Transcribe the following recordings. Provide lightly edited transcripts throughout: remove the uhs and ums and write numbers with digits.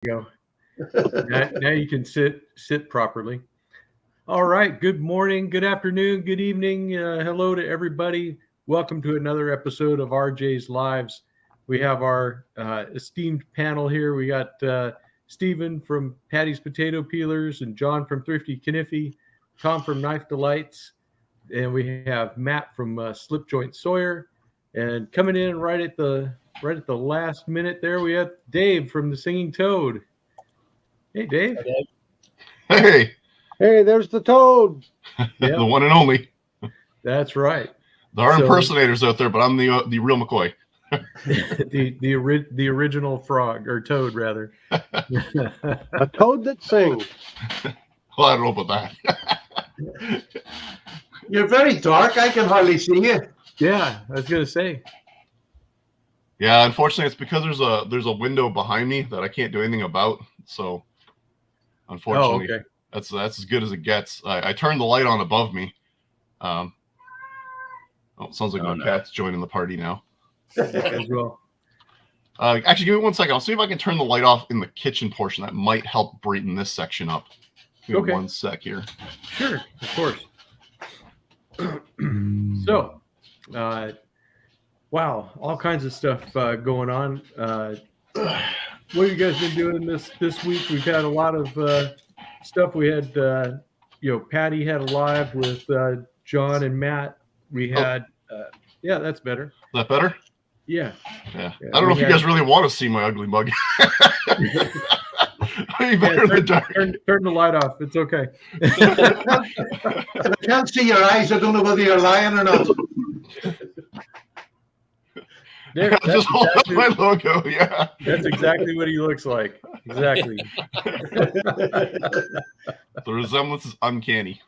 go. Now you can sit properly. All right. Good morning, good afternoon, good evening. Hello to everybody. Welcome to another episode of RJ's Lives. We have our esteemed panel here. We got Stephen from Patty's Potato Peelers and John from Thrifty Kniffy, Tom from Knife Delights, and we have Matt from Slip Joint Sawyer. And coming in right at the last minute there, we have Dave from the Singing Toad. Hey, Dave. Hey. Hey, there's the toad. Yep. The one and only. That's right. There are impersonators out there, but I'm the real McCoy. the original frog, or toad, rather. A toad that sings. Well, I don't know about that. You're very dark. I can hardly see you. Yeah, I was going to say. Yeah, unfortunately, it's because there's a window behind me that I can't do anything about. So, unfortunately, okay. That's as good as it gets. I turned the light on above me. It sounds like my cat's joining the party now. As well. Actually, give me 1 second. I'll see if I can turn the light off in the kitchen portion. That might help brighten this section up. Give me 1 sec here. Sure, of course. So, wow, all kinds of stuff going on. What have you guys been doing this week? We've had a lot of stuff. We had, Patty had a live with John and Matt. We had, that's better. Is that better? Yeah. I don't know if you guys really want to see my ugly mug. Turn the light off. It's okay. I can't see your eyes. I don't know whether you're lying or not. Just hold up my logo. Yeah. That's exactly what he looks like. Exactly. The resemblance is uncanny.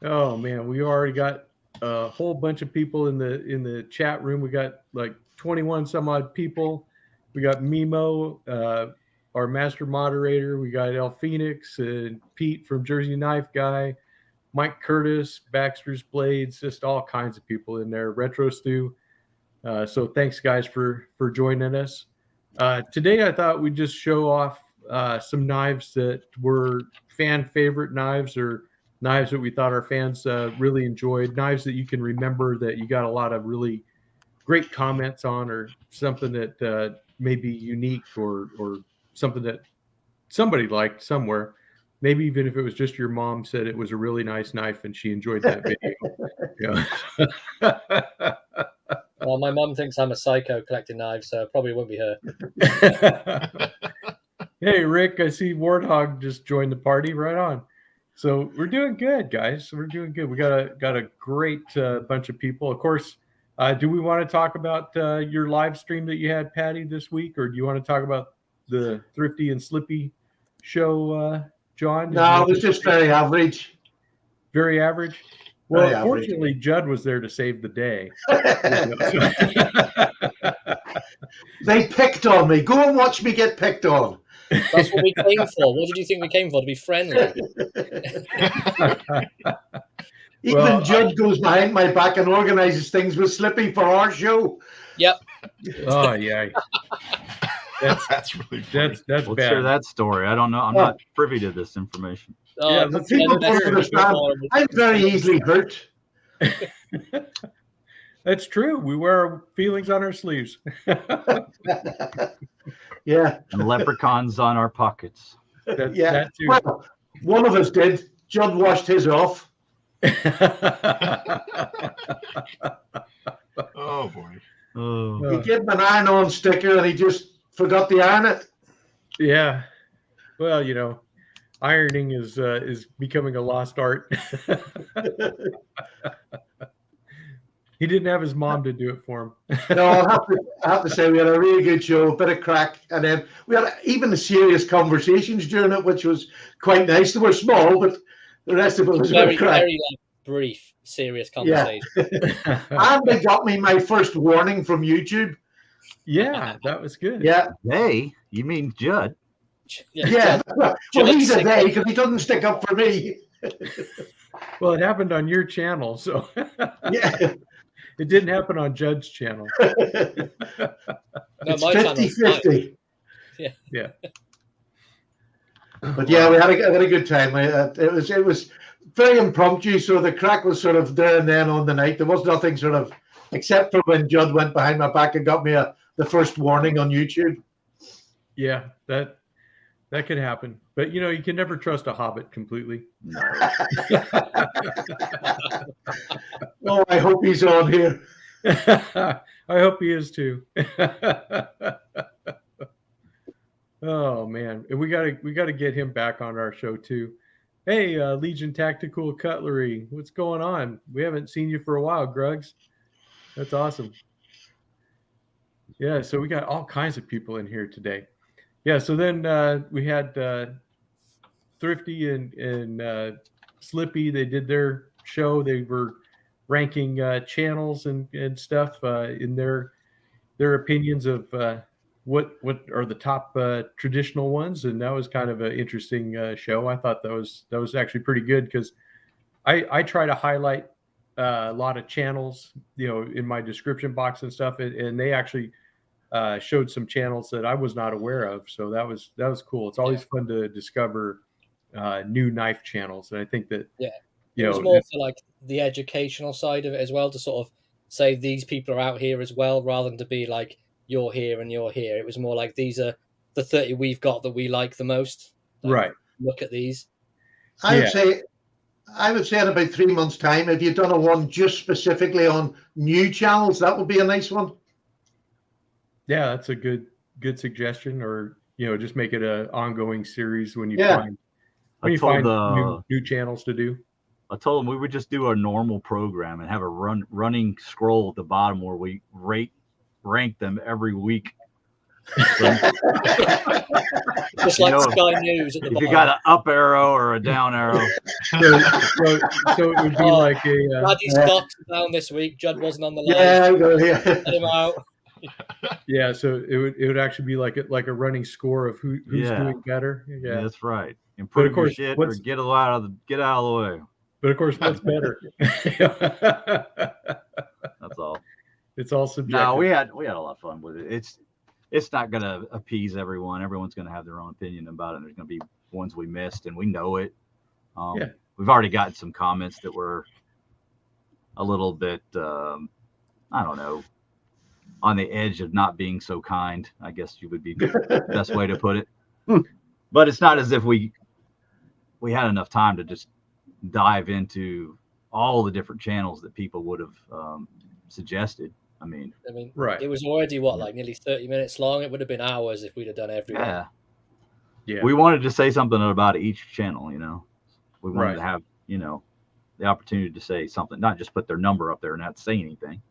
Oh man, we already got a whole bunch of people in the chat room. We got like 21 some odd people. We got Mimo, our master moderator. We got El Phoenix and Pete from Jersey Knife Guy, Mike Curtis, Baxter's Blades, just all kinds of people in there. Retro Stew. So thanks guys for joining us. Today I thought we'd just show off some knives that were fan favorite knives, or knives that we thought our fans really enjoyed, knives that you can remember that you got a lot of really great comments on, or something that may be unique, or something that somebody liked somewhere. Maybe even if it was just your mom said it was a really nice knife and she enjoyed that video. Well, my mom thinks I'm a psycho collecting knives, so it probably won't be her. Hey, Rick, I see Warthog just joined the party. Right on. So we're doing good, guys. We're doing good. We got a great bunch of people. Of course, do we want to talk about your live stream that you had, Patty, this week, or do you want to talk about the Thrifty and Slippy show, John? No, it was just very average. Very average? Well, fortunately, Judd was there to save the day. They picked on me. Go and watch me get picked on. That's what we came for. What did you think we came for? To be friendly. Even Judd goes behind my back and organizes things with Slippy for our show. Yep. Oh, yeah. That's really funny. That's We'll bad. share that story. I don't know. I'm not privy to this information. People don't understand. I'm very easily hurt. That's true. We wear our feelings on our sleeves. Yeah. And leprechauns on our pockets. That too. Well, one of us did. Judd washed his off. Oh boy. Oh. He gave him an iron-on sticker and he just forgot to iron it. Yeah. Well, ironing is becoming a lost art. He didn't have his mom to do it for him. No, I have to say we had a really good show, a bit of crack, and then we had even the serious conversations during it, which was quite nice. They were small, but the rest of it was very, crack. very brief, serious conversation. Yeah. And they got me my first warning from YouTube. Yeah, that was good. Yeah. They? You mean Judd? Yeah. Well, he's a they because he doesn't stick up for me. Well, it happened on your channel, so yeah. It didn't happen on Judd's channel. No, It's my channel's 50-50. Yeah. But yeah, we had a good time. It was very impromptu, so the crack was sort of there and then on the night. There was nothing sort of, except for when Judd went behind my back and got me the first warning on YouTube. Yeah, that could happen. But you can never trust a hobbit completely. No. Oh, I hope he's on here. I hope he is too. Oh man, we gotta get him back on our show too. Hey, Legion Tactical Cutlery, what's going on? We haven't seen you for a while, Grugs. That's awesome. Yeah, so we got all kinds of people in here today. Yeah, so then we had Thrifty and Slippy. They did their show. They were ranking channels and stuff in their opinions of what are the top traditional ones, and that was kind of an interesting show. I thought that was actually pretty good because I try to highlight a lot of channels, in my description box and stuff, and they actually showed some channels that I was not aware of. So that was cool. It's always fun to discover new knife channels, and I think that it was more for like the educational side of it as well, to sort of say these people are out here as well, rather than to be like you're here and you're here. It was more like these are the 30 we've got that we like the most. Like, right. Look at these. I would say in about 3 months' time, if you've done a one just specifically on new channels, that would be a nice one. Yeah, that's a good suggestion. Or just make it an ongoing series when you find new channels to do. I told them we would just do a normal program and have a running scroll at the bottom where we rank them every week. Just like Sky News at the if bottom. you got an up arrow or a down arrow. so it would be like a Paddy's got down this week. Judd wasn't on the line. Yeah. Let him out. Yeah, so it would actually be like a running score of who's doing better. Yeah, that's right. Improve course, your shit or get out of the way. But of course, what's better? That's all. It's all subjective. No, we had a lot of fun with it. It's not going to appease everyone. Everyone's going to have their own opinion about it. There's going to be ones we missed, and we know it. We've already gotten some comments that were a little bit, I don't know, on the edge of not being so kind, I guess you would be the best way to put it. But it's not as if we had enough time to just dive into all the different channels that people would have suggested. I mean, right. It was already like nearly 30 minutes long. It would have been hours if we'd have done every one. Yeah. We wanted to say something about each channel, We wanted to have, the opportunity to say something, not just put their number up there and not say anything.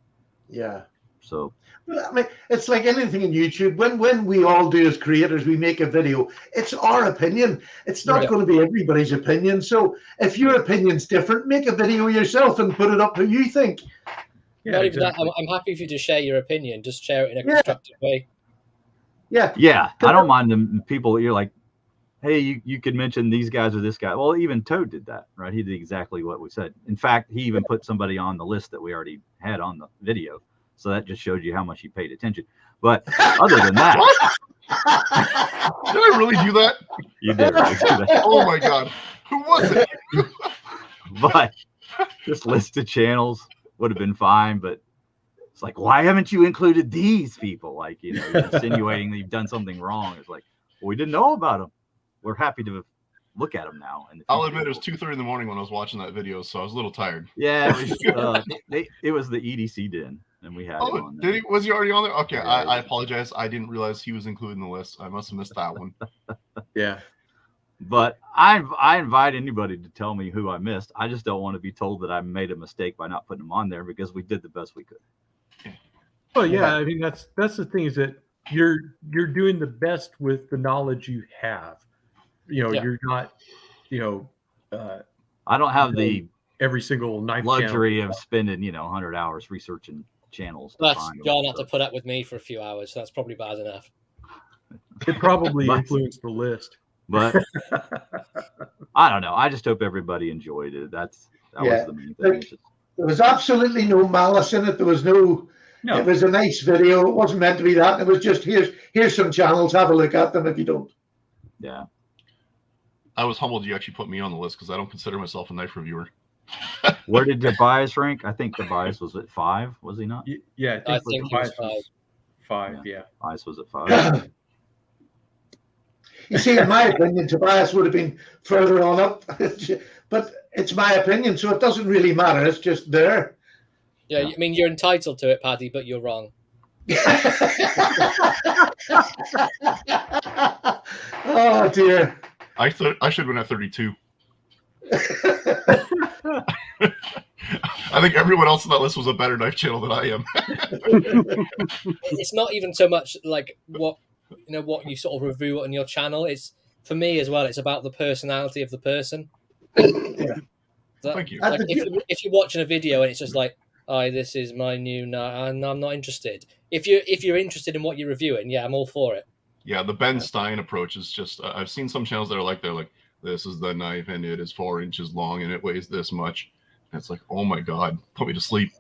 Yeah. So I mean, it's like anything in YouTube. When we all do as creators, we make a video. It's our opinion. It's not going to be everybody's opinion. So if your opinion's different, make a video yourself and put it up who you think. Yeah, not even that. I'm happy for you to share your opinion. Just share it in a constructive way. Yeah. Yeah. I don't mind them people. You're like, hey, you could mention these guys or this guy. Well, even Toad did that, right? He did exactly what we said. In fact, he even put somebody on the list that we already had on the video. So that just showed you how much he paid attention. But other than that, did I really do that? You did really do that. Oh my God, who was it? But this list of channels would have been fine. But it's like, why haven't you included these people? Like, you're insinuating that you've done something wrong. It's like, well, we didn't know about them. We're happy to look at them now. I'll admit it was 2:30 in the morning when I was watching that video, so I was a little tired. Yeah, it was the EDC den. And we had him on there. Did he? Was he already on there? Okay, Yeah, I apologize. I didn't realize he was included in the list. I must have missed that one. Yeah. But I invite anybody to tell me who I missed. I just don't want to be told that I made a mistake by not putting them on there because we did the best we could. Well, yeah, I mean that's the thing is that you're doing the best with the knowledge you have. You're not, I don't have the every single knife luxury channel. of spending 100 hours researching channels. That's John had to put up with me for a few hours. So that's probably bad enough. It probably influenced the list. But I don't know. I just hope everybody enjoyed it. That was the main thing. There was absolutely no malice in it. There was no. No. It was a nice video. It wasn't meant to be that. It was just here's some channels. Have a look at them if you don't. Yeah. I was humbled you actually put me on the list because I don't consider myself a knife reviewer. Where did Tobias rank? I think Tobias was at 5. Was he not? Yeah, I think he was Tobias 5. Yeah. Tobias was at 5. You see, in my opinion, Tobias would have been further on up, but it's my opinion, so it doesn't really matter. It's just there. Yeah, I mean, you're entitled to it, Paddy, but you're wrong. Oh dear. I should win at 32. I think everyone else on that list was a better knife channel than I am. It's not even so much like what you sort of review on your channel. It's for me as well. It's about the personality of the person. Yeah. Thank you. Like if you're watching a video and it's just like, "Oh, this is my new," and I'm not interested. If you're interested in what you're reviewing, yeah, I'm all for it. Yeah, the Ben Stein approach is just. I've seen some channels that are like, they're like, this is the knife and it is 4 inches long and it weighs this much. And it's like, oh my God, put me to sleep.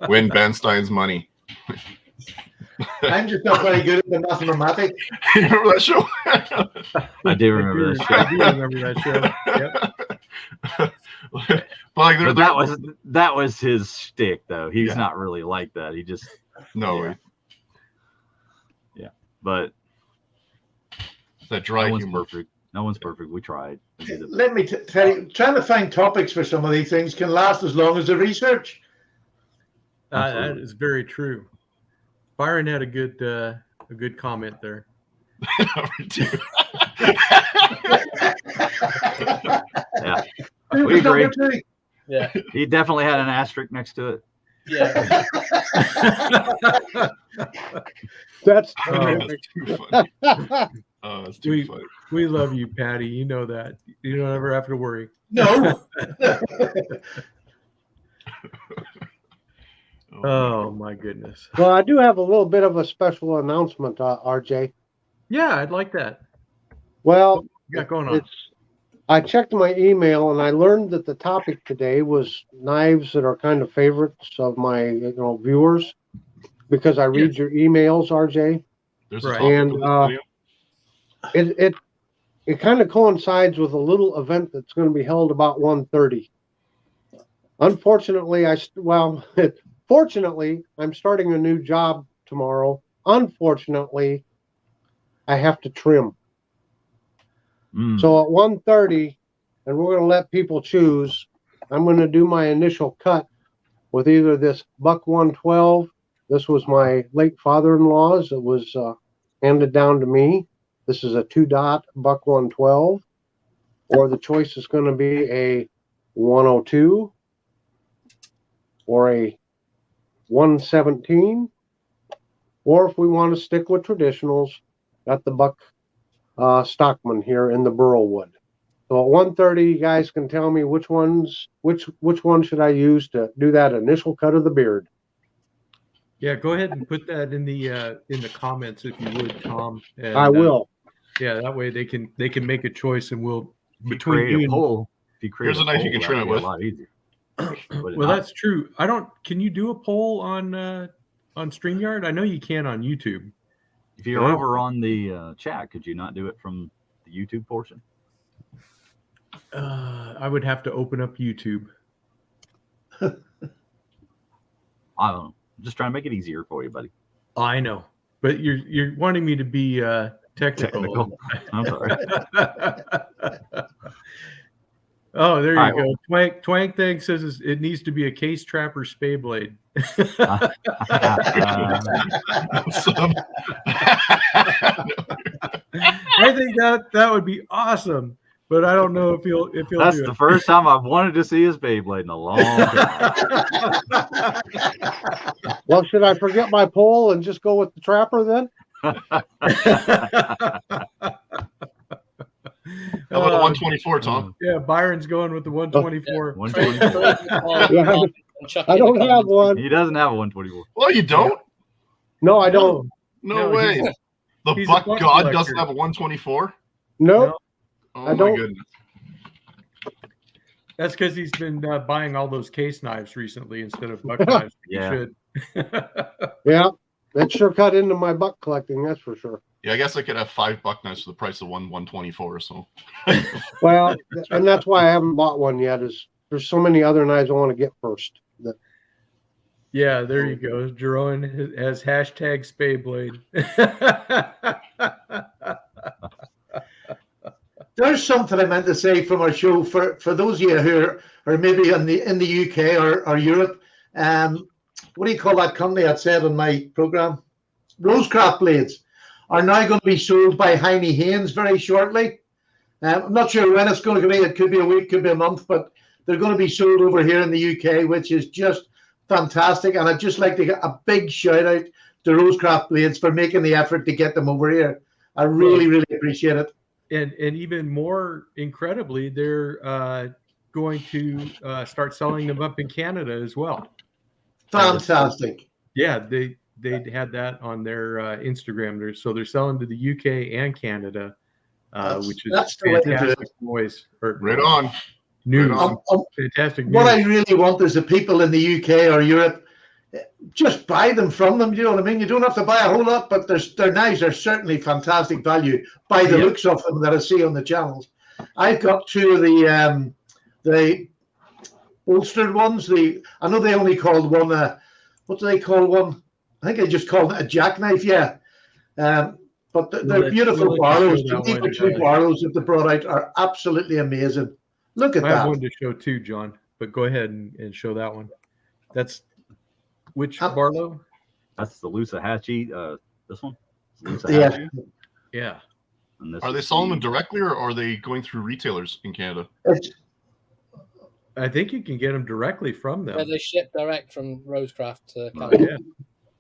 Win Ben Stein's money. I'm just not very good at the mathematics. You remember that show? I do remember that I shit. do remember that show. Yep. But like, But that was his shtick, though. He's Yeah. not really like that. He just no, yeah. But that dry no one's humor. perfect. No one's perfect. We tried. We did it. Let me tell you, trying to find topics for some of these things can last as long as the research. That is very true. Byron had a good comment there. Yeah, Who we was number agree. 2? Yeah, He definitely had an asterisk next to it. yeah. That's Oh, that's too funny. Oh, that's too funny. We love you, Patty. You know that. You don't ever have to worry. No. Oh my goodness. well. I do have a little bit of a special announcement, RJ. Yeah, I'd like that. Well, What you got going on? I checked my email and I learned that the topic today was knives that are kind of favorites of my viewers, because I read your emails, RJ. There's a Right. topic And, for this video. It kind of coincides with a little event that's going to be held about 1:30. Unfortunately, fortunately, I'm starting a new job tomorrow. Unfortunately, I have to trim. So at 1:30, and we're going to let people choose, I'm going to do my initial cut with either this buck 112. This was my late father-in-law's. It was handed down to me. This is a 2-dot buck 112. Or the choice is going to be a 102 or a 117. Or if we want to stick with traditionals, got the buck Stockman here in the Burrowwood. So at 1:30, you guys can tell me which one should I use to do that initial cut of the beard. Yeah, go ahead and put that in the comments if you would, Tom. And, I will. Yeah, that way they can make a choice, and we'll If you between create you a and poll, if you create Here's a knife you can trim it that'd be with. a lot easier. But well, that's true. Can you do a poll on StreamYard? I know you can on YouTube. if you're over on the chat, could you not do it from the YouTube portion? I would have to open up YouTube. I don't know. I'm just trying to make it easier for you, buddy. I know, but you're wanting me to be technical. I'm sorry. Oh, there you All right, go. Twank thing says it needs to be a case trap or spay blade. I think that would be awesome, but I don't know if he'll That's do the it. first time I've wanted to see his Beyblade in a long time. Well, should I forget my pole and just go with the trapper then? How about a 124, Tom? Yeah, Byron's going with the 124. 124. I don't have one. He doesn't have a 124. Well, you don't? No, I don't. No No, way. The he's a Buck buck God collector. doesn't have a 124? Nope. Oh I my don't. goodness. That's because he's been buying all those case knives recently instead of buck knives. Yeah. He should. Yeah, that sure cut into my buck collecting, that's for sure. Yeah, I guess I could have 5 buck knives for the price of 124. So Well, and that's why I haven't bought one yet. Is there's so many other knives I want to get first. Yeah, there you go. Jerome has hashtag Spayblade. There's something I meant to say from our show for those of you who are maybe in the UK or Europe. What do you call that company I said on my program? Rosecraft blades are now going to be sold by Heine Haynes very shortly. I'm not sure when it's going to be. It could be a week, could be a month, but they're going to be sold over here in the UK, which is just fantastic. And I'd just like to get a big shout out to Rosecraft blades for making the effort to get them over here. I really, really appreciate it. And even more incredibly, they're going to start selling them up in Canada as well. Fantastic. Yeah, they had that on their Instagram. So they're selling to the UK and Canada, which is fantastic noise. Right on. News. Right on. Fantastic news. What I really want is the people in the UK or Europe, just buy them from them. You know what I mean? You don't have to buy a whole lot, but their knives are certainly fantastic value by the looks of them that I see on the channels. I've got 2 of the bolstered ones. I know they only called one what do they call one? I think I just called it a jackknife. Yeah, but they're beautiful Barlows. The 2 Barlows that they brought out are absolutely amazing. Look at that. I have one to show too, John. But go ahead and show that one. That's which Barlow? That's the Lusahatchee. This one. Yeah. Yeah. Are they selling them directly, or are they going through retailers in Canada? I think you can get them directly from them. Yeah, they ship direct from Rosecraft to Canada. Yeah.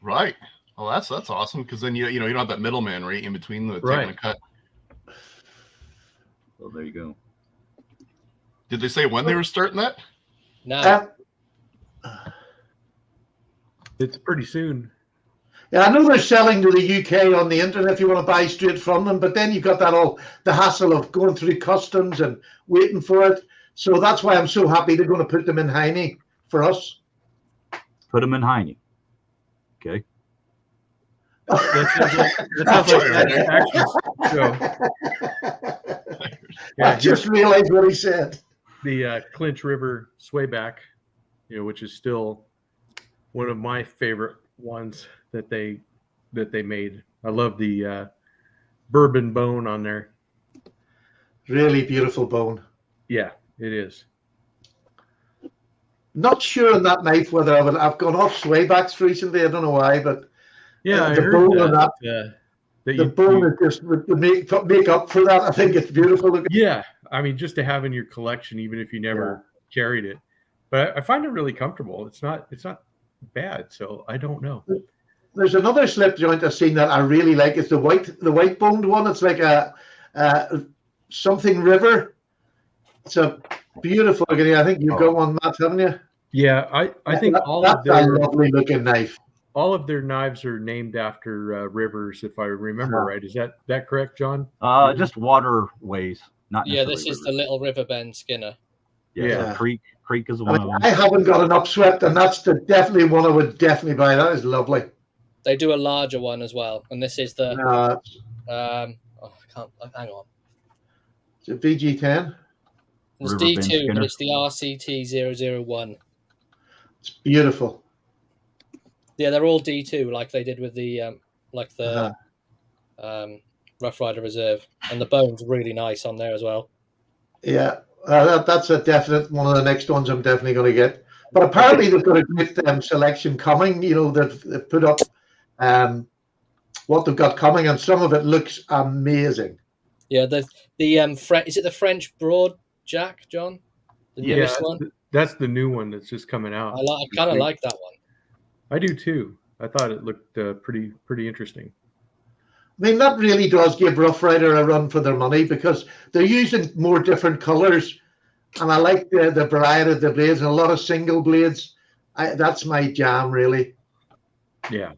Right. Well, that's awesome, because then you don't have that middleman right in between the taking a cut. So there you go. Did they say when they were starting that? No. It's pretty soon. Yeah, I know they're selling to the UK on the internet if you want to buy straight from them, but then you've got the hassle of going through customs and waiting for it. So that's why I'm so happy they're going to put them in Heine for us. Put them in Heine. Okay. That sounds like an action show. Yeah, I just realized what he said. The Clinch River Swayback, which is still one of my favorite ones that they made. I love the bourbon bone on there. Really beautiful bone. Yeah, it is. Not sure on that knife whether I've gone off swaybacks recently. I don't know why, but yeah, the bone on that. The bone is just would make up for that. I think it's beautiful. Yeah, I mean, just to have in your collection, even if you never carried it. But I find it really comfortable. It's not bad. So I don't know. There's another slip joint I've seen that I really like. It's the white boned one. It's like a something river. It's a beautiful looking. I think you've got one, Matt, haven't you? Yeah, I think that's a lovely looking knife. All of their knives are named after rivers, if I remember right. Is that correct, John? Just waterways, not necessarily this is rivers. the Little River Bend Skinner. Yeah. Creek is one of them. I haven't got an upswept, and that's definitely one I would definitely buy. That is lovely. They do a larger one as well, and this is the I can't hang on. It's a VG10. It's D2, but it's the RCT 001. It's beautiful. Yeah, they're all D2, like they did with the Rough Rider Reserve, and the bone's really nice on there as well. Yeah, that's a definite one of the next ones I'm definitely going to get. But apparently they've got a great selection coming. They've put up what they've got coming, and some of it looks amazing. Yeah, is it the French Broad Jack, John? The newest one? That's the new one that's just coming out. I kind of like that one. I do too. I thought it looked pretty interesting. I mean, that really does give Rough Rider a run for their money because they're using more different colors, and I like the variety of the blades and a lot of single blades. That's my jam, really. Yeah.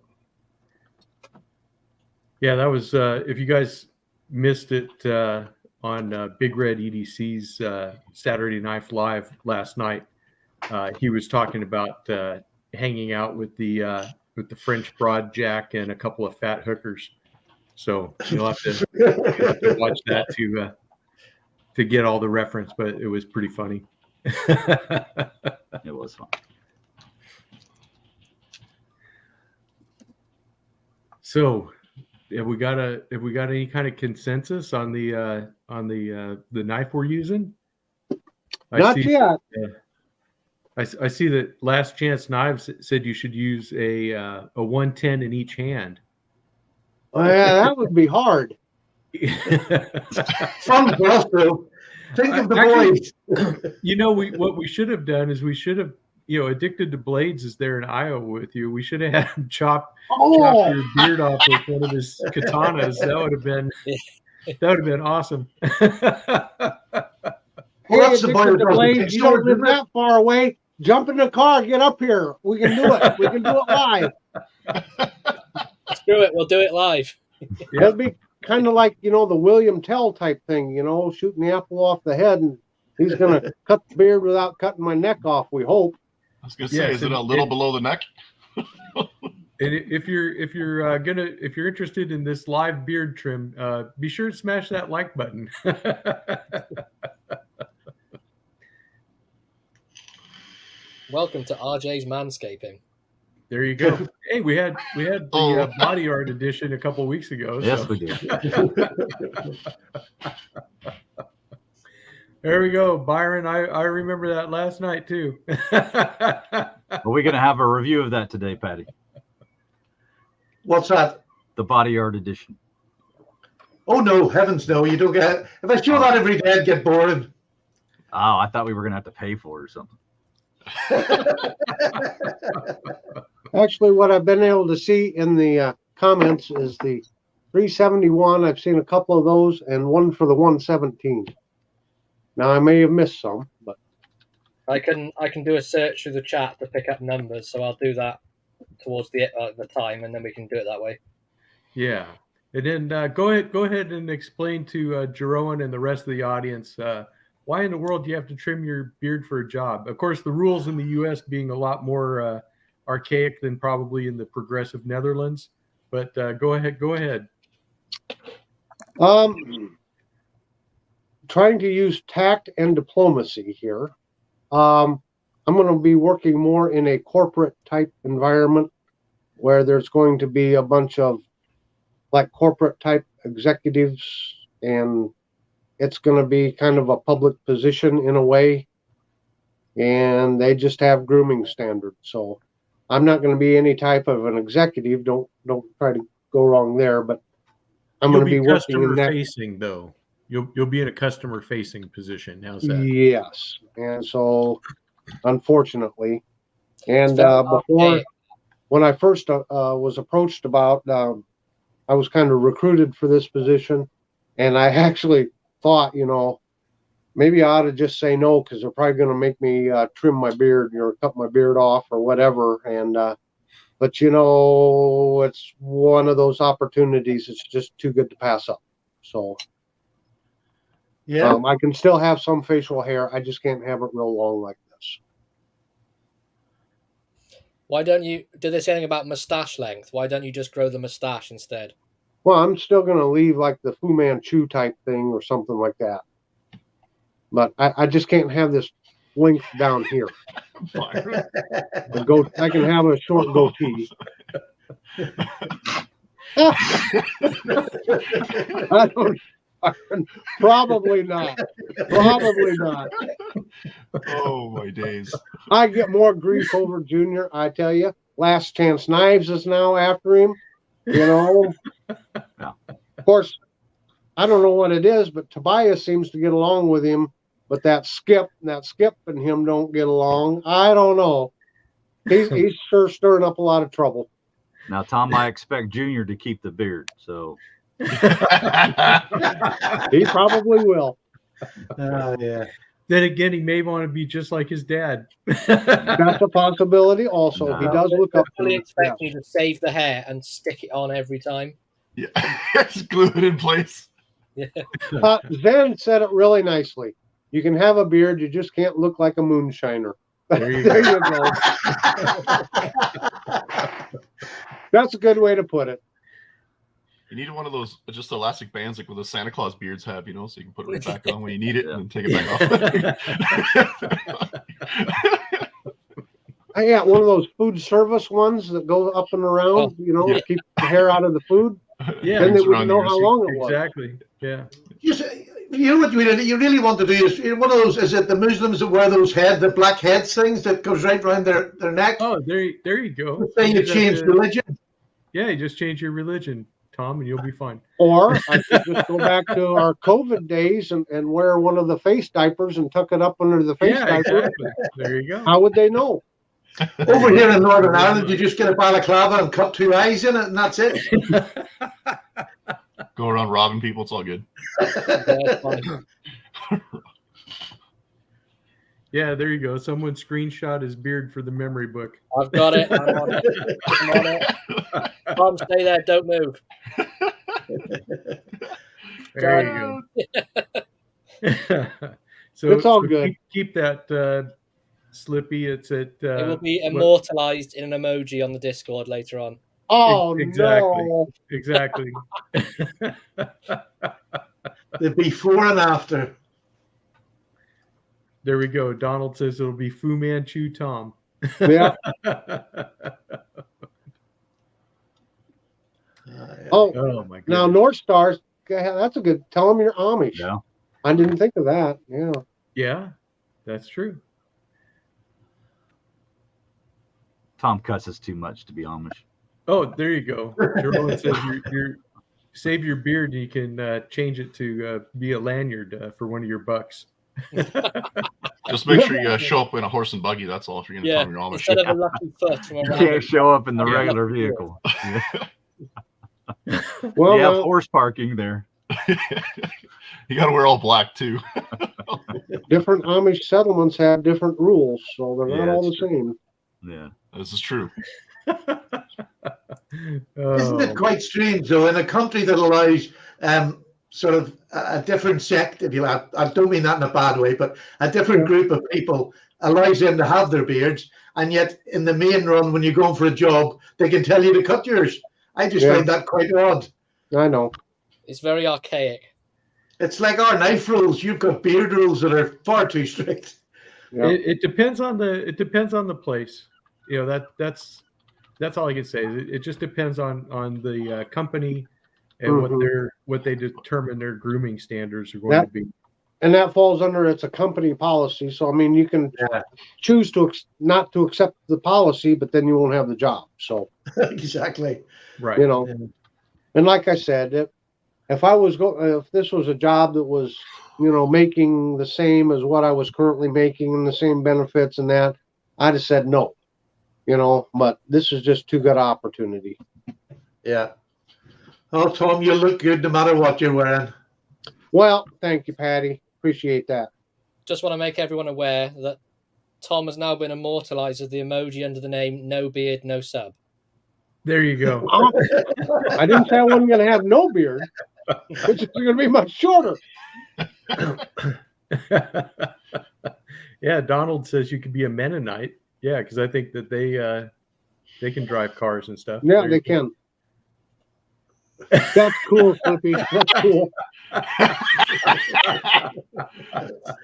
Yeah, that was if you guys missed it Big Red EDC's Saturday Knife Live last night. He was talking about hanging out with the French broadjack and a couple of fat hookers. So you'll have to watch that to get all the reference, but it was pretty funny. It was fun. So, have we got any kind of consensus on the knife we're using? Not yet. I see that Last Chance Knives said you should use a 110 in each hand. Oh, yeah, that would be hard. Fun for us, though. Think of the boys. What we should have done is we should have, Addicted to Blades is there in Iowa with you. We should have had him chop your beard off with one of his katanas. That would have been awesome. Hey, Addicted to Blades, you don't live that far away. Jump in the car, get up here. We can do it. We can do it live. Screw it, we'll do it live. It'll be kind of like, the William Tell type thing, shooting the apple off the head, and he's going to cut the beard without cutting my neck off, we hope. I was going to say, is it a little below the neck? And if you're interested in this live beard trim, be sure to smash that like button. Welcome to RJ's Manscaping. There you go. Hey, we had the body art edition a couple weeks ago. Yes, we did. There we go, Byron. I remember that last night too. Are we going to have a review of that today, Patty? What's that? The body art edition. Oh no, heavens no! You don't get. If I show that every day, I'd get bored. Oh, I thought we were going to have to pay for it or something. Actually, what I've been able to see in the comments is the 371. I've seen a couple of those, and one for the 117. Now I may have missed some, but I can do a search through the chat to pick up numbers, so I'll do that towards the time, and then we can do it that way. Yeah, and then go ahead and explain to Jerome and the rest of the audience why in the world do you have to trim your beard for a job? Of course, the rules in the U.S. being a lot more archaic than probably in the progressive Netherlands. But go ahead. Trying to use tact and diplomacy here. I'm going to be working more in a corporate type environment where there's going to be a bunch of like corporate type executives, and it's going to be kind of a public position in a way, and they just have grooming standards. So I'm not going to be any type of an executive. Don't try to go wrong there, but I'm going to be working in that. Facing though. You'll be in a customer facing position. How's that? Yes. And so unfortunately, and before, when I first was approached about, I was kind of recruited for this position, and I actually thought, maybe I ought to just say no, because they're probably going to make me trim my beard or cut my beard off or whatever. And but it's one of those opportunities. It's just too good to pass up. So yeah, I can still have some facial hair. I just can't have it real long like this. Why don't you do this anything about mustache length? Why don't you just grow the mustache instead? Well, I'm still going to leave like the Fu Manchu type thing or something like that. But I just can't have this length down here. I can have a short goatee. Probably not. Probably not. Oh, my days. I get more grief over Junior, I tell you. Last Chance Knives is now after him. Of course, I don't know what it is, but Tobias seems to get along with him. But that Skip and him don't get along. I don't know. He's sure stirring up a lot of trouble. Now, Tom, I expect Junior to keep the beard, so he probably will. Yeah. Then again, he may want to be just like his dad. That's a possibility. Also, No. He does look up to I me. expect you to save the hair and stick it on every time. Yeah, just glue it in place. Zen said it really nicely. You can have a beard, you just can't look like a moonshiner. There you There go. you go. That's a good way to put it. You need one of those just elastic bands like what the Santa Claus beards have, so you can put it right back on when you need it and then take it back off. I got one of those food service ones that go up and around, to keep the hair out of the food. Yeah, Then they Rings wouldn't around know the how ears. long it was. exactly. Yeah. You know what you really want to do is one of those. Is it the Muslims that wear those the black head things that goes right around their neck? Oh, there you go. Say you change religion. Yeah, you just change your religion, Tom, and you'll be fine. Or I could just go back to our COVID days and wear one of the face diapers and tuck it up under the face diaper. Exactly. There you go. How would they know? Over here in Northern Ireland, you just get a balaclava and cut 2 eyes in it, and that's it. Go around robbing people, it's all good. Yeah, there you go. Someone screenshot his beard for the memory book. I've got it. I'm on it. Tom, stay there. Don't move. There you go. So It's all good. Keep that Slippy. It's at. It will be immortalized in an emoji on the Discord later on. Oh, exactly. no. Exactly. The before and after. There we go. Donald says it'll be Fu Manchu Tom. Yeah. Oh, My goodness. now North Stars, that's a good. Tell them you're Amish. Yeah. I didn't think of that. Yeah. Yeah, that's true. Tom cusses too much to be Amish. Oh, there you go. Jerome says you're save your beard. You can change it to be a lanyard for one of your bucks. Just make sure you show up in a horse and buggy. That's all. If you're going to tell them you're Amish. Instead of a lucky foot from a You rabbit. can't show up in the regular vehicle. Yeah. Well, You have horse parking there. You got to wear all black too. different Amish settlements have different rules, so they're not Yeah, all the it's true. same. Yeah. This is true. Isn't it quite strange, though, in a country that allows sort of a different sect, if you like, I don't mean that in a bad way, but a different group of people allows them to have their beards, and yet in the main run, when you're going for a job, they can tell you to cut yours. I just find that quite odd. I know. It's very archaic. It's like our knife rules. You've got beard rules that are far too strict. Yeah. It depends on the place. That's all I can say. It just depends on the company and what they determine their grooming standards are going to be. And that falls under it's a company policy. So I mean, you can choose to not to accept the policy, but then you won't have the job. So Exactly. Right. And like I said, if this was a job that was making the same as what I was currently making and the same benefits and that, I'd have said no. But this is just too good an opportunity. Yeah. Oh, Tom, you look good no matter what you're wearing. Well, thank you, Patty. Appreciate that. Just want to make everyone aware that Tom has now been immortalized as the emoji under the name No Beard, No Sub. There you go. I didn't say I wasn't going to have no beard. It's just going to be much shorter. Yeah, Donald says you could be a Mennonite. Yeah, because I think that they can drive cars and stuff. Yeah, they can. That's cool, Slippy. That's cool.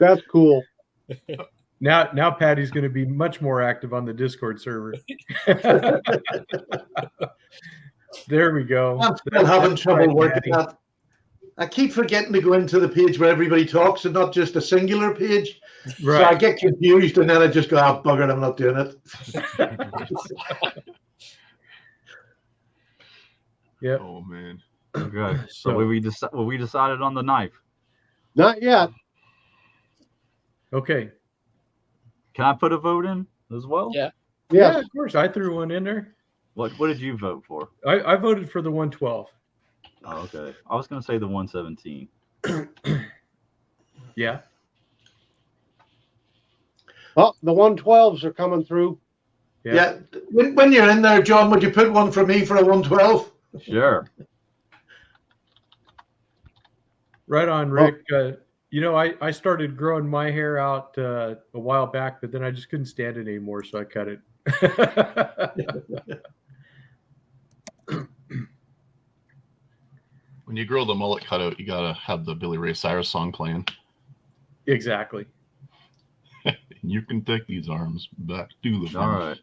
That's cool. Now Patty's going to be much more active on the Discord server. There we go. I'm still having trouble working that. I keep forgetting to go into the page where everybody talks and not just a singular page. Right. So I get confused and then I just go, oh, bugger it, I'm not doing it. Yep. Oh man. Okay. So we decided on the knife. Not yet. Okay. Can I put a vote in as well? Yeah. Yeah, of course. I threw one in there. What did you vote for? I voted for the 112. Oh, okay. I was going to say the 117. Yeah. Oh, the 112s are coming through. Yeah. When you're in there, John, would you put one for me for a 112? Sure. Right on, Rick. I started growing my hair out a while back, but then I just couldn't stand it anymore, so I cut it. When you grow the mullet cutout, you gotta have the Billy Ray Cyrus song playing. Exactly. You can take these arms back to the All farm. right.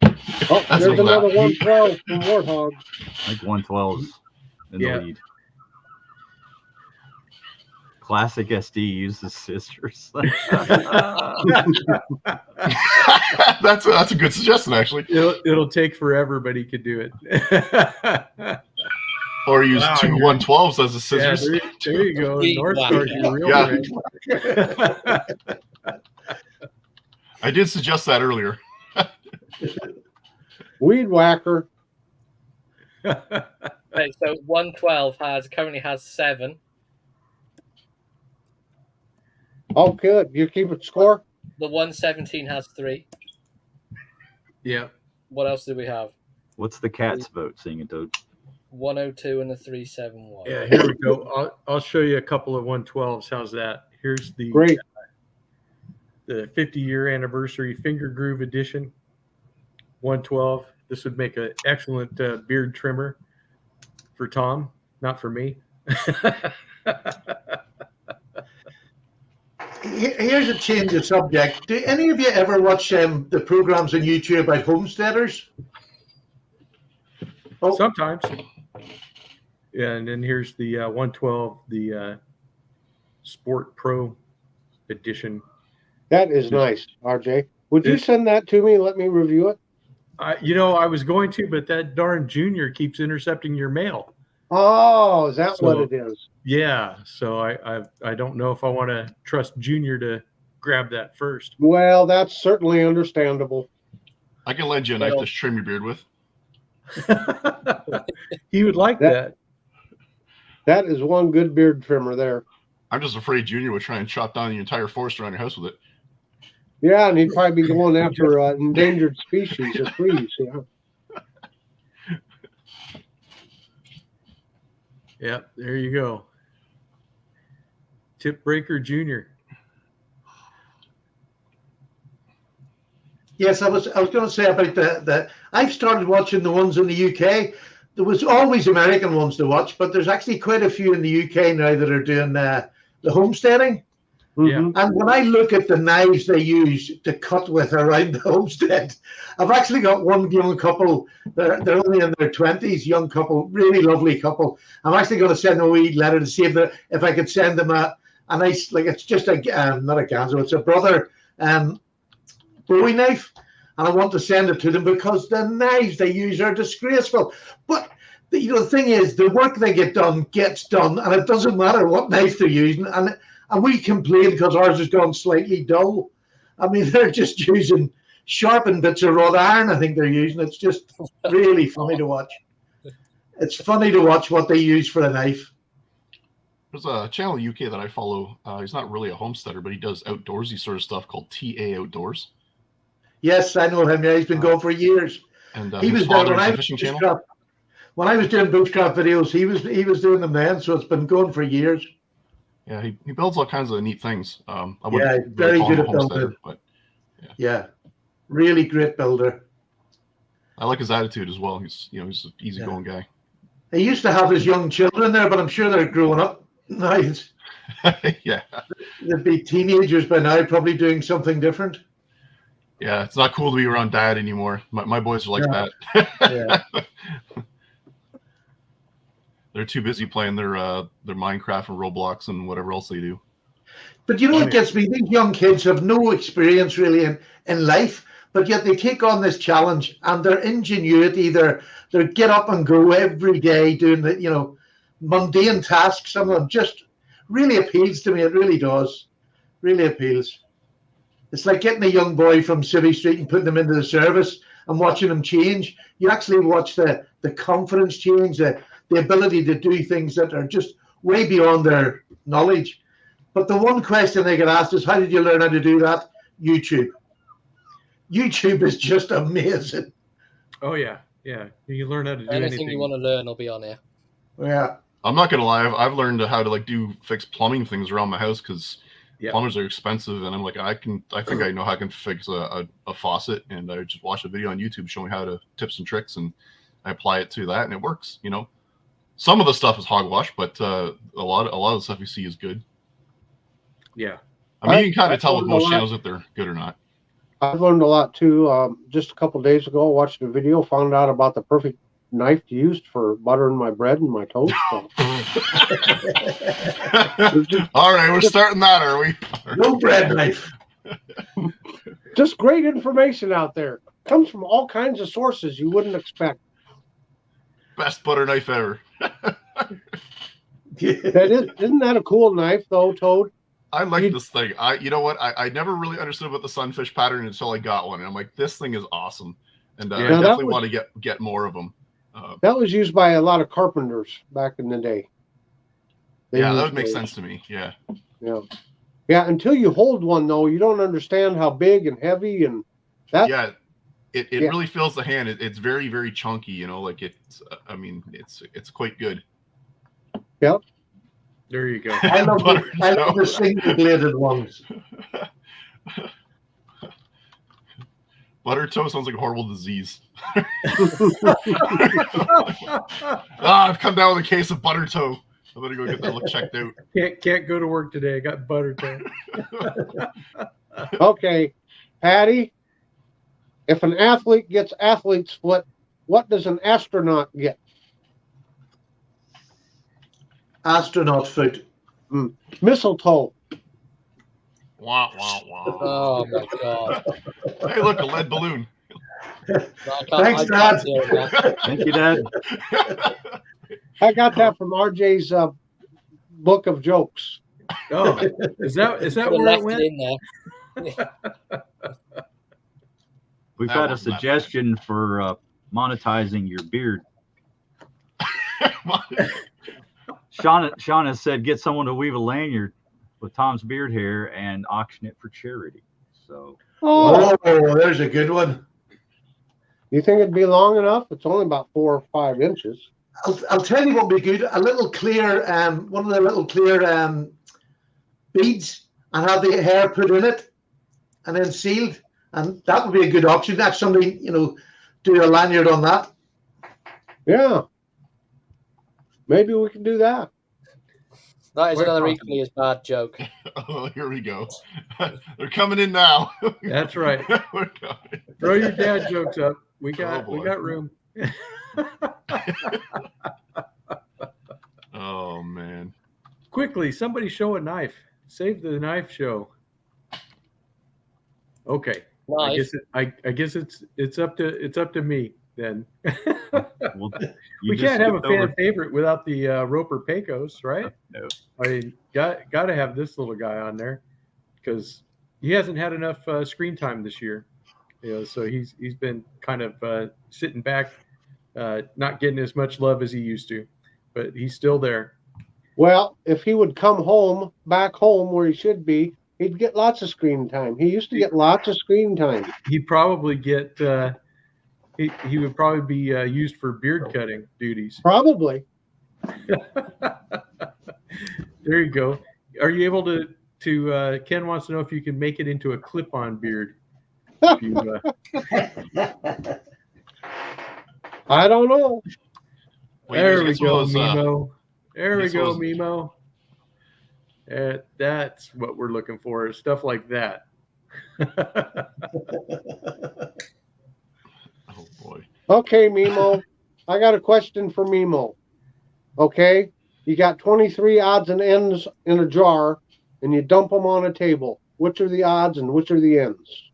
Oh, That's there's what another that- 112 from Warthog. I think 112's in Yeah. the lead. Classic SD uses scissors. That's a good suggestion, actually. It'll take forever, but he could do it. Or use Wow, two you're- 112s as a Yeah, scissors. there you go. Weed North Star's your real Yeah. friend. I did suggest that earlier. Weed whacker. Right, so 112 currently has 7. Oh, good. You keep it score? The 117 has 3. Yeah. What else do we have? What's the cat's vote, Singing Toad? 102 and the 371. Yeah, here we go. I'll show you a couple of 112s. How's that? Here's the Great. The 50-year anniversary finger groove edition 112. This would make an excellent beard trimmer for Tom, not for me. Here's a change of subject. Do any of you ever watch the programs on YouTube about homesteaders? Oh, Sometimes. Yeah, and then here's the 112, the Sport Pro edition. That is nice, RJ. Would you send that to me and let me review it? I was going to, but that darn Junior keeps intercepting your mail. Oh, is that what So- it is? Yeah, so I don't know if I want to trust Junior to grab that first. Well, that's certainly understandable. I can lend you a knife to trim your beard with. He would like that. That is one good beard trimmer there. I'm just afraid Junior would try and chop down the entire forest around your house with it. Yeah, and he'd probably be going after endangered species of trees. Yeah. Yep, there you go. Tip Breaker Junior. yes, I was going to say about the. I've started watching the ones in the UK. There was always American ones to watch, but there's actually quite a few in the UK now that are doing the homesteading. Mhm. And when I look at the knives they use to cut with around the homestead, I've actually got one young couple. They're only in their 20s, young couple, really lovely couple. I'm actually going to send them a wee letter to see if I could send them a nice, like it's just not a Ganzo, it's a brother Bowie knife. And I want to send it to them because the knives they use are disgraceful. But the thing is, the work they get done gets done, and it doesn't matter what knife they're using. And we complain because ours has gone slightly dull. I mean, they're just using sharpened bits of wrought iron, I think they're using. It's just really funny to watch. It's funny to watch what they use for a knife. There's a channel in the UK that I follow. He's not really a homesteader, but he does outdoorsy sort of stuff called TA Outdoors. Yes, I know him. Yeah, he's been going for years. And He his was there father when is I a was fishing channel. bushcraft. When I was doing bushcraft videos, he was doing them then. So it's been going for years. Yeah, he builds all kinds of neat things. I Yeah, wouldn't very call him good a at building. homesteader, but Yeah, really great builder. I like his attitude as well. He's he's an easygoing guy. He used to have his young children there, but I'm sure they're growing up now. Yeah, They'd be teenagers by now, probably doing something different. yeah. It's not cool to be around dad anymore. My boys are like Yeah. that. Yeah. They're too busy playing their Minecraft and Roblox and whatever else they do. But you know what gets me? These young kids have no experience really in life, but yet they take on this challenge and their ingenuity, their get up and go every day doing the mundane tasks. Some of them just really appeals to me. It really does. Really appeals. It's like getting a young boy from City Street and putting them into the service and watching them change. You actually watch the confidence change, the ability to do things that are just way beyond their knowledge. But the one question they get asked is, how did you learn how to do that? YouTube. YouTube is just amazing. Oh yeah, yeah. You can learn how to do Anything anything. you want to learn will be on here. Yeah. I'm not gonna lie. I've learned how to like fix plumbing things around my house because plumbers are expensive, and I'm like, I think I know how I can fix a faucet, and I just watched a video on YouTube showing how to tips and tricks, and I apply it to that, and it works. You know, some of the stuff is hogwash, but a lot of the stuff you see is good. Yeah, I mean, you can kind of tell with most channels if they're good or not. I've learned a lot too. Just a couple days ago, I watched a video, found out about the perfect knife to use for buttering my bread and my toast. So. All right, we're starting that, are we? No bread knife. Just great information out there. Comes from all kinds of sources you wouldn't expect. Best butter knife ever. Isn't that a cool knife though, Toad? I like this thing. You know what? I never really understood about the sunfish pattern until I got one, and I'm like, this thing is awesome, and I definitely want to get more of them. That was used by a lot of carpenters back in the day. That would make sense to me. Yeah. Until you hold one though, you don't understand how big and heavy and that. Yeah, it really fills the hand. It's very, very chunky. You know, like it's. I mean, it's quite good. Yep. There you go. I love the single bladed ones. Butter toe sounds like a horrible disease. I've come down with a case of butter toe. I better go get that look checked out. Can't go to work today. I got butter toe. Okay, Patty. If an athlete gets athlete split, what does an astronaut get? Astronaut foot. Mistletoe. Wah, wah, wah. Oh my god! Hey, look, a lead balloon. Thanks, Dad. Thank you, Dad. I got that from RJ's book of jokes. Oh, is that where it went? In there. We've got a suggestion for monetizing your beard. Shauna said, get someone to weave a lanyard with Tom's beard hair and auction it for charity. So, there's a good one. You think it'd be long enough? It's only about 4 or 5 inches. I'll tell you what would be good. A little clear, one of the little clear beads, and have the hair put in it, and then sealed, and that would be a good option. That's somebody, do a lanyard on that. Yeah. Maybe we can do that. That is another equally as bad joke. Oh, here we go. They're coming in now. That's right. Throw your dad jokes up. We got room. Oh man! Quickly, somebody show a knife. Save the knife show. Okay. Knife. I guess it's up to me then. Well, we can't have a fan favorite without the Roper Pecos, right? No. I mean, got to have this little guy on there because he hasn't had enough screen time this year. So he's been kind of sitting back, not getting as much love as he used to, but he's still there. Well, if he would come back home where he should be, he'd get lots of screen time. He used to get lots of screen time. He'd probably get. He would probably be used for beard cutting duties. Probably. There you go. Are you able to? Ken wants to know if you can make it into a clip-on beard. I don't know. There we go, Mimo. There we go, Mimo. That's what we're looking for. Stuff like that. Oh boy. Okay, Mimo. I got a question for Mimo. Okay, you got 23 odds and ends in a jar, and you dump them on a table. Which are the odds and which are the ends?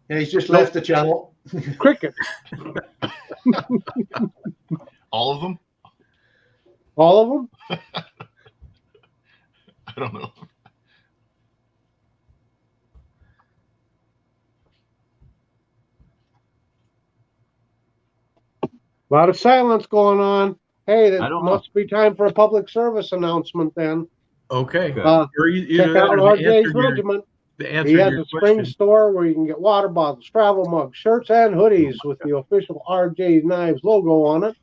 Yeah, he's just left the channel. Cricket. All of them? All of them? I don't know. A lot of silence going on. Hey, that must be time for a public service announcement then. Okay. Check out RJ's regiment. the answer He to has your a spring question. store where you can get water bottles, travel mugs, shirts, and hoodies with the official RJ Knives logo on it.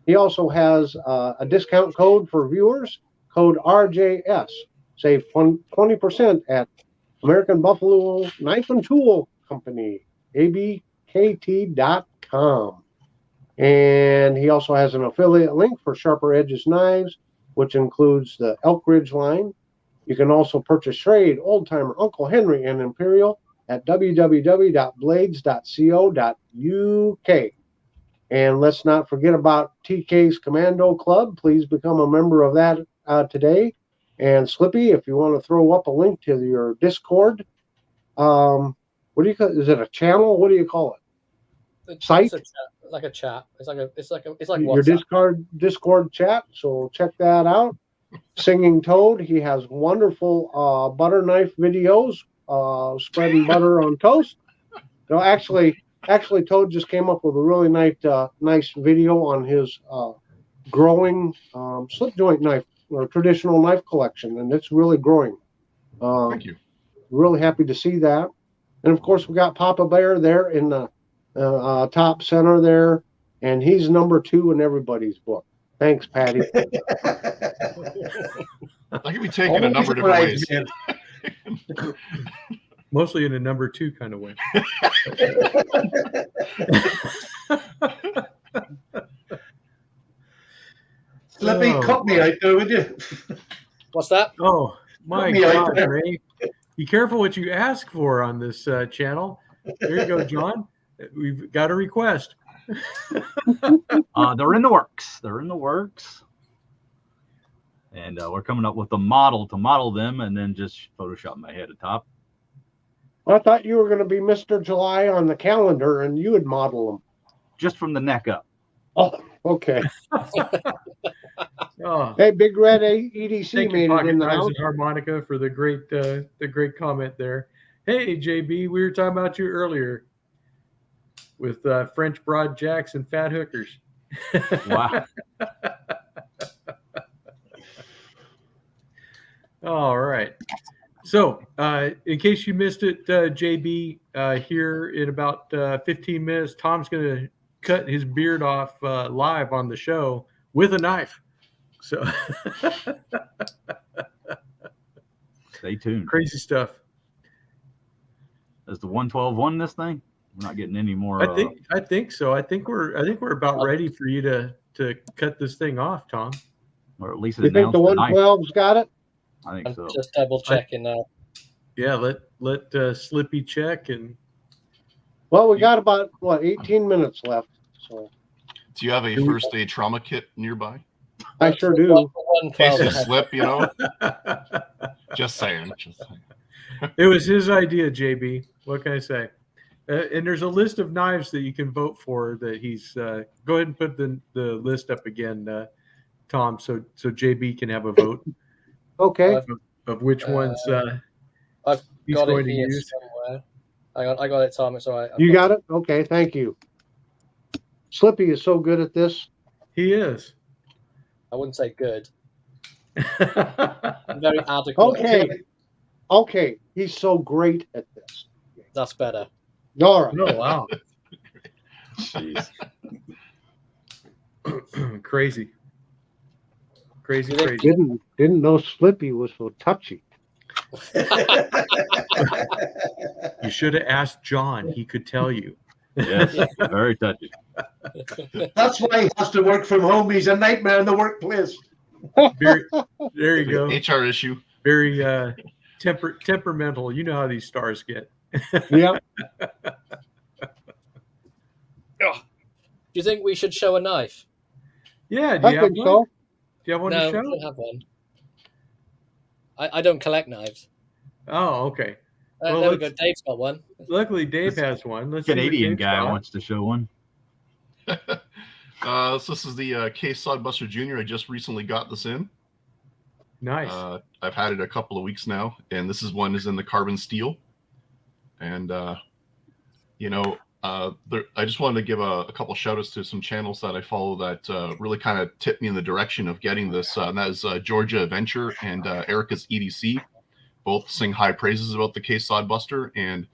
He also has a discount code for viewers, code RJS. Save 20% at American Buffalo Knife and Tool Company, abkt.com. And he also has an affiliate link for Sharper Edges Knives, which includes the Elk Ridge line. You can also purchase Trade, Old Timer, Uncle Henry, and Imperial at www.blades.co.uk. And let's not forget about TK's Commando Club. Please become a member of that today. And Slippy, if you want to throw up a link to your Discord, what do you call it? Is it a channel? What do you call it? Site? It's like a chat. It's like Your WhatsApp. Discord chat. So check that out. Singing Toad, he has wonderful butter knife videos, spreading butter on toast. No, actually, Toad just came up with a really nice video on his growing slip joint knife or traditional knife collection, and it's really growing. Thank you. Really happy to see that. And of course, we got Papa Bear there in the top center there, and he's number 2 in everybody's book. Thanks, Patty. That can be taken a number of different ways. Mostly in a number 2 kind of way. Slippy, cut me out there, would you? What's that? Oh, my Me out God, there. Ray. Be careful what you ask for on this channel. There you go, John. We've got a request. They're in the works. And we're coming up with a model to model them and then just Photoshop my head atop. I thought you were going to be Mr. July on the calendar and you would model them. Just from the neck up. Oh, okay. Oh, Hey, Big Red EDC thank made you, it Pocket in the Knives house. and Harmonica, for the great comment there. Hey, JB, we were talking about you earlier with French broad jacks and fat hookers. Wow. All right. So, in case you missed it, JB, here in about 15 minutes, Tom's going to cut his beard off live on the show with a knife. So, Stay tuned. crazy stuff. Is the 112 this thing? We're not getting any more. I think so. I think we're about ready for you to cut this thing off, Tom. Or at least You think the 112's got it? I think I'm so. just double checking now. Yeah, let Slippy check. And Well, we got about 18 minutes left. So Do you have a first aid trauma kit nearby? I sure do. In case you 112. slip, you know? Just saying. it was his idea, JB. What can I say? And there's a list of knives that you can vote for that he's go ahead and put the list up again, Tom, so JB can have a vote Okay. of which ones I've he's got going it to here use. somewhere. I got it, Tom. It's all right. You got it? Okay, thank you. Slippy is so good at this. He is. I wouldn't say good. I'm very adequate. Okay. He's so great at this. That's better. All right. Oh, wow. Jeez. Crazy. You think- Didn't know Slippy was so touchy. You should have asked John. He could tell you. Yes, very touchy. That's why he has to work from home. He's a nightmare in the workplace. Very, there you go. HR issue. Very temperamental. You know how these stars get. Yeah. Do you think we should show a knife? Yeah, do I you have think one? so. Do you have one No, to I show? don't have one. I don't collect knives. Oh, okay. Well, There we go. Dave's got one. Luckily, Dave has one. Let's see what Canadian Dave's guy got. wants to show one. So this is the Case Sodbuster Jr. I just recently got this in. Nice. I've had it a couple of weeks now, and this one is in the carbon steel. And I just wanted to give a couple shout outs to some channels that I follow that really kind of tipped me in the direction of getting this. And that is Georgia Adventure and Erica's EDC. both sing high praises about the Case Sodbuster, and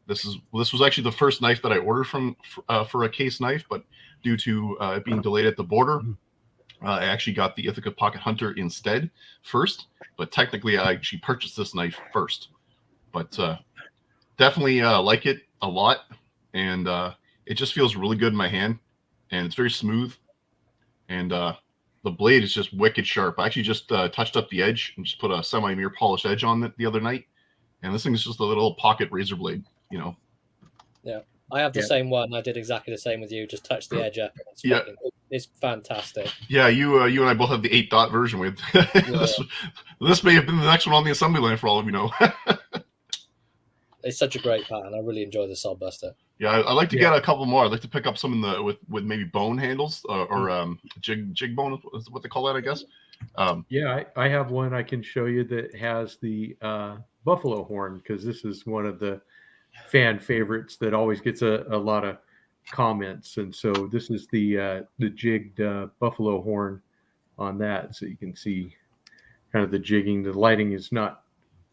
this was actually the first knife that I ordered for a Case knife, but due to it being delayed at the border, I actually got the Ithaca Pocket Hunter instead first. But technically, I actually purchased this knife first. But definitely like it a lot, and it just feels really good in my hand, and it's very smooth, and the blade is just wicked sharp. I actually just touched up the edge and just put a semi-mirror polished edge on it the other night, and this thing is just a little pocket razor blade, you know. Yeah, I have the same one. I did exactly the same with you. Just touch the edge up. It's fantastic. Yeah, you and I both have the 8-dot version with. This may have been the next one on the assembly line for all of you know. It's such a great pattern. I really enjoy the Sodbuster. Yeah, I like to get a couple more. I'd like to pick up some in the with maybe bone handles or jig bone is what they call that, I guess. I have one I can show you that has the buffalo horn, because this is one of the fan favorites that always gets a lot of comments, and so this is the jigged buffalo horn on that, so you can see kind of the jigging. The lighting is not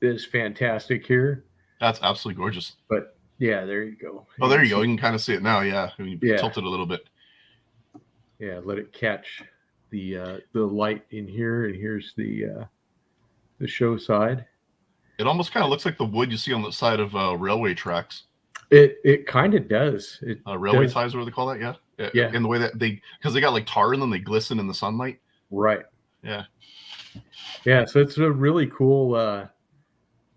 as fantastic here. That's absolutely gorgeous. But yeah, there you go. Oh, there you go. You can kind of see it now. Yeah, you tilt it a little bit. Yeah, let it catch the light in here, and here's the show side. It almost kind of looks like the wood you see on the side of railway tracks. It kind of does. Railway ties, what do they call that? Yeah. Yeah. In the way that because they got like tar in them, they glisten in the sunlight. Right. Yeah. Yeah. So it's a really cool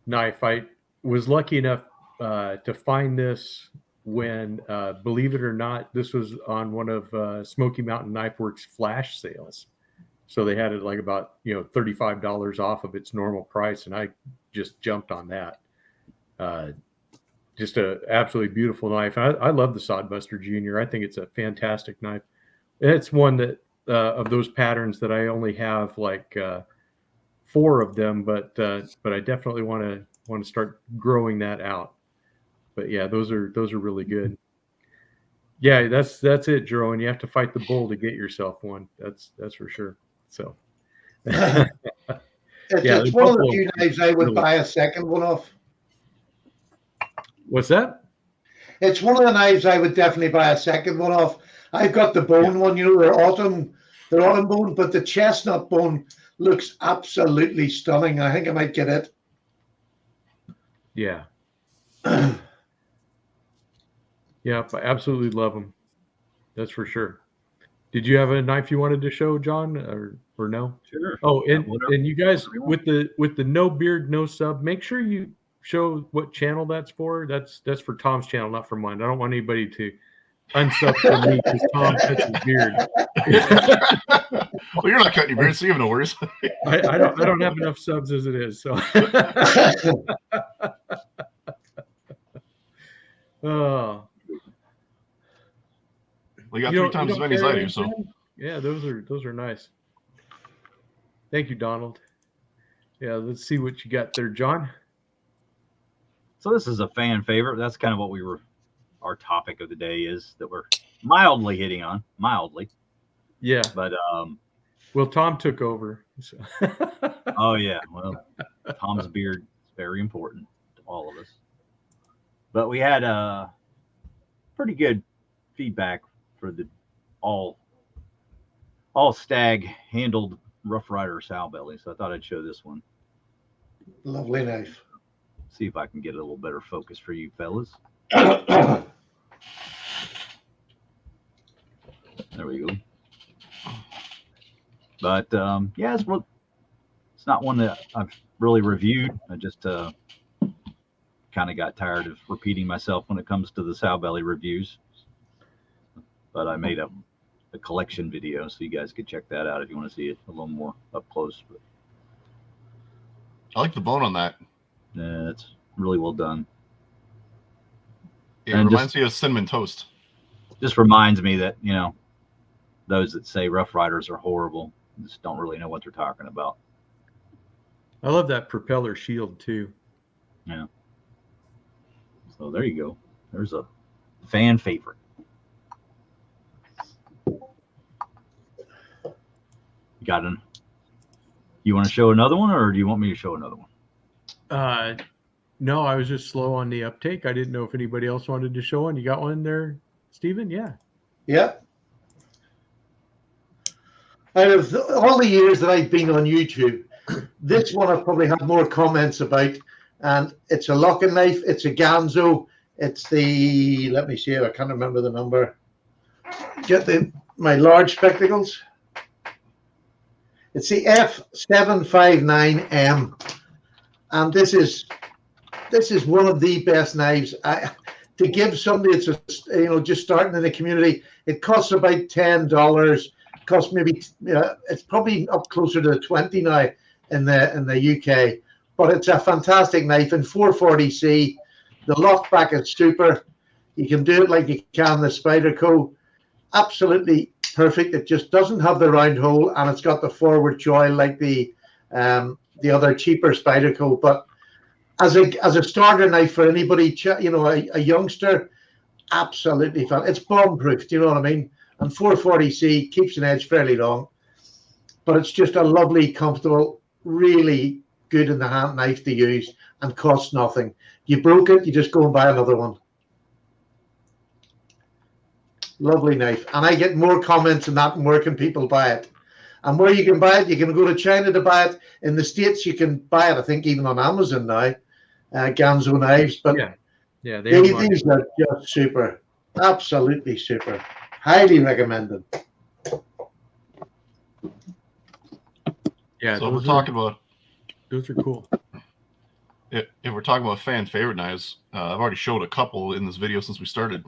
knife. I was lucky enough to find this when, believe it or not, this was on one of Smoky Mountain Knife Works flash sales. So they had it like about $35 off of its normal price, and I just jumped on that. Just a absolutely beautiful knife. I love the Sodbuster Junior. I think it's a fantastic knife. It's one that of those patterns that I only have like 4 of them, but I definitely want to start growing that out. But yeah, those are really good. Yeah, that's it, Jerome. You have to fight the bull to get yourself one. That's for sure. So it's one of the few knives I would buy a second one off. What's that? It's one of the knives I would definitely buy a second one off. I've got the bone one, they're autumn bone, but the chestnut bone looks absolutely stunning. I think I might get it. Yeah. Yeah, I absolutely love them. That's for sure. Did you have a knife you wanted to show, John, or no? Sure. Oh, and you guys with the no beard, no sub, make sure you show what channel that's for. That's for Tom's channel, not for mine. I don't want anybody to unsub for me because Tom cuts his beard. Well, you're not cutting your beard, so you have no worries. I don't have enough subs as it is. So. Oh. Well, you got 3 times as many as I do, so. Yeah, those are nice. Thank you, Donald. Yeah, let's see what you got there, John. So this is a fan favorite. That's kind of what our topic of the day is, that we're mildly hitting on. Mildly. Yeah. But well, Tom took over. So. Oh yeah. Well, Tom's beard is very important to all of us. But we had pretty good feedback for the all stag handled Rough Rider sow belly, so I thought I'd show this one. Lovely knife. See if I can get a little better focus for you fellas. There we go. But yeah, it's not one that I've really reviewed. I just kind of got tired of repeating myself when it comes to the sow belly reviews. But I made a collection video, so you guys could check that out if you want to see it a little more up close. But I like the bone on that. yeah, it's really well done. It reminds me of cinnamon toast. Just reminds me that, those that say Rough Riders are horrible just don't really know what they're talking about. I love that propeller shield too. Yeah. So there you go. There's a fan favorite. You want to show another one, or do you want me to show another one? No, I was just slow on the uptake. I didn't know if anybody else wanted to show one. You got one there, Stephen? Yeah. Yeah. Out of all the years that I've been on YouTube, this one I've probably had more comments about. And it's a locking knife. It's a Ganzo. It's the, let me see, I can't remember the number. Get my large spectacles. It's the F759M. And this is one of the best knives. To give somebody that's just starting in the community, it costs about $10. Costs maybe it's probably up closer to 20 now in the UK. But it's a fantastic knife in 440C. The lockback is super. You can do it like you can the Spyderco. Absolutely perfect. It just doesn't have the round hole, and it's got the forward choil like the other cheaper Spyderco. But as a starter knife for anybody, a youngster, absolutely fun. It's bomb proof. Do you know what I mean? And 440C keeps an edge fairly long, but it's just a lovely, comfortable, really good in the hand knife to use and costs nothing. You broke it, you just go and buy another one. Lovely knife. And I get more comments on that and where can people buy it. And where you can buy it, you can go to China to buy it. In the States, you can buy it, I think, even on Amazon now, Ganzo knives. But yeah, these are just super. Absolutely super. Highly recommended. Yeah, so we're talking about. Those are cool. If we're talking about fan favorite knives, I've already showed a couple in this video since we started.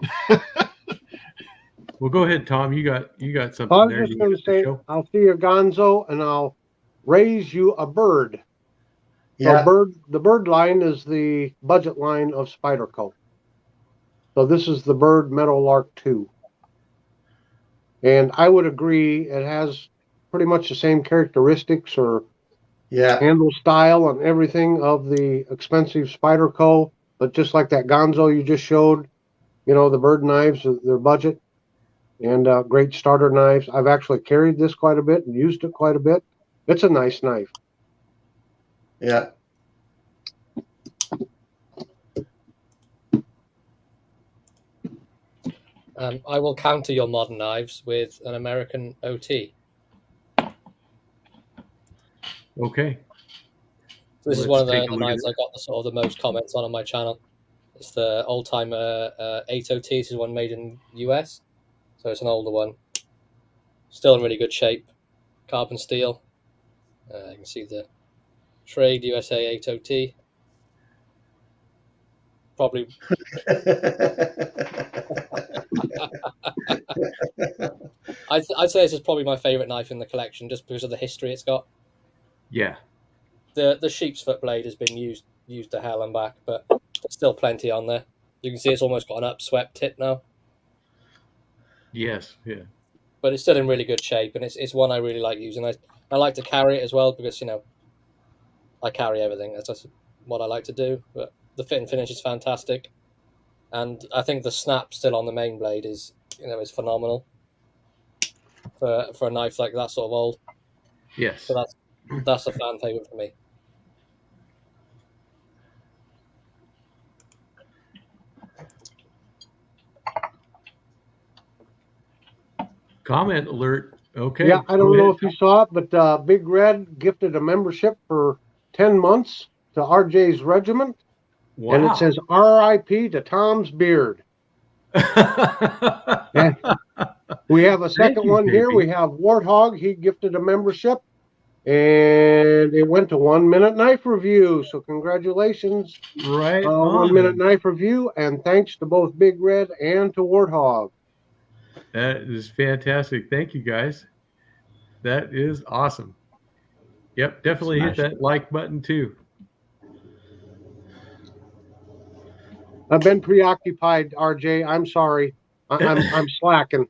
Well, go ahead, Tom. You got something I was there. just going to say, I'll see a Gonzo and I'll raise you a bird. Yeah. So the bird line is the budget line of Spyderco. So this is the Bird Meadowlark 2. And I would agree it has pretty much the same characteristics or handle style and everything of the expensive Spyderco, but just like that Gonzo you just showed, the bird knives, their budget, and great starter knives. I've actually carried this quite a bit and used it quite a bit. It's a nice knife. Yeah. I will counter your modern knives with an American OT. Okay. So this is one of the knives I got the most comments on my channel. It's the old-timer 8OT. This is one made in US, so it's an older one. Still in really good shape. Carbon steel. You can see the Trade USA 8OT. Probably. I'd say this is probably my favorite knife in the collection, just because of the history it's got. Yeah. The sheep's foot blade has been used to hell and back, but there's still plenty on there. You can see it's almost got an upswept tip now. Yes, yeah. But it's still in really good shape, and it's one I really like using. I like to carry it as well because I carry everything. That's just what I like to do. But the fit and finish is fantastic, and I think the snap still on the main blade is phenomenal for a knife like that sort of old. Yes. So that's a fan favorite for me. Comment alert. Okay. Yeah, I don't know if you saw it, but Big Red gifted a membership for 10 months to RJ's regiment. Wow. And it says RIP to Tom's beard. And we have a second one here. We have Warthog. He gifted a membership. And it went to 1 Minute Knife Review. So congratulations. Right. 1 Minute Knife Review. And thanks to both Big Red and to Warthog. That is fantastic. Thank you, guys. That is awesome. Yep, definitely hit that like button too. I've been preoccupied, RJ. I'm sorry. I'm slacking.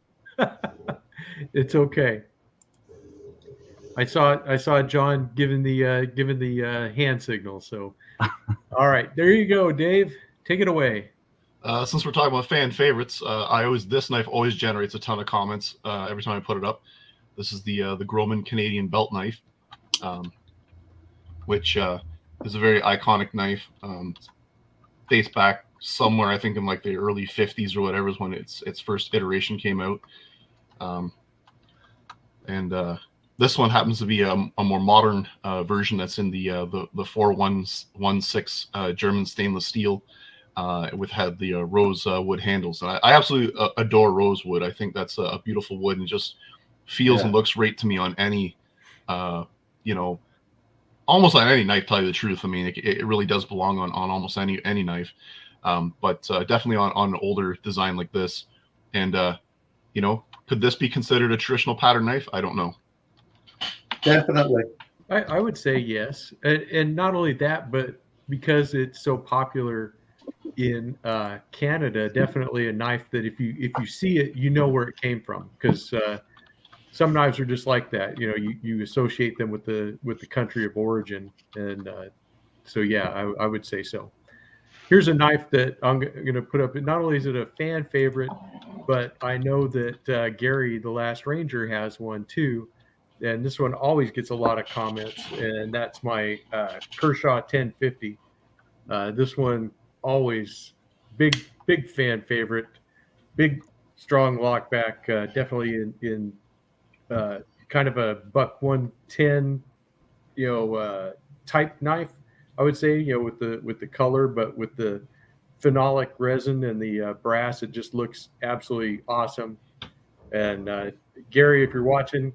It's okay. I saw John giving the hand signal. So, all right, there you go, Dave. Take it away. Since we're talking about fan favorites, this knife always generates a ton of comments every time I put it up. This is the Groman Canadian belt knife, which is a very iconic knife. Dates back somewhere, I think, in like the early 50s or whatever is when its first iteration came out. This one happens to be a more modern version that's in the 4116 German stainless steel with had the rose wood handles. And I absolutely adore rosewood. I think that's a beautiful wood and just feels and looks great to me on any, almost on any knife, to tell you the truth. I mean, it really does belong on almost any knife, but definitely on an older design like this. And, could this be considered a traditional pattern knife? I don't know. Definitely. I would say yes. And not only that, but because it's so popular in Canada, definitely a knife that if you see it, you know where it came from, because some knives are just like that. You associate them with the country of origin, and so yeah, I would say so. Here's a knife that I'm going to put up. Not only is it a fan favorite, but I know that Gary, the Last Ranger, has one too, and this one always gets a lot of comments, and that's my Kershaw 1050. This one always big fan favorite, big strong lockback, definitely in kind of a buck 110, type knife, I would say, with the color, but with the phenolic resin and the brass, it just looks absolutely awesome. And Gary, if you're watching,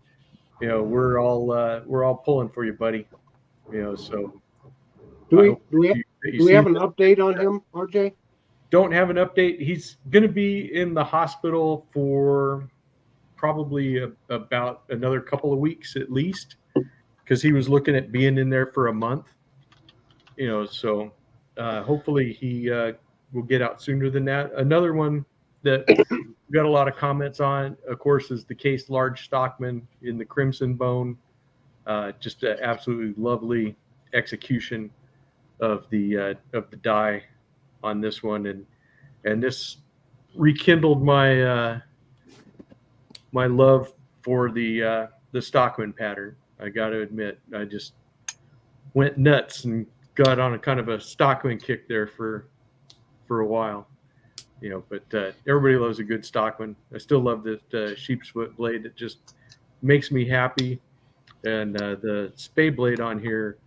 we're all pulling for you, buddy. So do we have an update on him, RJ? Don't have an update. He's going to be in the hospital for probably about another couple of weeks at least, because he was looking at being in there for a month. So hopefully he will get out sooner than that. Another one that we got a lot of comments on, of course, is the Case Large Stockman in the Crimson Bone. Just an absolutely lovely execution of the die on this one, and this rekindled my my love for the Stockman pattern. I got to admit, I just went nuts and got on a kind of a Stockman kick there for a while, But everybody loves a good Stockman. I still love the sheep's foot blade. It just makes me happy, and the spay blade on here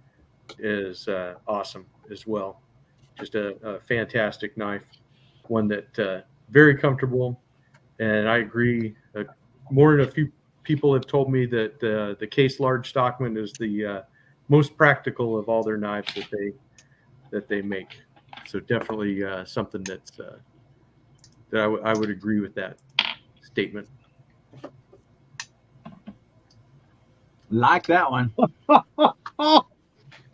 is awesome as well. Just a fantastic knife, one that very comfortable. And I agree. More than a few people have told me that the Case Large Stockman is the most practical of all their knives that they make. So definitely something that's that I would agree with that statement. Like that one.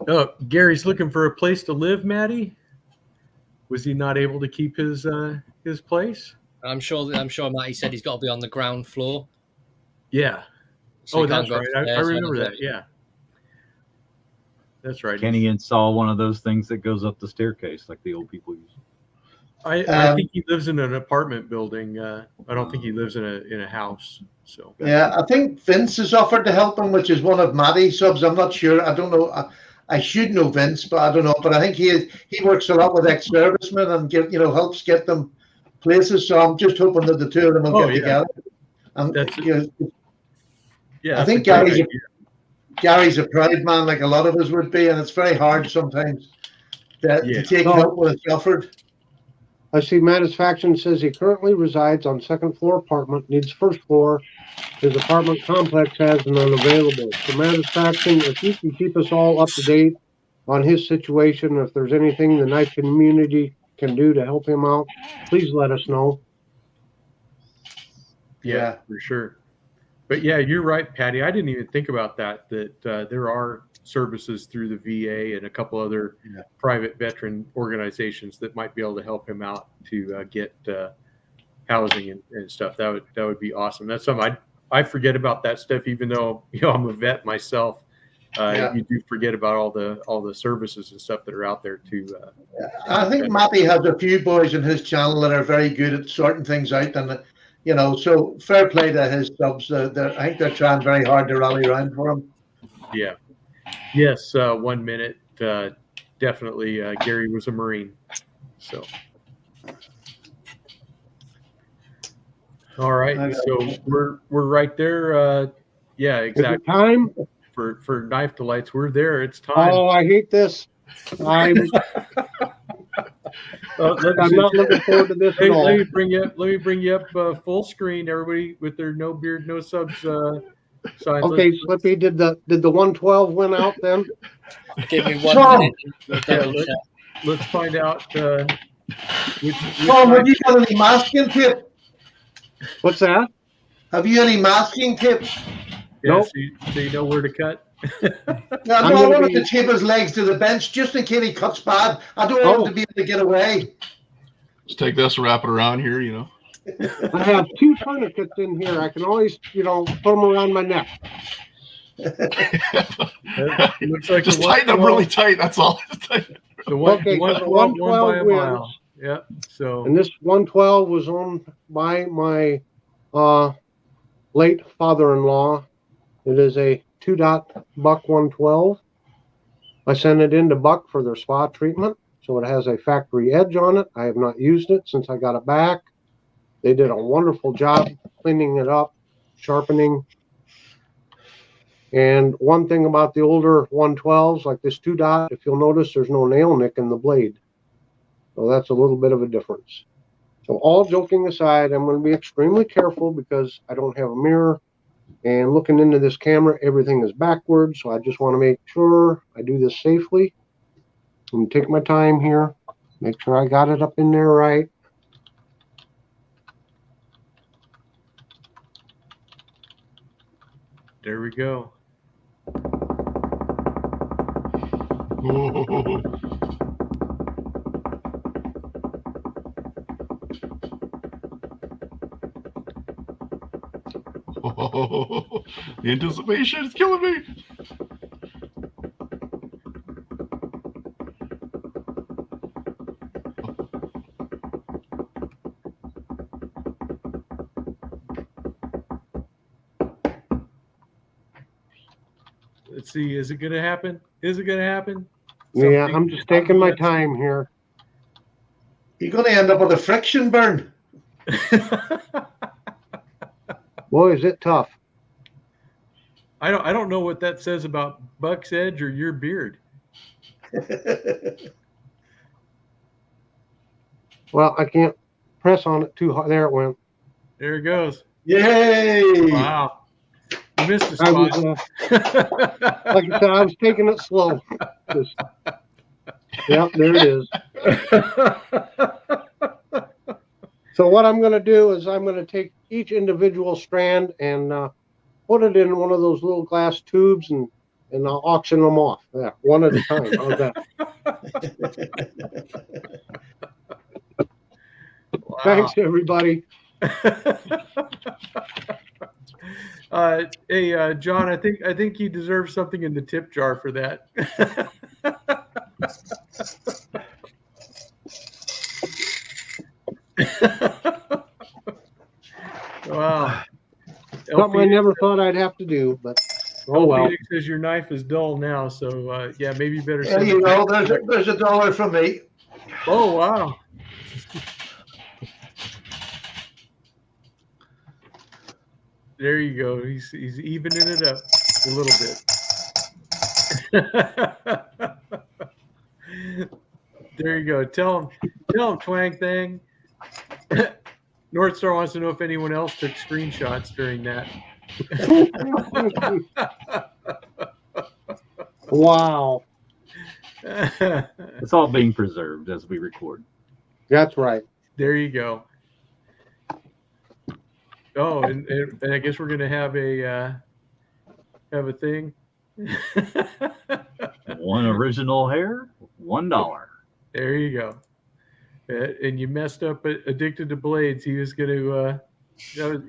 Oh, Gary's looking for a place to live, Maddie. Was he not able to keep his place? I'm sure Matty said he's got to be on the ground floor. Yeah. So that's right. I remember that. Yeah. That's right. Can he install one of those things that goes up the staircase like the old people use? I think he lives in an apartment building. I don't think he lives in a house. So yeah, I think Vince has offered to help him, which is one of Matty's subs. I'm not sure. I don't know. I should know Vince, but I don't know. But I think he works a lot with ex-servicemen and helps get them places. So I'm just hoping that the two of them will get together. And I think Gary's a proud man, like a lot of us would be, and it's very hard sometimes to take help when it's offered. I see Matisfaction says he currently resides on second floor apartment, needs first floor. His apartment complex has an unavailable. So Matisfaction, if you can keep us all up to date on his situation, if there's anything the knife community can do to help him out, please let us know. Yeah, for sure. But yeah, you're right, Patty. I didn't even think about that there are services through the VA and a couple other private veteran organizations that might be able to help him out to get housing and stuff. That would be awesome. That's something I forget about that stuff, even though I'm a vet myself. You do forget about all the services and stuff that are out there too. I think Matty has a few boys in his channel that are very good at sorting things out, and so fair play to his subs. I think they're trying very hard to rally around for him. Yeah. Yes. 1 minute. definitely Gary was a Marine. So, all right. So we're right there. Yeah, exactly. Time for knife delights. We're there. It's time. Oh, I hate this. I'm not looking forward to this at all. Let me bring you up full screen. Everybody with their no beard, no subs signs. Okay, Slippy, did the 112 win out then? Give me 1 minute. Let's find out which Tom, have you got any masking tape? What's that? Have you any masking tape? Yeah, nope. So you know where to cut. I wanted to tape his legs to the bench just in case he cuts bad. I don't want him to be able to get away. Just take this, wrap it around here, I have 2 tourniquets in here. I can always, put them around my neck. Looks like just tighten them really tight. That's all. The 112 by a mile. Yeah. So. And this 112 was owned by my late father-in-law. It is a 2-dot buck 112. I sent it into Buck for their spa treatment, so it has a factory edge on it. I have not used it since I got it back. They did a wonderful job cleaning it up, sharpening. And one thing about the older 112s, like this 2-dot, if you'll notice, there's no nail nick in the blade. So that's a little bit of a difference. So all joking aside, I'm going to be extremely careful because I don't have a mirror. And looking into this camera, everything is backwards. So I just want to make sure I do this safely. I'm going to take my time here. Make sure I got it up in there right. There we go. The anticipation is killing me. Let's see. Is it going to happen? Is it going to happen? Yeah, I'm just taking my time here. You're going to end up with a friction burn. Boy, is it tough. I don't know what that says about Buck's edge or your beard. Well, I can't press on it too hard. There it went. There it goes. Yay! Wow. You missed a spot. Like I said, I was taking it slow. Yep, there it is. So what I'm going to do is I'm going to take each individual strand and put it in one of those little glass tubes and I'll auction them off. Yeah, one at a time. How's that? Wow. Thanks, everybody. Hey, John, I think you deserve something in the tip jar for that. Wow. Something I never thought I'd have to do, but oh well. Phoenix says your knife is dull now, so yeah, maybe you better. There you go. There's $1 from me. Oh wow. There you go. He's evening it up a little bit. There you go. Tell him, Twang Thang. North Star wants to know if anyone else took screenshots during that. Wow. It's all being preserved as we record. That's right. There you go. Oh, and I guess we're gonna have a thing. One original hair, $1. There you go. And you messed up Addicted to Blades. He was gonna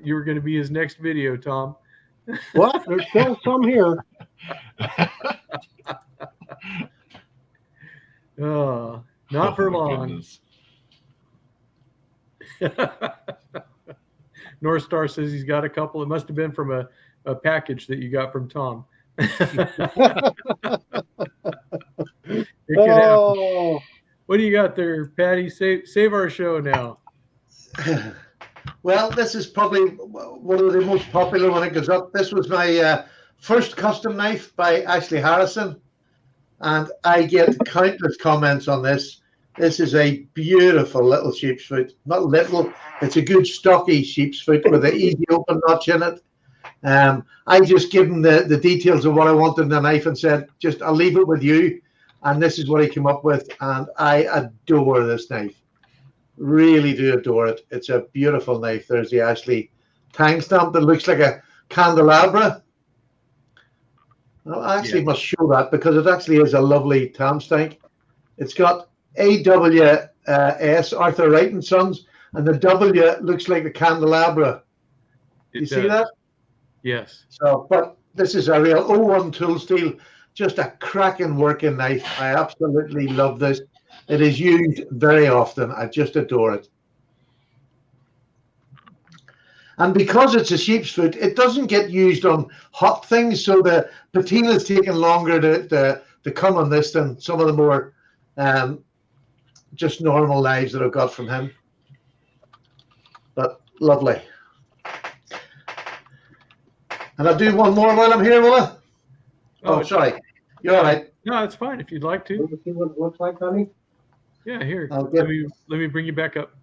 you were gonna be his next video, Tom. What? There's still some here. Oh, not for long. North Star says he's got a couple. It must have been from a package that you got from Tom. It could happen. Oh, What do you got there, Patty? Save our show now. Well, this is probably one of the most popular when it goes up. This was my first custom knife by Ashley Harrison, and I get countless comments on this. This is a beautiful little sheep's foot. Not little, it's a good stocky sheep's foot with an easy open notch in it. I just give him the details of what I want in the knife and said, just I'll leave it with you. And this is what he came up with. And I adore this knife. Really do adore it. It's a beautiful knife. There's the Ashley tang stamp that looks like a candelabra. I actually must show that because it actually is a lovely tam stank. It's got AWS, Arthur Wright and Sons, and the W looks like a candelabra. You see that? Yes. So, but this is a real O1 tool steel, just a cracking working knife. I absolutely love this. It is used very often. I just adore it. And because it's a sheep's foot, it doesn't get used on hot things. So the patina is taking longer to come on this than some of the more just normal knives that I've got from him. But lovely. And I'll do one more while I'm here, will I? Oh, sorry. You're all right. No, it's fine if you'd like to. let me see what it looks like, honey. Yeah, here. Let me bring you back up.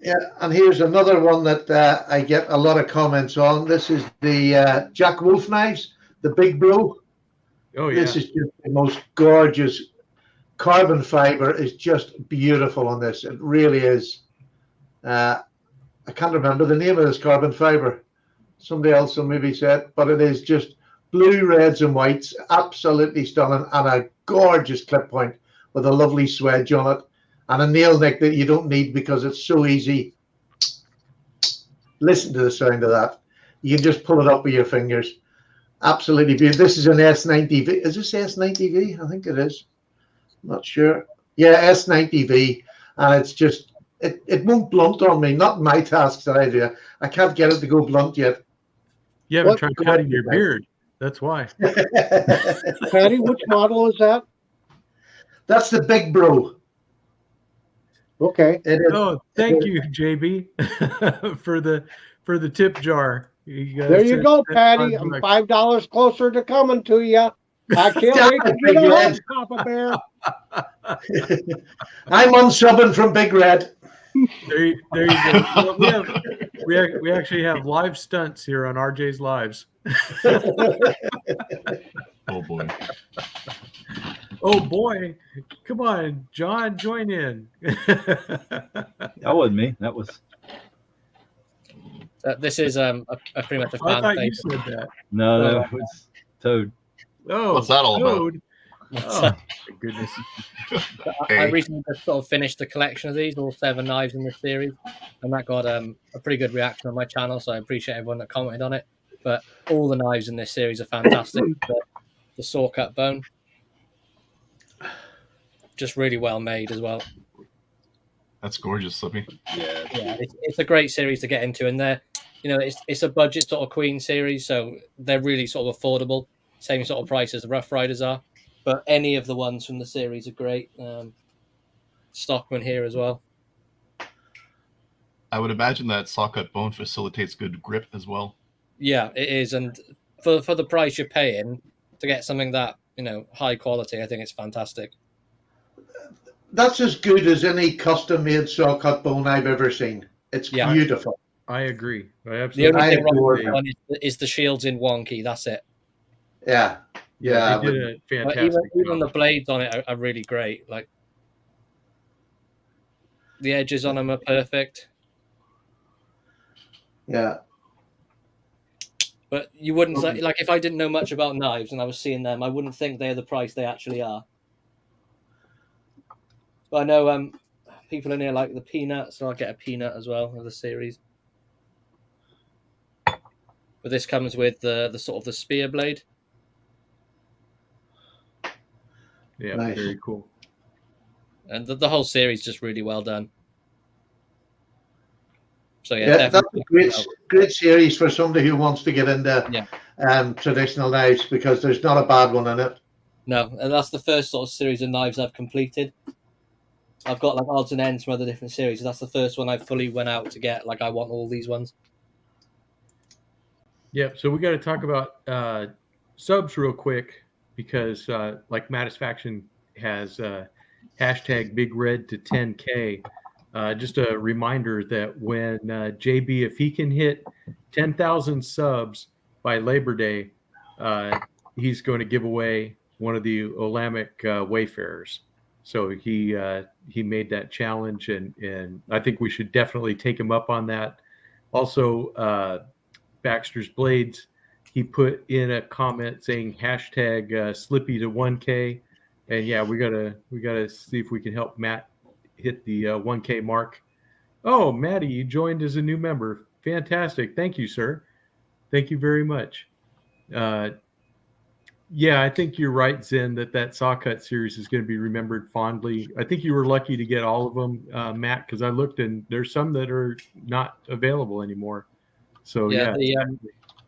Yeah, and here's another one that I get a lot of comments on. This is the Jack Wolf knives, the Big Bro. Oh, yeah. This is just the most gorgeous. Carbon fiber is just beautiful on this. It really is. I can't remember the name of this carbon fiber. Somebody else will maybe say it, but it is just blue, reds, and whites. Absolutely stunning, and a gorgeous clip point with a lovely swedge on it, and a nail nick that you don't need because it's so easy. Listen to the sound of that. You can just pull it up with your fingers. Absolutely beautiful. This is an S90V. Is this S90V? I think it is. Not sure. Yeah, S90V, and it's just it won't blunt on me. Not my tasks that I do. I can't get it to go blunt yet. You haven't tried cutting your beard. That's why. Patty, which model is that? That's the Big Bro. Okay. Oh, thank you, JB, for the tip jar. There you go, Patty. I'm $5 closer to coming to you. I can't wait to get on Papa Bear. I'm unsubbing from Big Red. There you go. Well, we actually have live stunts here on RJ's Lives. Oh boy. Oh boy. Come on, John, join in. That wasn't me. That was. This is a pretty much a fan I thought favorite. you said that. No, that was Toad. Oh, what's that all Toad. about? Oh, my goodness. I recently just sort of finished the collection of these, all 7 knives in this series, and that got a pretty good reaction on my channel, so I appreciate everyone that commented on it. But all the knives in this series are fantastic. The saw cut bone, just really well made as well. That's gorgeous, Slippy. Yeah. It's a great series to get into, and it's a budget sort of Queen series, so they're really sort of affordable, same sort of price as the Rough Riders are. But any of the ones from the series are great. Stockman here as well. I would imagine that saw cut bone facilitates good grip as well. Yeah, it is, and for the price you're paying to get something that high quality, I think it's fantastic. That's as good as any custom made saw cut bone I've ever seen. It's beautiful. I agree. I The absolutely. only thing wrong with agree. one is the shields in wonky. That's it. Yeah. Yeah, they did a But fantastic even job. the blades on it are really great. Like the edges on them are perfect. Yeah. But you wouldn't say, like, if I didn't know much about knives and I was seeing them, I wouldn't think they're the price they actually are. But I know people in here like the peanut, so I'll get a peanut as well of the series. But this comes with the sort of the spear blade. Yeah, Nice. very cool. And the whole series just really well done. So Yeah, that's definitely. a great series for somebody who wants to get into traditional knives because there's not a bad one in it. No, and that's the first sort of series of knives I've completed. I've got like odds and ends from other different series. That's the first one I fully went out to get. Like, I want all these ones. Yep. So we got to talk about subs real quick because like Mattisfaction has hashtag Big Red to 10K. Just a reminder that when JB, if he can hit 10,000 subs by Labor Day, he's going to give away one of the Olamic Wayfarers. So he made that challenge, and I think we should definitely take him up on that. Also, Baxter's Blades, he put in a comment saying hashtag Slippy to 1K, and yeah, we gotta see if we can help Matt hit the 1K mark. Oh, Matty, you joined as a new member. Fantastic. Thank you, sir. Thank you very much. Yeah, I think you're right, Zen, that saw cut series is going to be remembered fondly. I think you were lucky to get all of them, Matt, because I looked and there's some that are not available anymore. So yeah.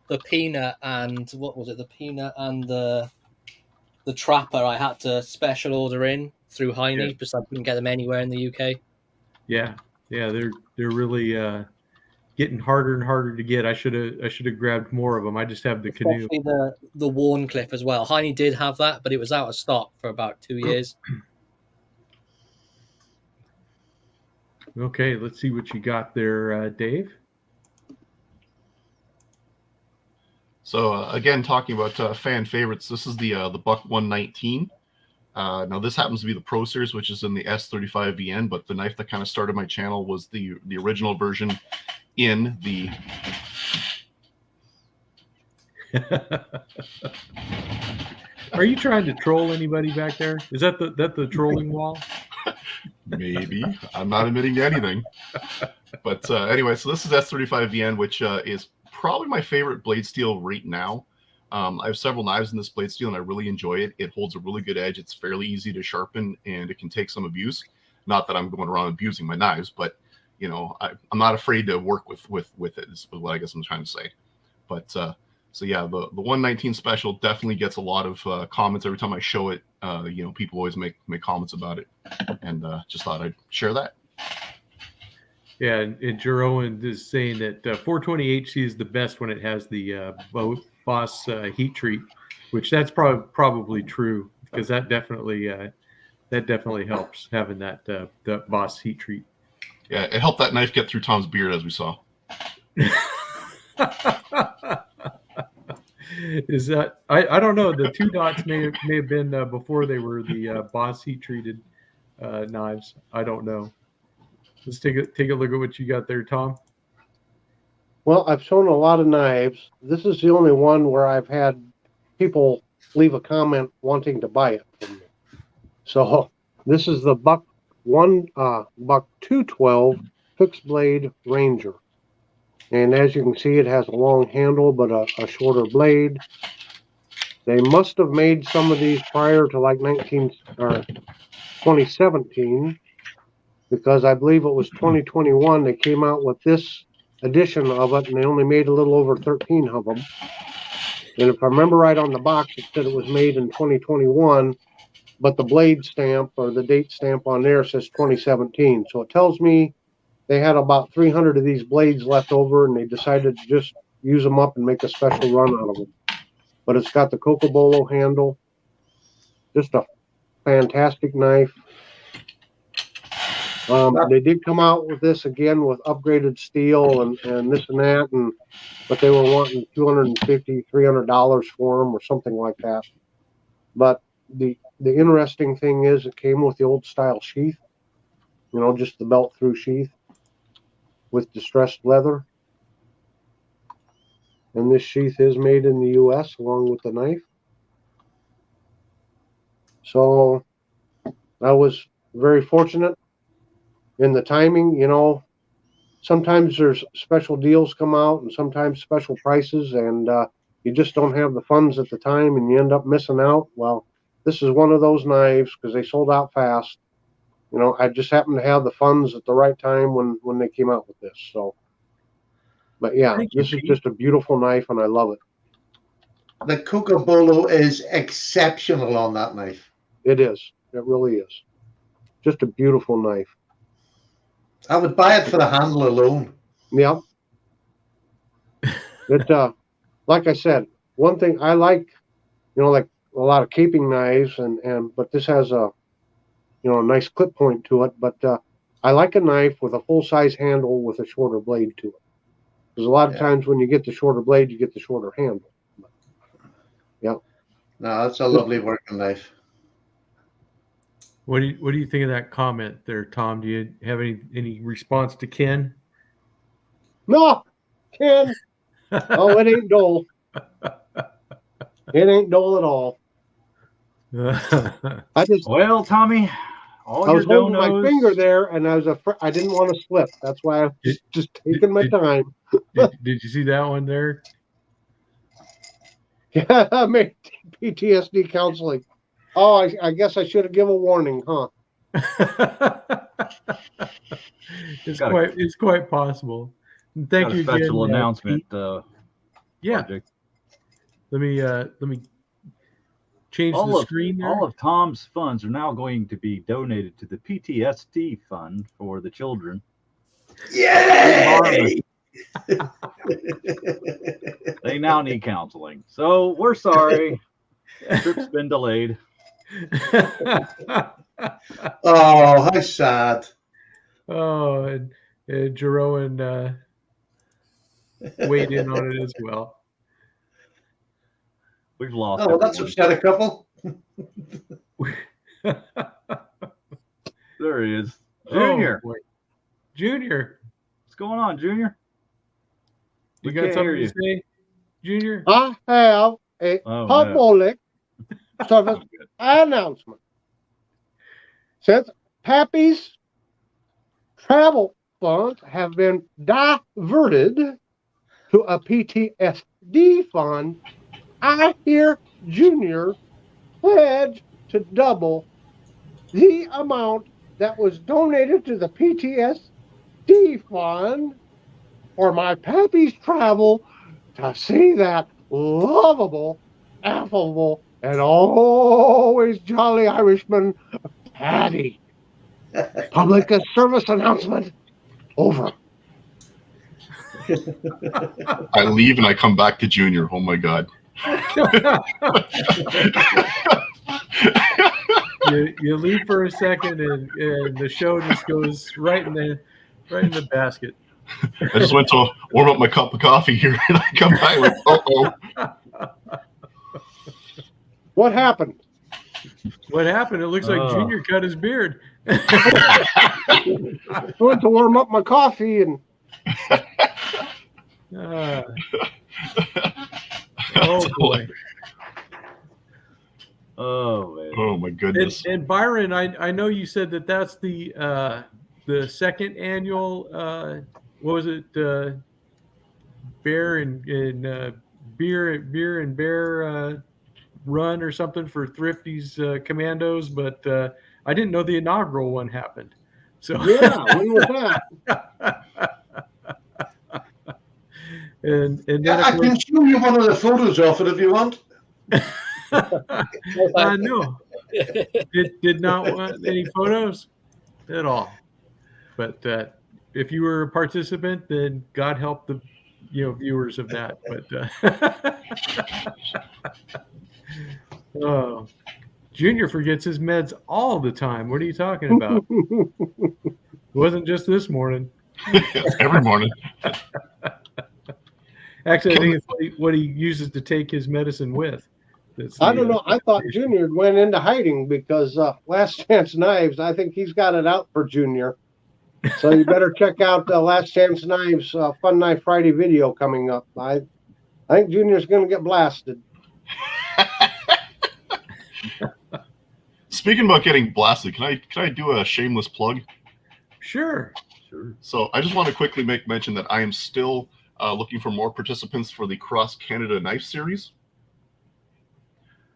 The peanut and what was it? The peanut and the trapper I had to special order in through Heine because I couldn't get them anywhere in the UK. Yeah, they're really getting harder and harder to get. I should have grabbed more of them. I just have the canoe. The Warncliffe as well. Heine did have that, but it was out of stock for about 2 years. Okay, let's see what you got there, Dave. So again, talking about fan favorites, this is the Buck 119. Now this happens to be the Pro Series, which is in the S35VN, but the knife that kind of started my channel was the original version in the. Are you trying to troll anybody back there? Is that the trolling wall? Maybe. I'm not admitting to anything. But anyway, so this is S35VN, which is probably my favorite blade steel right now. I have several knives in this blade steel, and I really enjoy it. It holds a really good edge. It's fairly easy to sharpen, and it can take some abuse. Not that I'm going around abusing my knives, but you know, I'm not afraid to work with it. Is what I guess I'm trying to say. But so yeah, the 119 special definitely gets a lot of comments every time I show it. You know, people always make comments about it, and just thought I'd share that. Yeah, and Jeroen is saying that 420 HC is the best when it has the Boss heat treat, which that's probably true because that definitely helps having that the Boss heat treat. Yeah, it helped that knife get through Tom's beard, as we saw. Is that I don't know. The 2 dots may have been before they were the Boss heat treated knives. I don't know. Let's take a look at what you got there, Tom. Well, I've shown a lot of knives. This is the only one where I've had people leave a comment wanting to buy it from me. So this is the Buck 212 fixed blade Ranger. And as you can see, it has a long handle, but a shorter blade. They must have made some of these prior to like 2017, because I believe it was 2021 they came out with this edition of it, and they only made a little over 13 of them. And if I remember right on the box, it said it was made in 2021, but the blade stamp or the date stamp on there says 2017. So it tells me they had about 300 of these blades left over, and they decided to just use them up and make a special run out of them. But it's got the Cocobolo handle. Just a fantastic knife. They did come out with this again with upgraded steel and this and that, but they were wanting $250, $300 for them or something like that. But the interesting thing is it came with the old style sheath, you know, just the belt through sheath with distressed leather. And this sheath is made in the US along with the knife. So I was very fortunate in the timing. You know, sometimes there's special deals come out and sometimes special prices, and you just don't have the funds at the time and you end up missing out. Well, this is one of those knives because they sold out fast. You know, I just happened to have the funds at the right time when they came out with this. So, but yeah, this is just a beautiful knife and I love it. The Cucabolo is exceptional on that knife. It is. It really is. Just a beautiful knife. I would buy it for the handle alone. Yeah. It like I said, one thing I like, like a lot of caping knives but this has a a nice clip point to it, but I like a knife with a full size handle with a shorter blade to it. Because a lot of times when you get the shorter blade, you get the shorter handle. Yeah. No, that's a lovely working knife. What do you think of that comment there, Tom? Do you have any response to Ken? No, Ken. Oh, it ain't dull. It ain't dull at all. Well, Tommy, I was holding my finger there, and I didn't want to slip. That's why I was just taking my time. Did you see that one there? Yeah, I made PTSD counseling. Oh, I guess I should have given a warning, huh? It's quite possible. Thank you again. Special announcement. Project. Let me change the screen there. All of Tom's funds are now going to be donated to the PTSD fund for the children. Yay! They now need counseling. So we're sorry. Trip's been delayed. Oh, how sad. Oh, and Jeroen weighed in on it as well. We've lost. Oh, well, that's upset a couple. There he is. Junior. Oh, Junior. What's going on, Junior? You got something to say, Junior? I have a public service announcement. Since Pappy's travel funds have been diverted to a PTSD fund, I hear Junior pledge to double the amount that was donated to the PTSD fund for my Pappy's travel to see that lovable, affable, and always jolly Irishman, Paddy. Public service announcement over. I leave and I come back to Junior. Oh my God. you leave for a second and the show just goes right in the basket. I just went to warm up my cup of coffee here and I come back like, What happened? What happened? It looks like Junior cut his beard. I went to warm up my coffee and oh boy. Oh man. Oh my goodness. And Byron, I know you said that's the second annual what was it, beer and bear run or something for Thrifty's Commandos, but I didn't know the inaugural one happened. So yeah, when was that? and then I can show you one of the photos of it if you want. I know. Did not want any photos at all. But if you were a participant, then God help the viewers of that. But oh, Junior forgets his meds all the time. What are you talking about? It wasn't just this morning. Every morning. Actually, I think it's what he uses to take his medicine with. I don't know. I thought Junior went into hiding because Last Chance Knives, I think he's got it out for Junior. So you better check out the Last Chance Knives Fun Knife Friday video coming up. I think Junior's going to get blasted. Speaking about getting blasted, can I do a shameless plug? Sure. So I just want to quickly make mention that I am still looking for more participants for the Cross Canada Knife Series.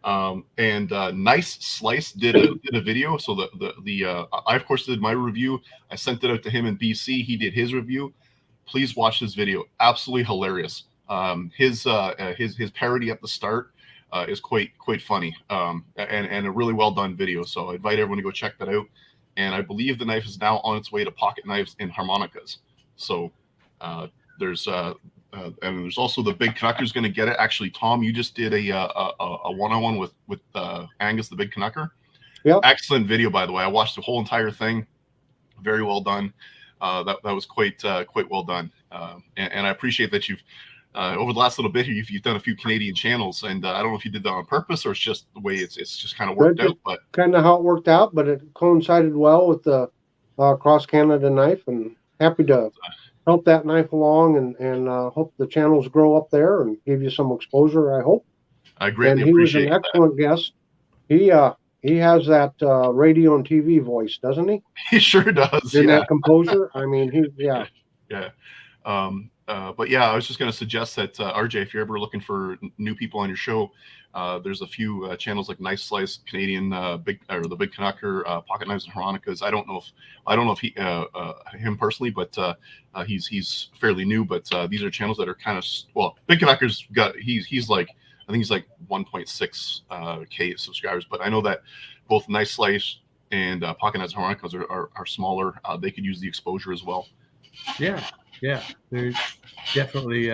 And Nice Slice did a video. So I of course did my review. I sent it out to him in BC. He did his review. Please watch this video. Absolutely hilarious. His parody at the start is quite funny, and a really well done video. So I invite everyone to go check that out. And I believe the knife is now on its way to pocket knives and harmonicas. So there's also the Big Canucker's going to get it. Actually, Tom, you just did a one-on-one with Angus, the Big Canucker. Yep. Excellent video, by the way. I watched the whole entire thing. Very well done. That was quite well done. And I appreciate that you've over the last little bit here, you've done a few Canadian channels, and I don't know if you did that on purpose or it's just the way it's just kind of worked out. But kind of how it worked out, but it coincided well with the Cross Canada knife, and happy to help that knife along, and hope the channels grow up there and give you some exposure, I hope. I greatly and he was appreciate an excellent guest. He has that radio and TV voice, doesn't he? He sure does. And that composure. I mean, Yeah. But yeah, I was just going to suggest that RJ, if you're ever looking for new people on your show, there's a few channels like Nice Slice, Canadian the Big Canucker, Pocket Knives and Harmonicas. I don't know if he him personally, but he's fairly new. But these are channels that are kind of Big Canucker's got he's like I think he's like 1.6 K subscribers. But I know that both Nice Slice and Pocket Knives and Harmonicas are smaller. They could use the exposure as well. Yeah, there's definitely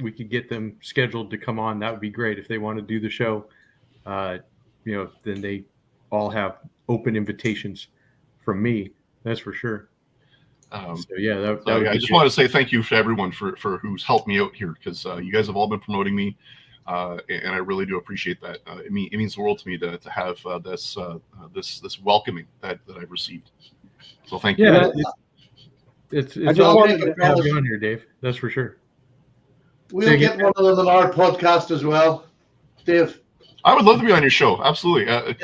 we could get them scheduled to come on. That would be great if they want to do the show. Then they all have open invitations from me. That's for sure. I just want to say thank you to everyone for who's helped me out here, because you guys have all been promoting me, and I really do appreciate that. It means the world to me to have this welcoming that I've received. So thank you. Yeah. It's all good to have you on here, Dave. That's for sure. We'll get one of them on our podcast as well, Dave. I would love to be on your show. Absolutely. I've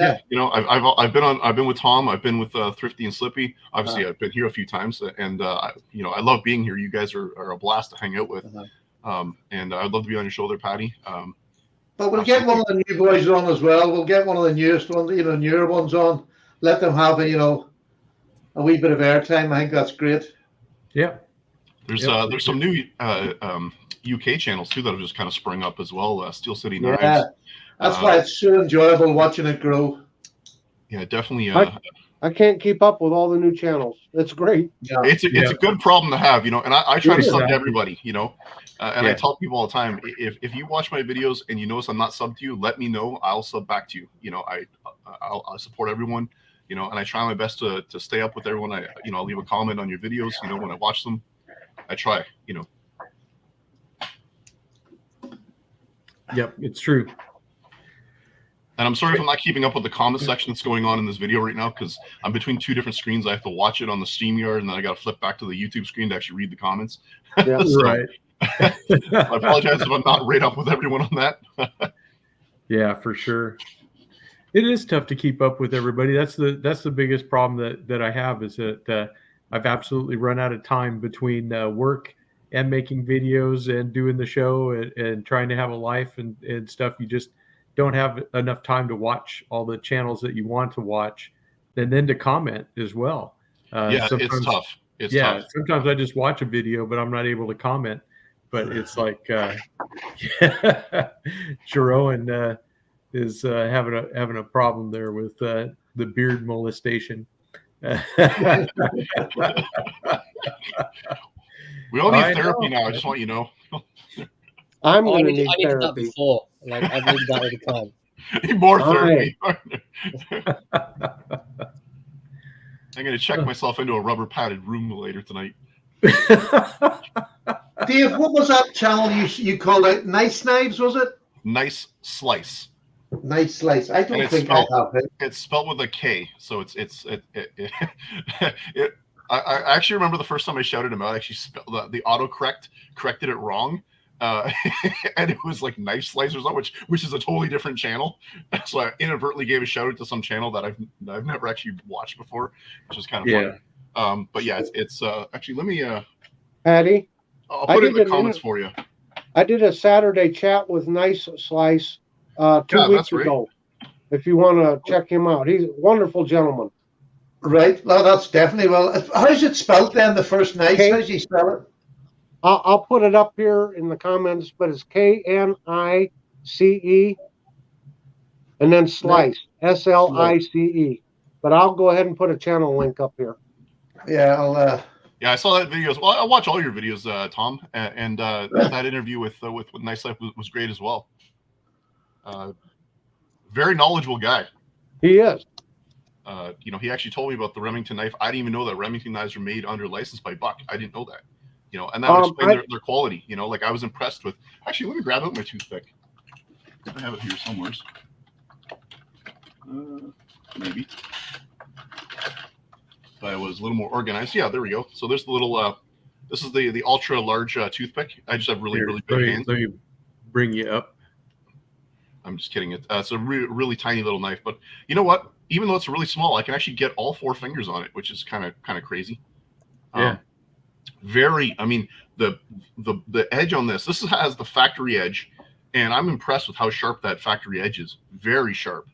been with Tom. I've been with Thrifty and Slippy. Obviously, I've been here a few times, and I love being here. You guys are a blast to hang out with. And I'd love to be on your show there, Patty. But we'll get one of the new boys on as well. We'll get one of the newest ones, newer ones on. Let them have a wee bit of airtime. I think that's great. Yeah, there's some new UK channels too that have just kind of sprung up as well. Steel City Knives. Yeah, that's why it's so enjoyable watching it grow. Yeah, definitely. I can't keep up with all the new channels. It's great. Yeah. It's a good problem to have, and I try to sub to everybody, and I tell people all the time, if you watch my videos and you notice I'm not subbed to you, let me know. I'll sub back to you. I'll support everyone. And I try my best to stay up with everyone. I'll leave a comment on your videos, when I watch them. I try, Yep, it's true. And I'm sorry if I'm not keeping up with the comment section that's going on in this video right now, because I'm between two different screens. I have to watch it on the StreamYard, and then I got to flip back to the YouTube screen to actually read the comments. Yeah, right. I apologize if I'm not right up with everyone on that. Yeah, for sure. It is tough to keep up with everybody. That's the biggest problem that I have, is that I've absolutely run out of time between work and making videos and doing the show and trying to have a life and stuff. You just don't have enough time to watch all the channels that you want to watch, and then to comment as well. It's tough. It's tough. Sometimes I just watch a video, but I'm not able to comment. But it's like Jeroen is having a problem there with the beard molestation. We all need therapy now. I just want you to know. I'm going to need therapy. that before. Like, I've needed that all the time. Need more therapy. I'm going to check myself into a rubber padded room later tonight. Dave, what was that channel you called out? Nice Knives, was it? Nice Slice. Nice Slice. I don't think I have it. It's spelled with a K, so I actually remember the first time I shouted him out. I actually spelled the autocorrect corrected it wrong, and it was like Knife Slice or something, which is a totally different channel. So I inadvertently gave a shout out to some channel that I've never actually watched before, which is kind of fun. But yeah, it's actually, let me Patty, I'll put it in the comments for you. I did a Saturday chat with Nice Slice 2 weeks ago. If you want to check him out, he's a wonderful gentleman. Right. Well, that's definitely How's it spelled then? The first Nice. How do you spell it? I'll put it up here in the comments, but it's KNICE and then Slice, SLICE. But I'll go ahead and put a channel link up here. Yeah, I'll. Yeah, I saw that video. Well, I watch all your videos, Tom, and that interview with Nice Life was great as well. Very knowledgeable guy. He is. He actually told me about the Remington knife. I didn't even know that Remington knives are made under license by Buck. I didn't know that. And that would explain their quality. Like I was impressed with. Actually, let me grab out my toothpick. I have it here somewhere. Maybe. If I was a little more organized. Yeah, there we go. So there's the little. This is the ultra large toothpick. I just have really big hands. Let me bring you up. I'm just kidding. It's a really tiny little knife, but you know what? Even though it's really small, I can actually get all 4 fingers on it, which is kind of crazy. Yeah. I mean, the edge on this has the factory edge, and I'm impressed with how sharp that factory edge is. Very sharp.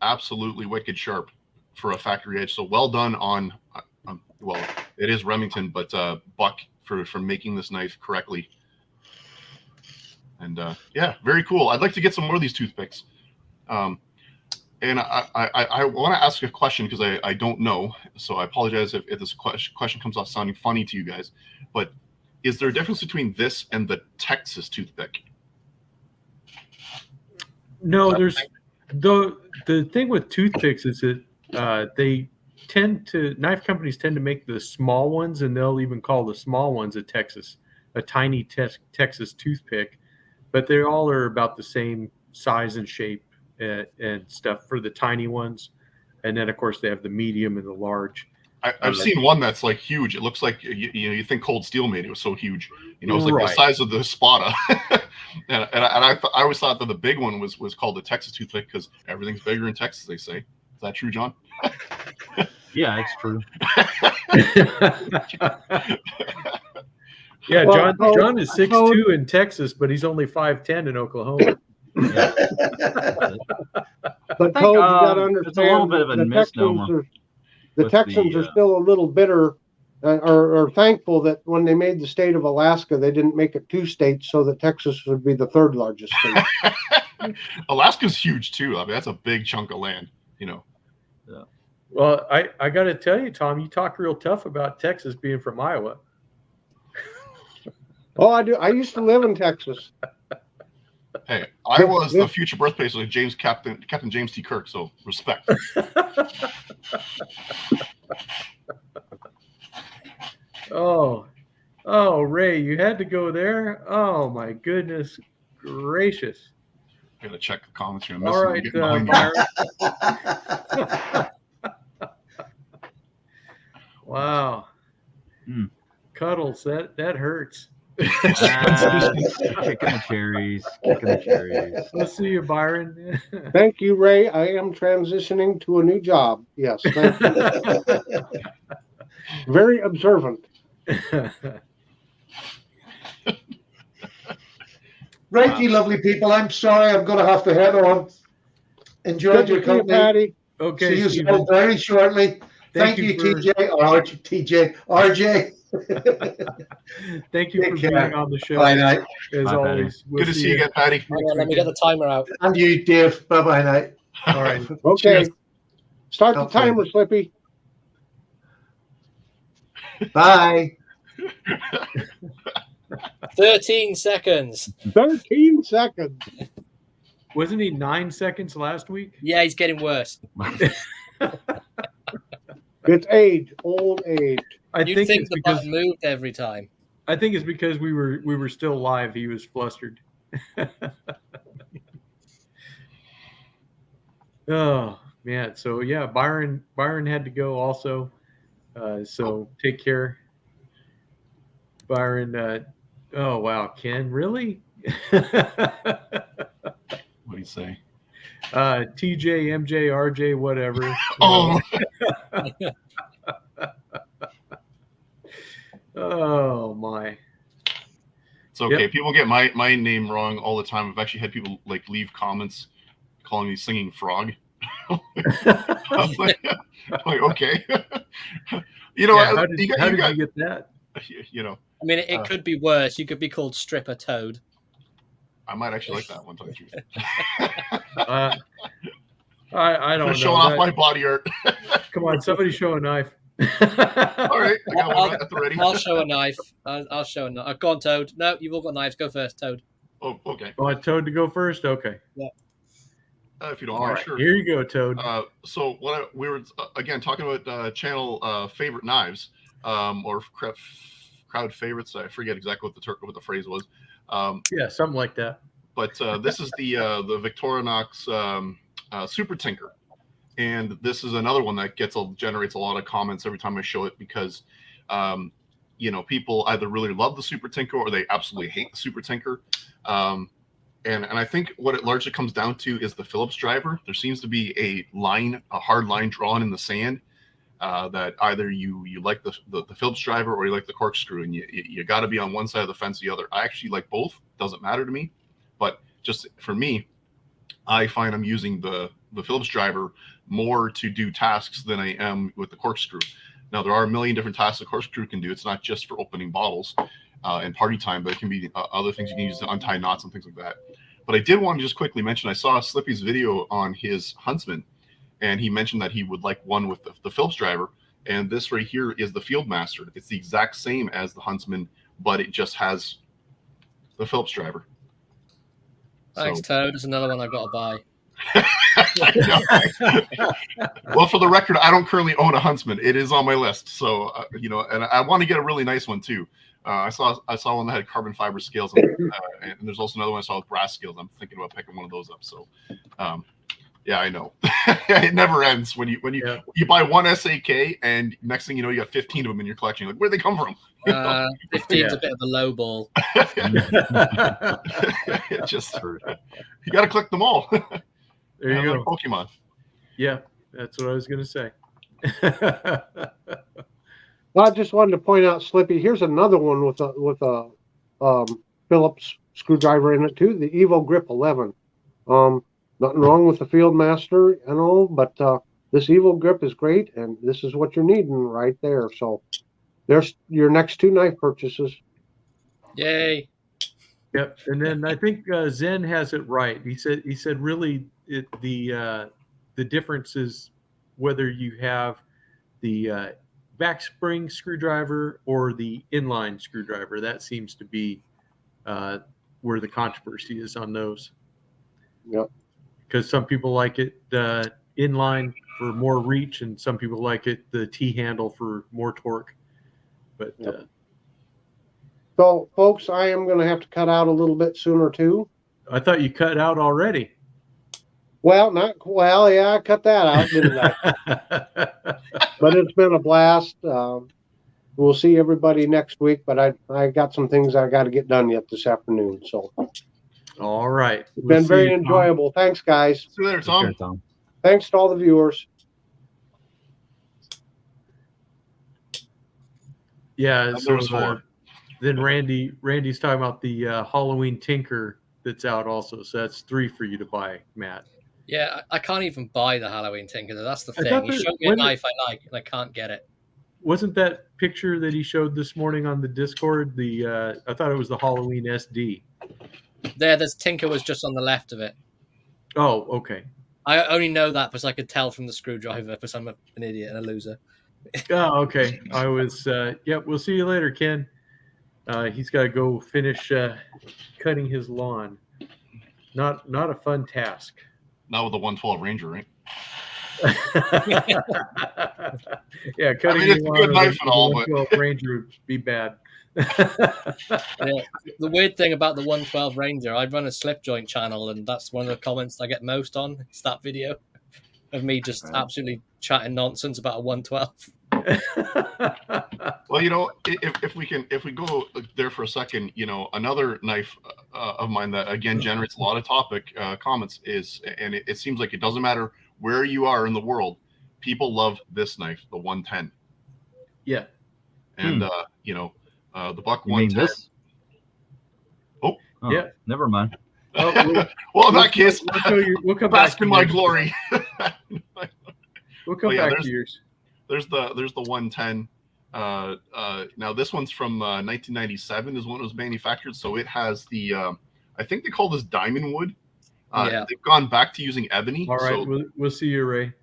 Absolutely wicked sharp for a factory edge. So well done on. Well, it is Remington, but Buck for making this knife correctly. And yeah, very cool. I'd like to get some more of these toothpicks. And I want to ask a question because I don't know. So I apologize if this question comes off sounding funny to you guys. But is there a difference between this and the Texas toothpick? No, there's the thing with toothpicks is that knife companies tend to make the small ones, and they'll even call the small ones a tiny Texas toothpick. But they all are about the same size and shape and stuff for the tiny ones. And then, of course, they have the medium and the large. I've seen one that's like huge. It looks like, you think Cold Steel made it. It was so huge. It was like the size of the Spada. and I always thought that the big one was called the Texas toothpick because everything's bigger in Texas, they say. Is that true, John? Yeah, it's true. Yeah, John is 6'2" in Texas, but he's only 5'10" in Oklahoma. Yeah. But Toad, you got to understand, it's a little bit of a misnomer. The Texans are still a little bitter or thankful that when they made the state of Alaska, they didn't make it 2 states so that Texas would be the 3rd largest state. Alaska's huge too. I mean, that's a big chunk of land, Yeah. Well, I got to tell you, Tom, you talk real tough about Texas being from Iowa. Oh, I do. I used to live in Texas. Hey, Iowa is the future birthplace of Captain James T. Kirk, so respect. Oh, Ray, you had to go there? Oh, my goodness gracious. I gotta check the comments here. All right, Byron. Wow. Cuddles, that hurts. Kicking the cherries. Let's see you, Byron. Thank you, Ray. I am transitioning to a new job. Yes, thank you. Very observant. Right, you lovely people. I'm sorry, I'm going to have to head on. Enjoyed your company, Patty. Okay, see you all very shortly. Thank you, TJ or RJ. Thank you for being on the show. Bye night. As Bye, always. Good to see you again, Patty. Let me get the timer out. And you, Dave. Bye night. All right. Okay. Cheers. Start the timer, Slippy. Bye. 13 seconds. 13 seconds. Wasn't he 9 seconds last week? Yeah, he's getting worse. It's age, old age. You'd think the button moved every time. I think it's because we were still live. He was flustered. Oh man. So yeah, Byron had to go also. So take care. Byron, oh wow, Ken, really? What do you say? TJ, MJ, RJ, whatever. Oh. Oh my. It's okay. Yep. People get my name wrong all the time. I've actually had people leave comments calling me Singing Frog. I'm like, okay. How did you get that? I mean, it could be worse. You could be called Stripper Toad. I might actually like that one. Tell you the truth. I don't know. Showing off my body art. Come on, somebody show a knife. All right, I got one at the ready. I'll show a knife. I'll show a knife. Go on, Toad. No, you've all got knives. Go first, Toad. Oh, okay. Want Toad to go first? Okay. Yeah. If you don't All mind, right. sure. Here you go, Toad. So we were again talking about channel favorite knives, or crowd favorites. I forget exactly what the phrase was. Yeah, something like that. But this is the Victorinox Super Tinker, and this is another one that generates a lot of comments every time I show it because, people either really love the Super Tinker or they absolutely hate the Super Tinker. And I think what it largely comes down to is the Phillips driver. There seems to be a hard line drawn in the sand that either you like the Phillips driver or you like the corkscrew, and you got to be on one side of the fence or the other. I actually like both. Doesn't matter to me. But just for me, I find I'm using the Phillips driver more to do tasks than I am with the corkscrew. Now, there are a million different tasks the corkscrew can do. It's not just for opening bottles and party time, but it can be other things you can use to untie knots and things like that. But I did want to just quickly mention, I saw Slippy's video on his Huntsman, and he mentioned that he would like one with the Phillips driver. And this right here is the Fieldmaster. It's the exact same as the Huntsman, but it just has the Phillips driver. Thanks, Toad. There's another one I've got to buy. Well, for the record, I don't currently own a Huntsman. It is on my list. So, and I want to get a really nice one too. I saw one that had carbon fiber scales, and there's also another one I saw with brass scales. I'm thinking about picking one of those up. So, yeah, I know. It never ends when you buy one SAK, and next thing you know, you got 15 of them in your collection. You're like, where'd they come from? 15's a bit of a low ball. Just you got to collect them all. There you go. Like Pokemon. Yeah, that's what I was going to say. Well, I just wanted to point out, Slippy, here's another one with a Phillips screwdriver in it too, the Evo Grip 11. Nothing wrong with the Fieldmaster and all, but this Evo Grip is great, and this is what you're needing right there. So there's your next two knife purchases. Yay! Yep, and then I think Zen has it right. He said really the difference is whether you have the back spring screwdriver or the inline screwdriver. That seems to be where the controversy is on those. Yep. Because some people like it inline for more reach, and some people like it the T handle for more torque. But yep. So, folks, I am going to have to cut out a little bit sooner too. I thought you cut out already. Well, yeah, I cut that out, didn't I? But it's been a blast. We'll see everybody next week, but I got some things I got to get done yet this afternoon. So, all right, it's been very enjoyable. Thanks, guys. See you later, Tom. Thanks to all the viewers. Yeah, so then Randy's talking about the Halloween Tinker that's out also. So that's 3 for you to buy, Matt. Yeah, I can't even buy the Halloween Tinker. That's the thing. He showed me a knife I like, and I can't get it. Wasn't that picture that he showed this morning on the Discord? I thought it was the Halloween SD. This Tinker was just on the left of it. Oh, okay. I only know that because I could tell from the screwdriver because I'm an idiot and a loser. Oh, okay. I was, we'll see you later, Ken. He's got to go finish cutting his lawn. Not a fun task. Not with the 112 Ranger, right? Yeah, cutting it's a good knife and all, but 112 Ranger would be bad. Yeah. The weird thing about the 112 Ranger, I run a slip joint channel, and that's one of the comments I get most on. It's that video of me just absolutely chatting nonsense about a 112. Well, if we go there for a second, another knife of mine that again generates a lot of topic comments is, and it seems like it doesn't matter where you are in the world, people love this knife, the 110. Yeah. And the Buck 110. This? Oh, yeah. Never mind. Well, in that case, we'll come bask back in my glory. We'll come back to yours. There's the 110. Now this one's from 1997 is when it was manufactured, so it has the I I think they call this diamond wood. Yeah. They've gone back to using ebony. All right, So, we'll see you, Ray.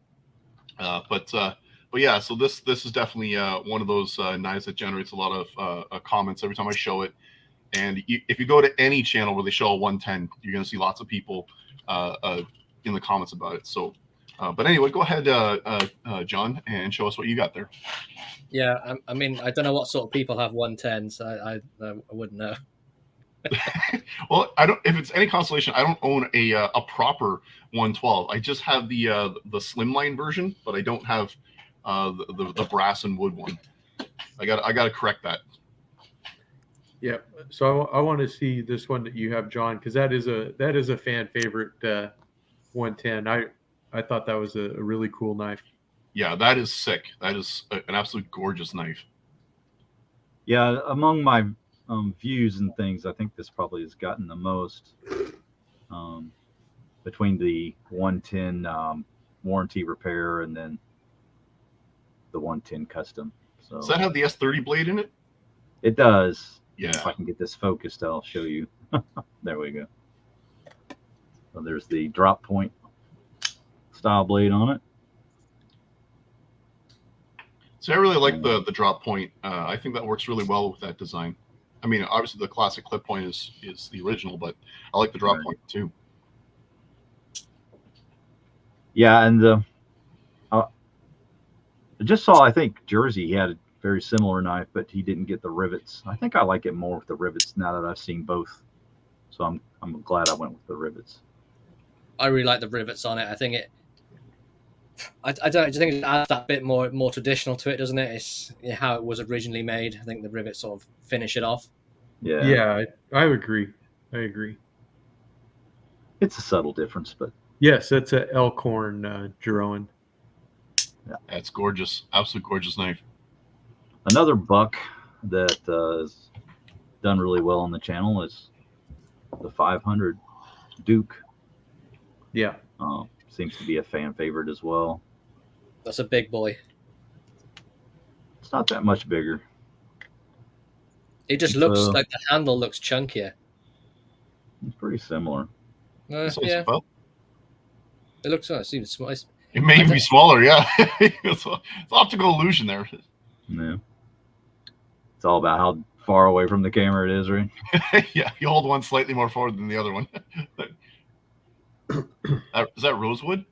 but yeah, so this is definitely one of those knives that generates a lot of comments every time I show it. And if you go to any channel where they show a 110, you're going to see lots of people in the comments about it. So, but anyway, go ahead, John, and show us what you got there. Yeah, I mean, I don't know what sort of people have 110s. I wouldn't know. Well, I don't. If it's any consolation, I don't own a proper 112. I just have the slimline version, but I don't have the brass and wood one. I got to correct that. Yeah, so I want to see this one that you have, John, because that is a fan favorite 110. I thought that was a really cool knife. Yeah, that is sick. That is an absolute gorgeous knife. Yeah, among my views and things, I think this probably has gotten the most between the 110 warranty repair and then the 110 custom. So does that have the S30 blade in it? It does. Yeah. If I can get this focused, I'll show you. There we go. So there's the drop point style blade on it. So I really like the drop point. I think that works really well with that design. I mean, obviously the classic clip point is the original, but I like the drop point too. Yeah, and I just saw, I think Jersey, he had a very similar knife, but he didn't get the rivets. I think I like it more with the rivets now that I've seen both. So I'm glad I went with the rivets. I really like the rivets on it. I think I just think it adds that bit more traditional to it, doesn't it? It's how it was originally made. I think the rivets sort of finish it off. Yeah, I agree. It's a subtle difference, but yes, that's a Elkhorn Jeroen. Yeah, that's gorgeous. Absolute gorgeous knife. Another buck that is done really well on the channel is the 500 Duke. Yeah. Seems to be a fan favorite as well. That's a big boy. It's not that much bigger. It just looks like the handle looks chunkier. It's pretty similar. Yeah. It looks it seems small. It may be smaller, yeah. It's optical illusion there. Yeah. It's all about how far away from the camera it is, right? Yeah, you hold one slightly more forward than the other one. Is that rosewood?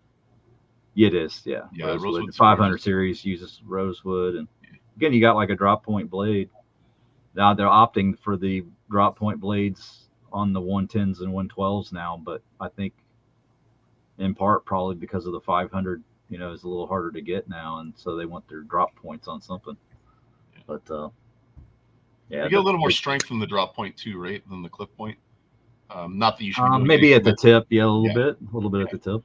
Yeah, it is. Yeah. Yeah, rosewood. The 500 series uses rosewood, and again, you got like a drop point blade. Now they're opting for the drop point blades on the 110s and 112s now, but I think in part probably because of the 500, is a little harder to get now, and so they want their drop points on something. But yeah, you get a little more strength from the drop point too, right, than the clip point. Not that you should be maybe at the tip, a little bit at the tip.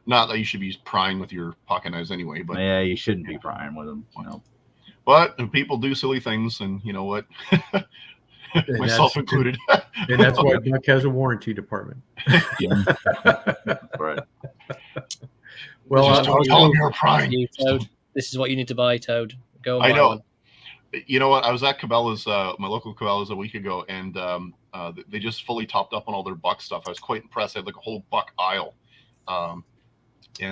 Not that you should be prying with your pocket knives anyway, but yeah, you shouldn't be prying with them. But people do silly things, and you know what, myself included. And that's why Buck has a warranty department. Yeah. Right. Well, you're prying. Toad. This is what you need to buy, Toad. Go. And I buy know. One. You know what? I was at Cabela's, my local Cabela's, a week ago, and they just fully topped up on all their buck stuff. I was quite impressed. They had like a whole buck aisle, and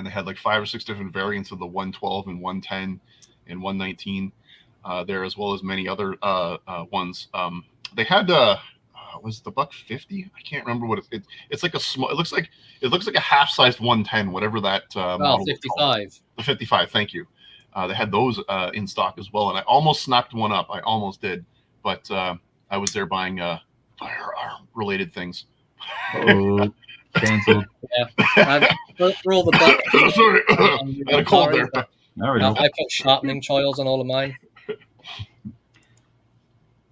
they had like 5 or 6 different variants of the 112 and 110 and 119 there, as well as many other ones. They had was the buck 50? I can't remember what it's like a small. It looks like a half-sized 110, whatever that. 55. The 55. Thank you. They had those in stock as well, and I almost snapped one up. I almost did, but I was there buying firearm-related things. Oh, canceled. Yeah, for all the bucks. Sorry, I had a cold there. I put sharpening choils on all of mine.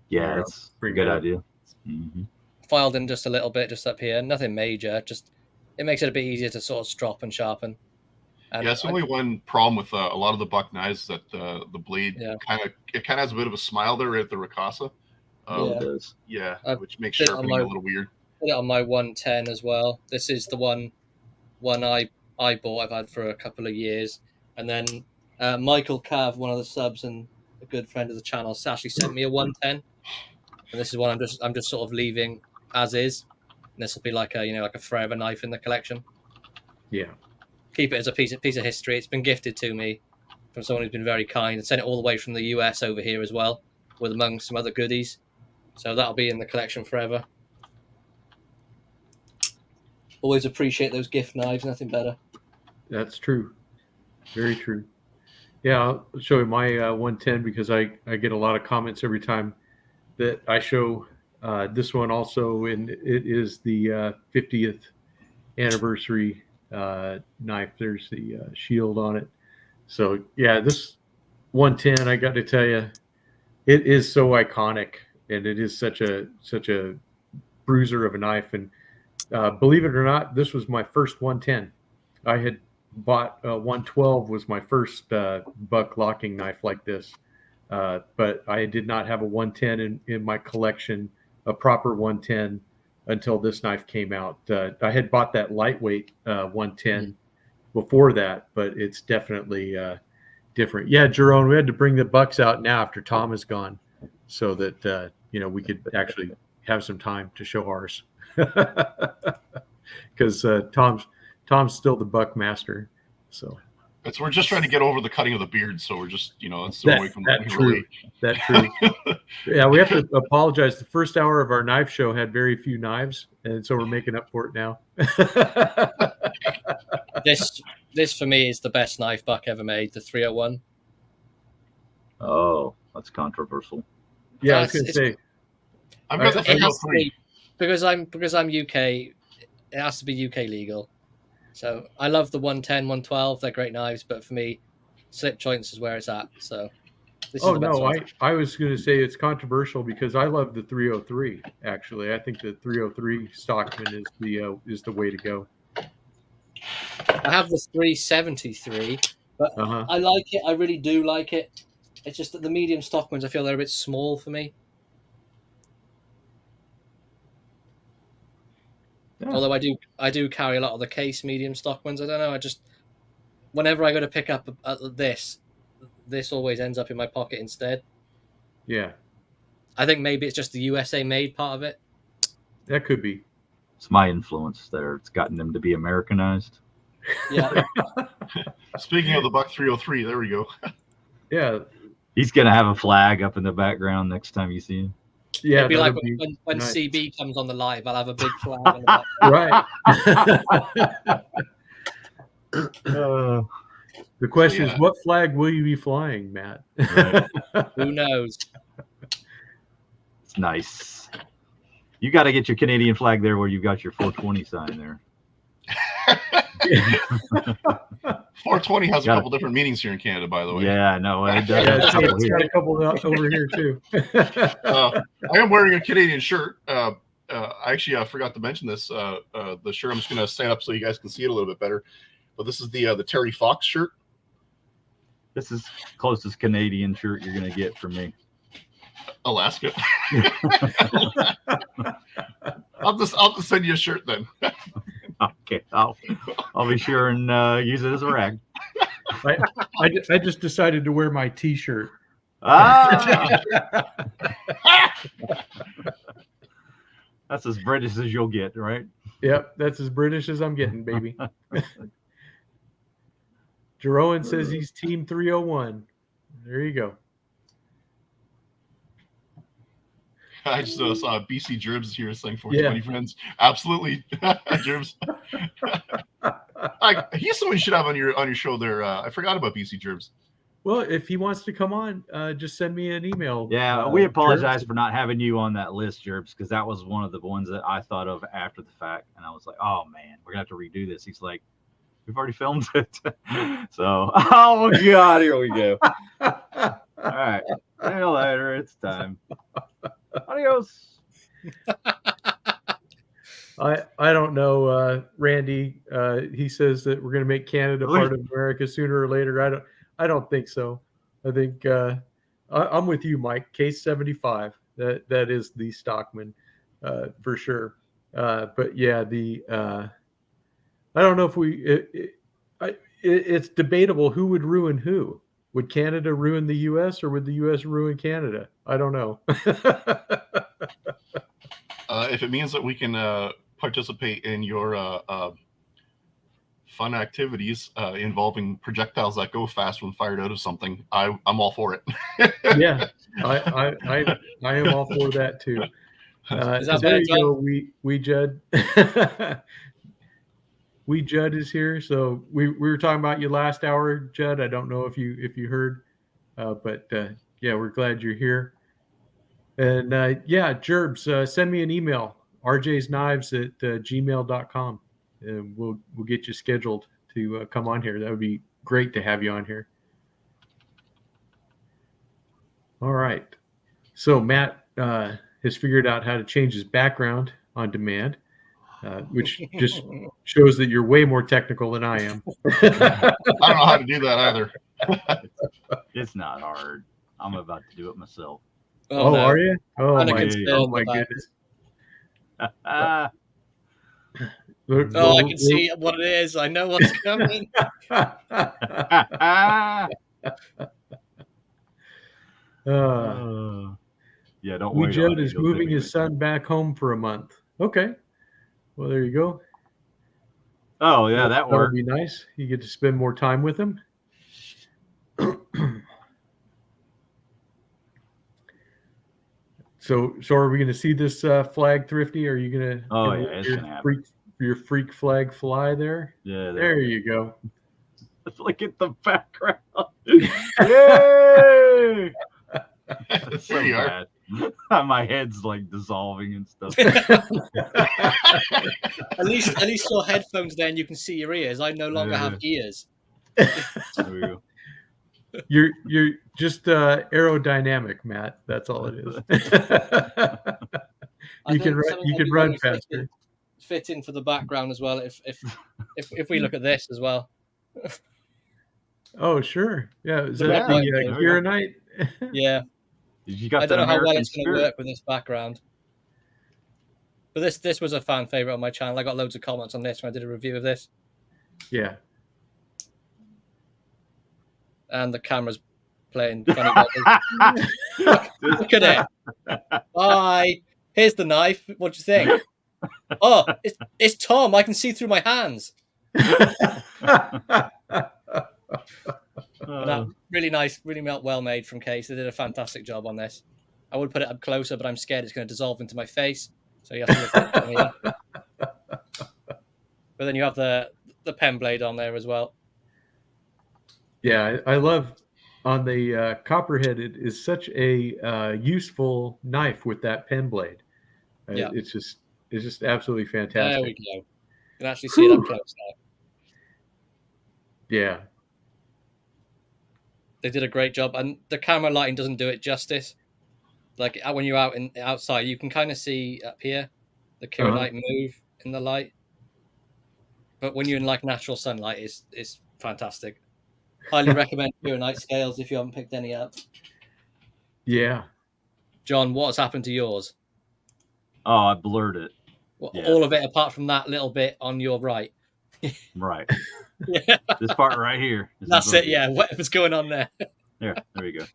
Yeah, that's a good idea. Mm-hmm. Filed in just a little bit, just up here. Nothing major. Just it makes it a bit easier to sort of strop and sharpen. And it's only one problem with a lot of the buck knives that the blade kind of has a bit of a smile there at the Ricasa. It does. Yeah, which makes sharpening a little weird. Put it on my 110 as well. This is the one I bought. I've had for a couple of years, and then Michael Cav, one of the subs and a good friend of the channel, actually sent me a 110, and this is one I'm just sort of leaving as is. this will be like a forever knife in the collection. Yeah. Keep it as a piece of history. It's been gifted to me from someone who's been very kind and sent it all the way from the US over here as well, with among some other goodies. So that'll be in the collection forever. Always appreciate those gift knives. Nothing better. That's true. Very true. Yeah, I'll show you my 110 because I get a lot of comments every time that I show this one also, and it is the 50th anniversary knife. There's the shield on it. So yeah, this 110, I got to tell you, it is so iconic, and it is such a bruiser of a knife. And believe it or not, this was my first 110. I had bought 112 was my first buck locking knife like this, but I did not have a 110 in my collection, a proper 110, until this knife came out. I had bought that lightweight 110 before that, but it's definitely different. Yeah, Jerome, we had to bring the bucks out now after Tom is gone, so that we could actually have some time to show ours, because Tom's still the buck master. So we're just trying to get over the cutting of the beard, so we're just that's away from that true. That true. Yeah, we have to apologize. The first hour of our knife show had very few knives, and so we're making up for it now. This for me is the best knife buck ever made, the 301. Oh, that's controversial. Yeah, I was going to say. I've got the 303. Because I'm UK, it has to be UK legal. So I love the 110, 112. They're great knives, but for me, slip joints is where it's at. So this is the best one. I was going to say it's controversial because I love the 303. Actually, I think the 303 Stockman is the way to go. I have the 373, but I like it. I really do like it. It's just that the medium Stockmans, I feel they're a bit small for me. Yeah. Although I do carry a lot of the case medium Stockmans. I don't know. Whenever I go to pick up this always ends up in my pocket instead. Yeah. I think maybe it's just the USA made part of it. That could be. It's my influence there. It's gotten them to be Americanized. Yeah. Speaking of the Buck 303, there we go. Yeah. He's going to have a flag up in the background next time you see him. Yeah, it'd be like when nice. CB comes on the live, I'll have a big flag on the back. Right. The question is, what flag will you be flying, Matt? Right. Who knows? It's nice. You got to get your Canadian flag there where you've got your 420 sign there. 420 has a couple different meanings here in Canada, by the way. Yeah, I know. It's got a couple over here too. I am wearing a Canadian shirt. Actually, I forgot to mention this. The shirt, I'm just going to stand up so you guys can see it a little bit better. But this is the Terry Fox shirt. This is closest Canadian shirt you're going to get from me. Alaska. I'll just send you a shirt then. Okay, I'll be sure and use it as a rag. I just decided to wear my T-shirt. That's as British as you'll get, right? Yep, that's as British as I'm getting, baby. Jeroen says he's Team 301. There you go. I just saw BC Gerbs here saying 420 friends. Absolutely, Gerbs. He's someone you should have on your show there. I forgot about BC Gerbs. Well, if he wants to come on, just send me an email. Yeah, we apologize for not having you on that list, Gerbs, because that was one of the ones that I thought of after the fact, and I was like, "Oh man, we're gonna have to redo this." He's like, "We've already filmed it." So, oh god, here we go. All right, see you later. It's time. Adios. I don't know, Randy. He says that we're going to make Canada part of America sooner or later. I don't think so. I think I'm with you, Mike. Case 75. That is the Stockman for sure. But yeah, I don't know if it's debatable who would ruin who. Would Canada ruin the U.S. or would the U.S. ruin Canada? I don't know. If it means that we can participate in your fun activities involving projectiles that go fast when fired out of something, I'm all for it. Yeah, I am all for that too. Is that there better, you John? go. We Judd. We Judd is here. So we were talking about you last hour, Judd. I don't know if you heard, but yeah, we're glad you're here. And yeah, Gerbs, send me an email, rjsknives@gmail.com, and we'll get you scheduled to come on here. That would be great to have you on here. All right. So Matt has figured out how to change his background on demand, which just shows that you're way more technical than I am. I don't know how to do that either. It's not hard. I'm about to do it myself. Oh, no. are you? Oh Kinda my, concerned oh my about goodness. Oh, I can see what it is. I know what's coming. Yeah, don't We wait on Judd it. is You'll do moving it. his son back home for a month. Okay. Well, there you go. Oh, yeah, that would worked. be nice. You get to spend more time with him. So are we going to see this flag, Thrifty? Are you going to? Oh, yeah, it's going to happen. Your freak flag fly there? Yeah, there you go. Let's look at the background. Yay! It's so bad. My head's like dissolving and stuff. At least your headphones there, and you can see your ears. I no longer have ears. There we go. You're just aerodynamic, Matt. That's all it is. you can run faster. Fit in for the background as well. If we look at this as well. Oh sure, yeah. Is that Yeah, the Kieranite? Yeah. I don't know how well it's going to work with this background. But this was a fan favorite on my channel. I got loads of comments on this when I did a review of this. Yeah. And the camera's playing funny buttons. Look at it. Bye. Here's the knife. What do you think? Oh, it's Tom. I can see through my hands. Really nice, really well made from Case. They did a fantastic job on this. I would put it up closer, but I'm scared it's going to dissolve into my face. So you have to look at it from here. But then you have the pen blade on there as well. Yeah, I love on the Copperhead. It is such a useful knife with that pen blade. Yeah. It's just absolutely fantastic. There we go. You can actually see it up close now. Yeah. They did a great job, and the camera lighting doesn't do it justice. Like when you're outside, you can kind of see up here the Kieranite move in the light. But when you're in like natural sunlight, it's fantastic. Highly recommend Kieranite scales if you haven't picked any up. Yeah. John, what has happened to yours? Oh, I blurred it. Well, yeah. All of it apart from that little bit on your right. Right. Yeah. This part right here. That's it, yeah. Whatever's going on there. There we go.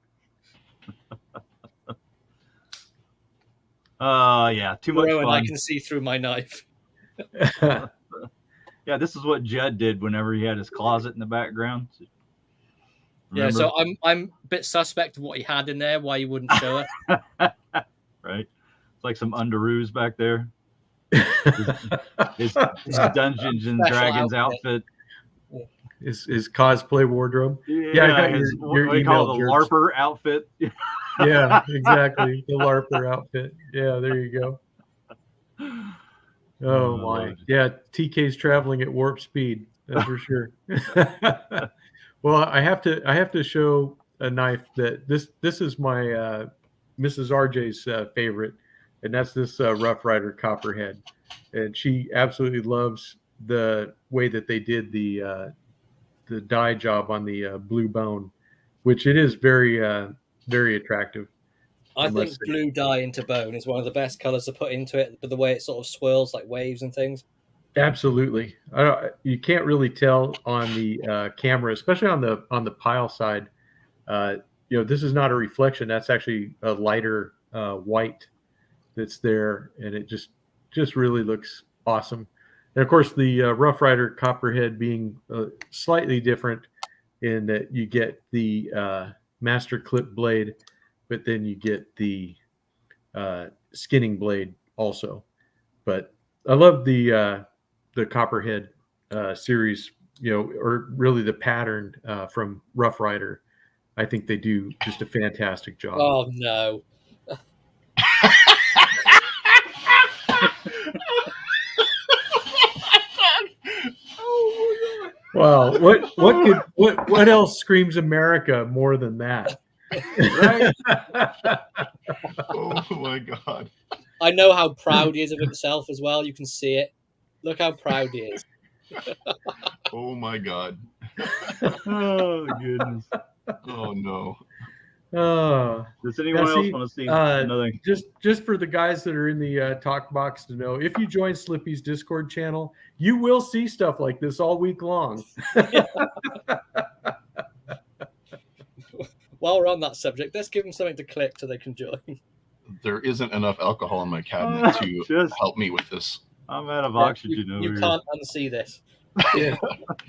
Yeah, too much fun. I can see through my knife. Yeah, this is what Judd did whenever he had his closet in the background. Remember? Yeah, so I'm a bit suspect of what he had in there, why he wouldn't show it. Right. It's like some underoos back there. His Dungeons and Dragons outfit. His cosplay wardrobe. Yeah, I got what we call the LARPer outfit. Yeah, exactly. The LARPer outfit. Yeah, there you go. Oh my. Yeah, TK's traveling at warp speed. That's for sure. Well, I have to show a knife that this is my Mrs. RJ's favorite, and that's this Rough Rider Copperhead, and she absolutely loves the way that they did the dye job on the blue bone, which it is very very attractive. I think blue dye into bone is one of the best colors to put into it, but the way it sort of swirls like waves and things. Absolutely. You can't really tell on the camera, especially on the pile side. This is not a reflection. That's actually a lighter white that's there, and it just really looks awesome. And of course, the Rough Rider Copperhead being slightly different in that you get the master clip blade, but then you get the skinning blade also. But I love the Copperhead series, or really the pattern from Rough Rider. I think they do just a fantastic job. Oh no. Wow, what else screams America more than that? Right? Oh my god. I know how proud he is of himself as well. You can see it. Look how proud he is. Oh my god. Oh goodness. Oh no. Oh, Does anyone else want to see another? Just for the guys that are in the talk box to know, if you join Slippy's Discord channel, you will see stuff like this all week long. While we're on that subject, let's give them something to click so they can join. There isn't enough alcohol in my cabinet to help me with this. I'm out of oxygen over You here. can't unsee this. Yeah.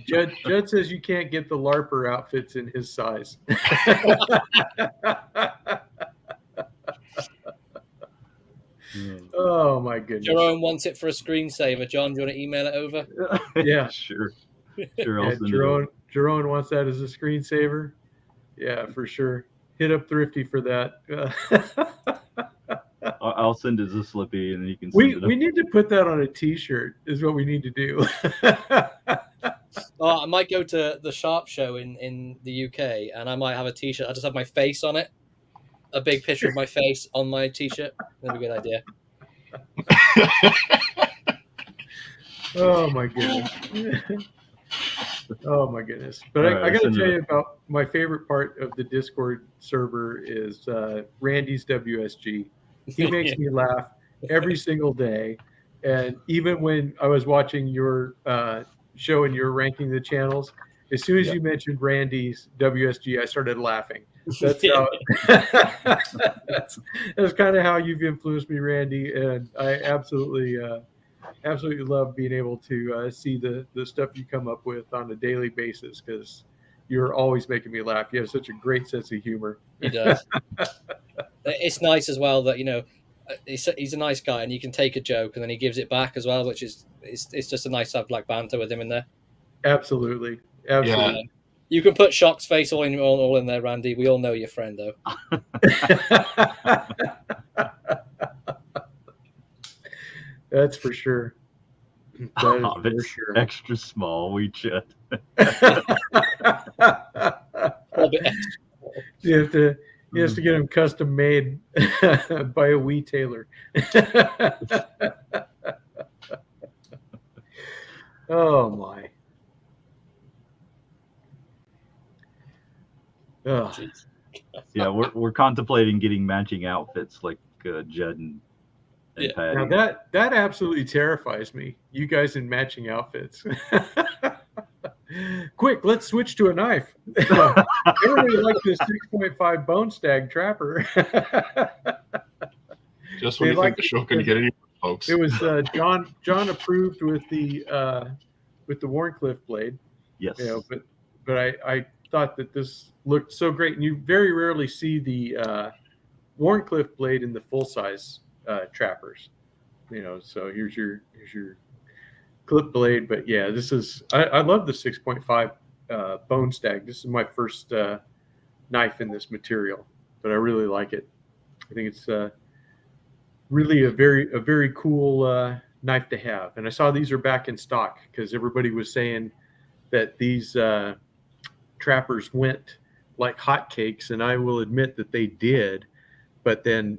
Judd says you can't get the LARPer outfits in his size. Oh my goodness. Jerome wants it for a screensaver. John, do you want to email it over? Yeah. Sure. I'll Yeah, send it over. Jerome wants that as a screensaver. Yeah, for sure. Hit up Thrifty for that. I'll send it to Slippy, and then you can send it. We need to put that on a T-shirt. Is what we need to do. I might go to the Sharp show in the UK, and I might have a T-shirt. I just have my face on it, a big picture of my face on my T-shirt. That'd be a good idea. Oh my goodness. Oh my goodness. But I got to tell you about my favorite part of the Discord server is Randy's WSG. He makes me laugh every single day. And even when I was watching your show and you're ranking the channels, as soon as you mentioned Randy's WSG, I started laughing. That's how that's kind of how you've influenced me, Randy. And I absolutely love being able to see the stuff you come up with on a daily basis, because you're always making me laugh. You have such a great sense of humor. He does. It's nice as well that he's a nice guy, and you can take a joke and then he gives it back as well, which is it's just a nice to have like banter with him in there. Absolutely. Yeah. You can put Shock's face all in there, Randy. We all know your friend though. That's for sure. That is for sure. Extra small, we chat. He has to get him custom made by a wee tailor. Oh my. Oh. Yeah, we're contemplating getting matching outfits like Judd and Patty. Now that absolutely terrifies me. You guys in matching outfits. Quick, let's switch to a knife. Everybody likes this 6.5 bone stag trapper. Just when you think the show couldn't get any folks. It was John approved with the Warncliffe blade. Yes. But I thought that this looked so great, and you very rarely see the Warncliffe blade in the full size trappers. So here's your clip blade. But yeah, this is I love the 6.5 bone stag. This is my first knife in this material, but I really like it. I think it's really a very cool knife to have. And I saw these are back in stock because everybody was saying that these trappers went like hotcakes, and I will admit that they did. But then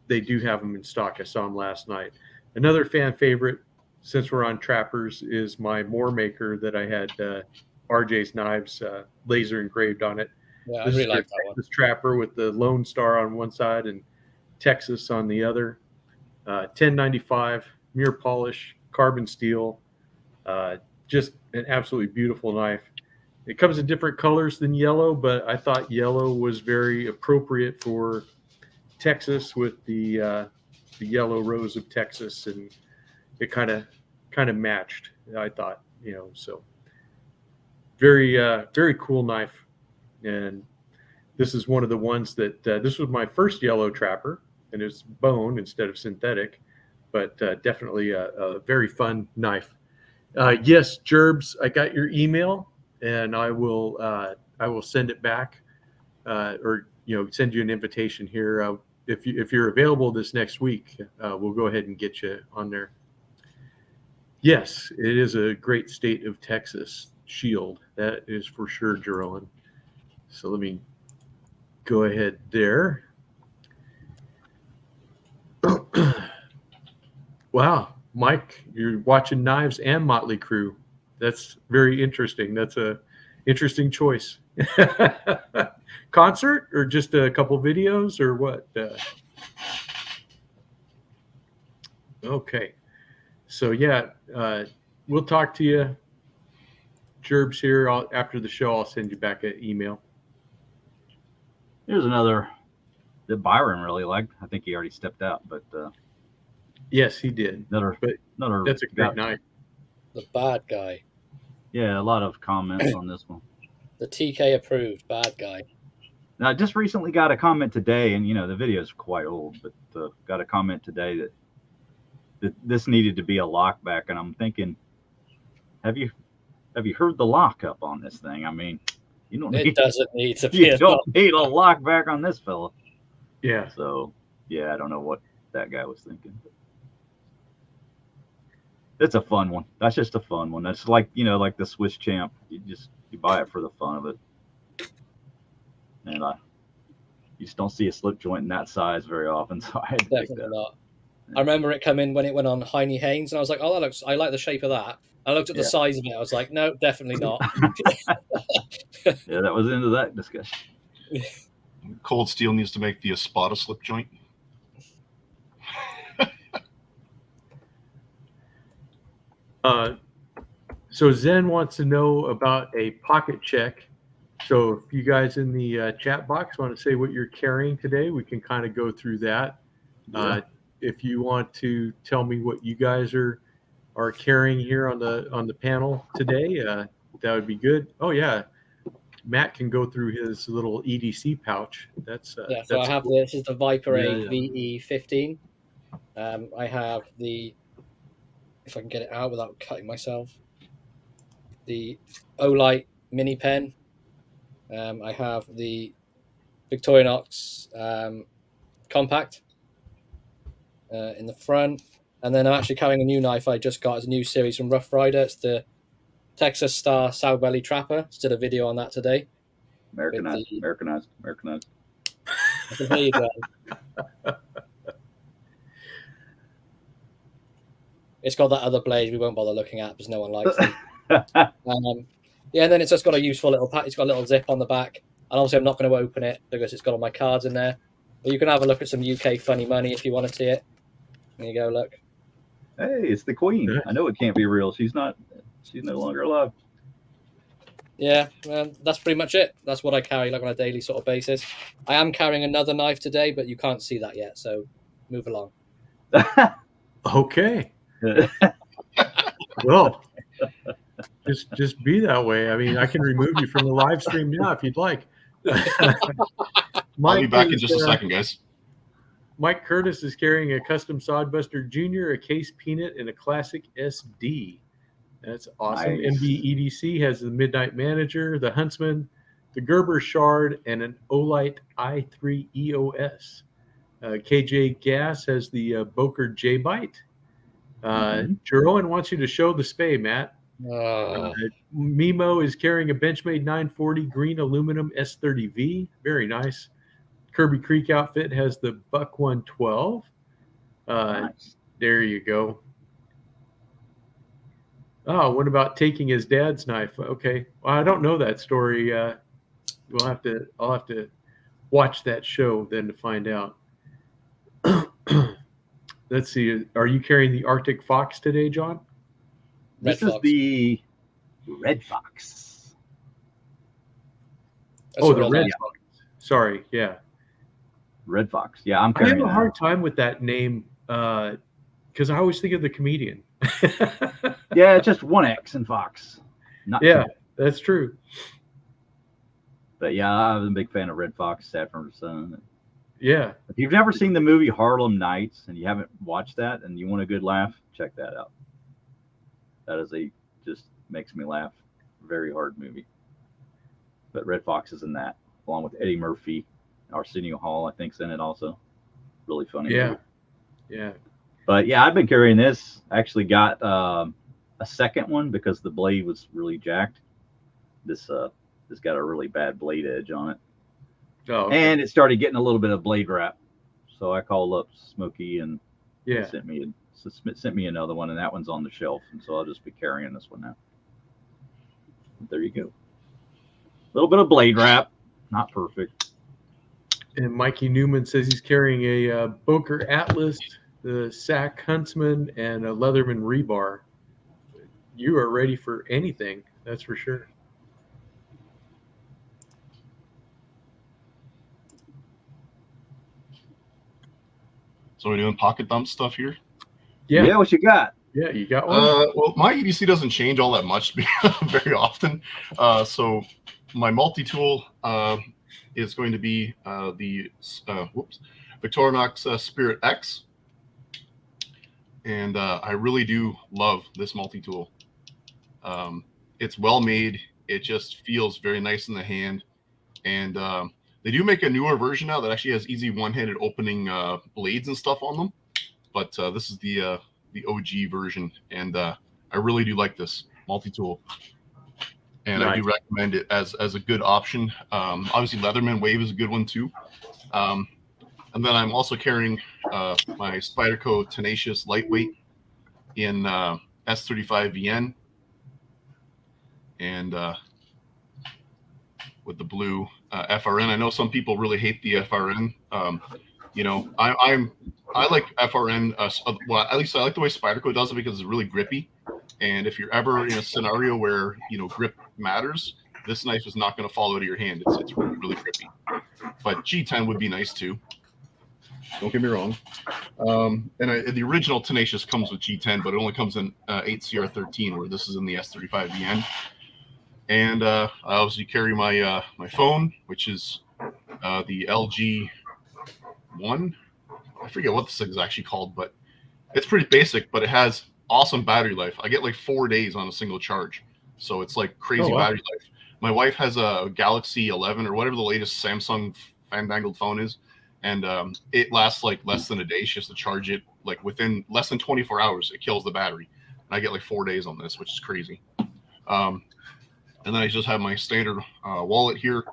they do have them in stock. I saw them last night. Another fan favorite, since we're on trappers, is my Moore Maker that I had RJ's knives laser engraved on it. Yeah, This I really is like your that one. Texas trapper with the Lone Star on one side and Texas on the other. 1095 mirror polish, carbon steel, just an absolutely beautiful knife. It comes in different colors than yellow, but I thought yellow was very appropriate for Texas with the yellow rose of Texas, and it kind of matched, I thought, so very very cool knife. And this is one of the ones that this was my first yellow trapper, and it's bone instead of synthetic, but definitely a very fun knife. Yes, Gerbs, I got your email, and I will send it back, or send you an invitation here. If you're available this next week, we'll go ahead and get you on there. Yes, it is a great state of Texas shield. That is for sure, Jerome. So let me go ahead there. Wow, Mike, you're watching Knives and Motley Crue. That's very interesting. That's a interesting choice. Concert or just a couple videos or what? Okay. So yeah, we'll talk to you. Gerbs here. After the show, I'll send you back an email. Here's another that Byron really liked. I think he already stepped out, but yes, he did. Another. That's a great night. The bad guy. Yeah, a lot of comments on this one. The TK approved bad guy. Now, I just recently got a comment today, and the video is quite old, but got a comment today that this needed to be a lockback, and I'm thinking, have you heard the lockup on this thing? I mean, it doesn't need to be. You don't need a lockback on this fella. Yeah. So yeah, I don't know what that guy was thinking. It's a fun one. That's just a fun one. That's like like the Swiss Champ. You buy it for the fun of it. And you just don't see a slip joint in that size very often. So I had to Definitely pick that. not. I remember it coming when it went on Heine Haynes, and I was like, "Oh, I like the shape of that." I looked at the size of it. I was like, "No, definitely not." Yeah, that was into that discussion. Cold Steel needs to make the Espada slip joint. So Zen wants to know about a pocket check. So if you guys in the chat box want to say what you're carrying today, we can kind of go through that. Yeah. If you want to tell me what you guys are carrying here on the panel today, that would be good. Oh yeah, Matt can go through his little EDC pouch. That's yeah. So I have cool. This is the Viper 8 VE15. I have if I can get it out without cutting myself, the Olight mini pen. I have the Victorinox compact in the front, and then I'm actually carrying a new knife I just got as a new series from Rough Rider. It's the Texas Star Sow Belly Trapper. Just did a video on that today. Americanized. I can hear you, Dan. It's got that other blade we won't bother looking at because no one likes it. Yeah, and then it's just got a useful little pack. It's got a little zip on the back. And obviously I'm not going to open it because it's got all my cards in there. But you can have a look at some UK funny money if you want to see it. There you go, look. Hey, it's the Queen. I know it can't be real. She's no longer alive. Yeah, that's pretty much it. That's what I carry on a daily sort of basis. I am carrying another knife today, but you can't see that yet, so move along. Okay. Well, just be that way. I mean, I can remove you from the live stream now if you'd like. I'll be back in just a second, guys. Mike Curtis is carrying a custom Sodbuster Junior, a Case Peanut, and a Classic SD. That's awesome. Nice. MB EDC has the Midnight Manager, the Huntsman, the Gerber Shard, and an Olight i3 EOS. KJ Gas has the Boker J-Bite. Jeroen wants you to show the spay, Matt. Mimo is carrying a Benchmade 940 green aluminum S30V. Very nice. Kirby Creek Outfit has the Buck 112. Nice. There you go. Oh, what about taking his dad's knife? Okay. Well, I don't know that story. I'll have to watch that show then to find out. Let's see. Are you carrying the Arctic Fox today, John? This is the Red Fox. That's the Red Fox. Sorry. Yeah. Red Fox. Yeah, I'm carrying I have a hard time with that name. because I always think of the comedian. Yeah, it's just one X in Fox. Not Yeah, two. that's true. But yeah, I was a big fan of Red Fox, Saffron Son. Yeah. If you've never seen the movie Harlem Nights and you haven't watched that and you want a good laugh, check that out. That is just makes me laugh. Very hard movie. But Red Fox is in that, along with Eddie Murphy. Arsenio Hall, I think, is in it also. Really funny. Yeah. Movie. Yeah. But yeah, I've been carrying this. I actually got a second one because the blade was really jacked. This got a really bad blade edge on it. Oh, okay. And it started getting a little bit of blade wrap. So I called up Smokey and yeah. sent me another one, and that one's on the shelf. And so I'll just be carrying this one now. There you go. A little bit of blade wrap, not perfect. And Mikey Newman says he's carrying a Boker Atlas, the Sac Huntsman, and a Leatherman rebar. You are ready for anything, that's for sure. So we're doing pocket dump stuff here? Yeah, what you got? Yeah, you got one? Well, my EDC doesn't change all that much very often. So my multi-tool is going to be the Victorinox Spirit X. And I really do love this multi-tool. It's well made. It just feels very nice in the hand. And they do make a newer version now that actually has easy one-handed opening blades and stuff on them. But this is the OG version, and I really do like this multi-tool. And nice. I do recommend it as a good option. Obviously, Leatherman Wave is a good one too. And then I'm also carrying my Spyderco Tenacious Lightweight in S35 VN, and with the blue FRN. I know some people really hate the FRN. I like FRN. Well, at least I like the way Spyderco does it because it's really grippy. And if you're ever in a scenario where grip matters, this knife is not going to fall out of your hand. It's really, really grippy. But G10 would be nice too. Don't get me wrong. And the original Tenacious comes with G10, but it only comes in 8CR13, where this is in the S35 VN. And I obviously carry my my phone, which is the LG One. I forget what this thing is actually called, but it's pretty basic, but it has awesome battery life. I get like 4 days on a single charge. So it's like crazy battery life. My wife has a Galaxy 11 or whatever the latest Samsung fandangled phone is. And it lasts like less than a day. She has to charge it like within less than 24 hours. It kills the battery. And I get like 4 days on this, which is crazy. And then I just have my standard wallet here.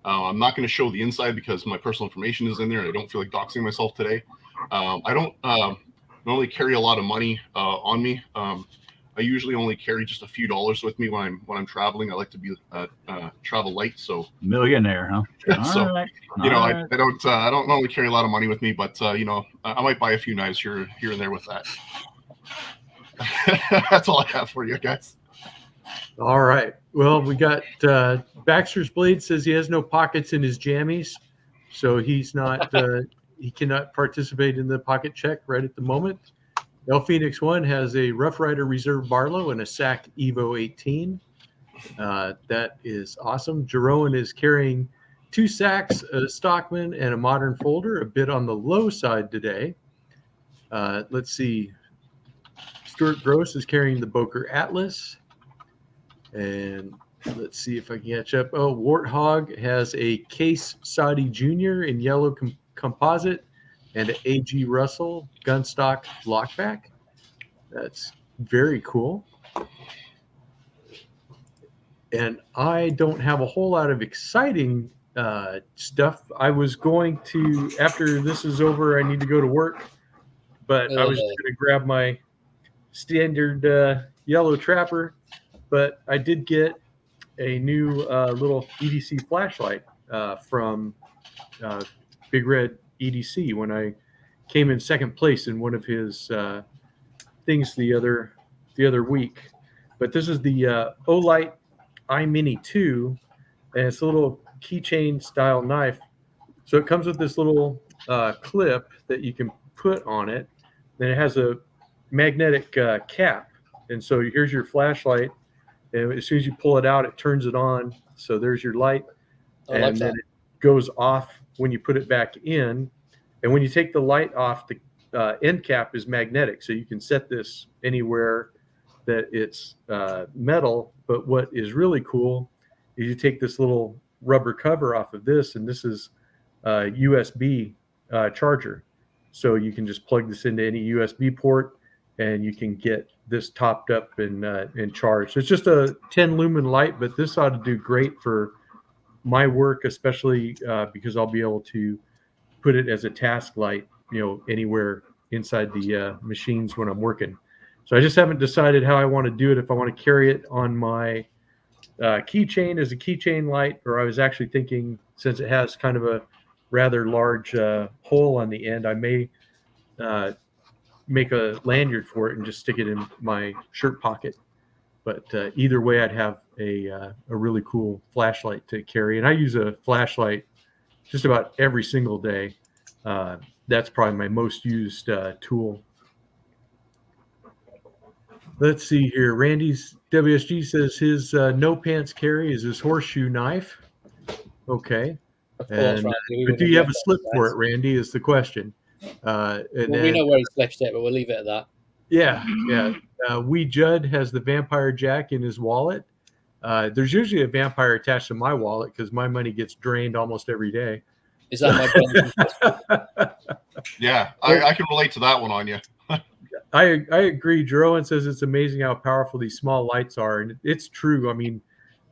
I'm not going to show the inside because my personal information is in there and I don't feel like doxing myself today. I don't normally carry a lot of money on me. I usually only carry just a few dollars with me when I'm traveling. I like to be travel light. So millionaire, huh? So right. I don't normally carry a lot of money with me, but I might buy a few knives here and there with that. That's all I have for you guys. All right. Well, we got Baxter's Blade says he has no pockets in his jammies, so he's not he cannot participate in the pocket check right at the moment. El Phoenix 1 has a Rough Rider Reserve Barlow and a SAC Evo 18. That is awesome. Jeroen is carrying 2 SACs, a Stockman, and a Modern Folder, a bit on the low side today. Let's see. Stuart Gross is carrying the Boker Atlas. And let's see if I can catch up. Oh, Warthog has a Case Saudi Jr. in yellow composite and an A.G. Russell gunstock lockback. That's very cool. And I don't have a whole lot of exciting stuff. I was going to, after this is over, I need to go to work. But I was just going to grab my standard yellow trapper. But I did get a new little EDC flashlight from Big Red EDC when I came in second place in one of his things the other week. But this is the Olight iMini 2, and it's a little keychain style knife. So it comes with this little clip that you can put on it. Then it has a magnetic cap, and so here's your flashlight. And as soon as you pull it out, it turns it on. So there's your light, I like then that. it goes off when you put it back in. And when you take the light off, the end cap is magnetic, so you can set this anywhere that it's metal. But what is really cool is you take this little rubber cover off of this, and this is a USB charger. So you can just plug this into any USB port, and you can get this topped up and charged. So it's just a 10 lumen light, but this ought to do great for my work, especially because I'll be able to put it as a task light, anywhere inside the machines when I'm working. So I just haven't decided how I want to do it. If I want to carry it on my keychain as a keychain light, or I was actually thinking, since it has kind of a rather large hole on the end, I may make a lanyard for it and just stick it in my shirt pocket. But either way, I'd have a really cool flashlight to carry. And I use a flashlight just about every single day. That's probably my most used tool. Let's see here. Randy's WSG says his no pants carry is his horseshoe knife. Okay. Of course, Randy, but do you have a slip for it, Randy, is the question. We know where he slips it, but we'll leave it at that. Yeah. Judd has the vampire jack in his wallet. There's usually a vampire attached to my wallet because my money gets drained almost every day. Is that my Yeah, I can relate to that one on you. I agree. Jeroen says it's amazing how powerful these small lights are, and it's true.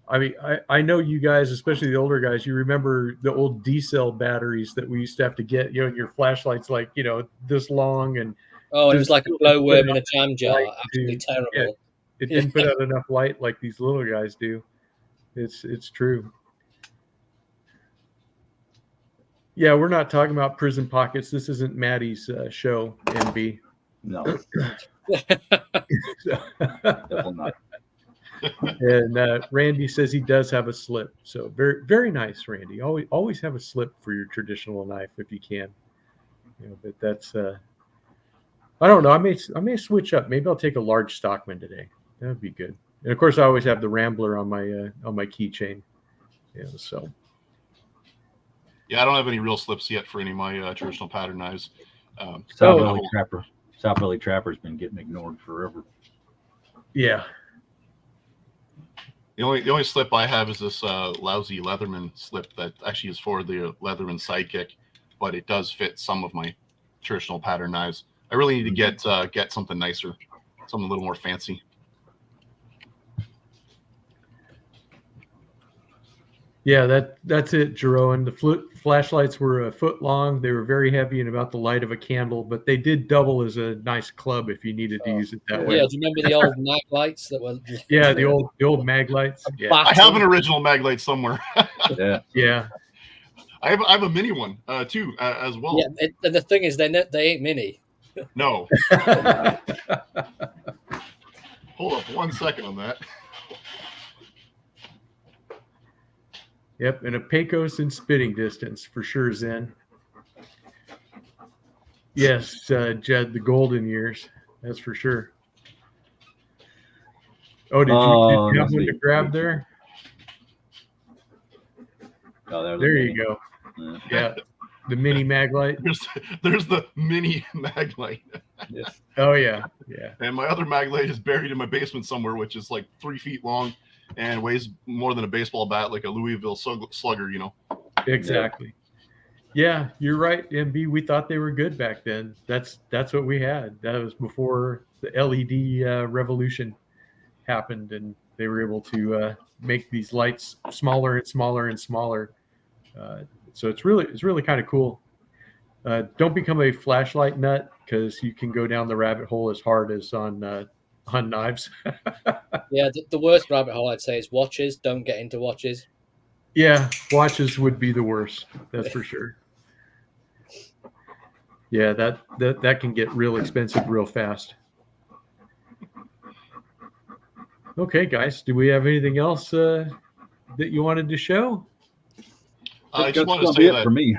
I know you guys, especially the older guys, you remember the old D-cell batteries that we used to have to get, and your flashlight's like, this long. And it was like a glowworm in a jam jar. Absolutely terrible. Yeah, it didn't put out enough light like these little guys do. It's true. Yeah, we're not talking about prison pockets. This isn't Maddie's show, MB. No. Definitely not. And Randy says he does have a slip. So very, very nice, Randy. Always have a slip for your traditional knife if you can. But that's I don't know. I may switch up. Maybe I'll take a large Stockman today. That would be good. And of course, I always have the Rambler on my keychain. So. Yeah, I don't have any real slips yet for any of my traditional pattern knives. South Valley Trapper's been getting ignored forever. Yeah. The only slip I have is this lousy Leatherman slip that actually is for the Leatherman Sidekick, but it does fit some of my traditional pattern knives. I really need to get something nicer, something a little more fancy. Yeah, that's it, Jeroen. The flashlights were a foot long. They were very heavy and about the light of a candle, but they did double as a nice club if you needed to use it that way. Yeah, do you remember the old mag lights that were? Yeah, the old mag lights. Yeah. I have an original mag light somewhere. Yeah. I have a mini one too as well. Yeah, and the thing is, they ain't mini. No. Hold up 1 second on that. Yep, and a Pecos in spitting distance for sure, Zen. Yes, Jed, the golden years, that's for sure. Oh, did you have one to grab there? Oh, there you go. Yeah, the mini mag light. There's the mini mag light. Yeah. Oh yeah. And my other mag light is buried in my basement somewhere, which is like 3 feet long and weighs more than a baseball bat, like a Louisville slugger, Exactly. Yeah, you're right, MB. We thought they were good back then. That's what we had. That was before the LED revolution happened, and they were able to make these lights smaller and smaller and smaller. So it's really kind of cool. Don't become a flashlight nut, because you can go down the rabbit hole as hard as on knives. Yeah, the worst rabbit hole I'd say is watches. Don't get into watches. Yeah, watches would be the worst. That's for sure. Yeah, that can get real expensive real fast. Okay, guys, do we have anything else that you wanted to show? I just want to say that for me.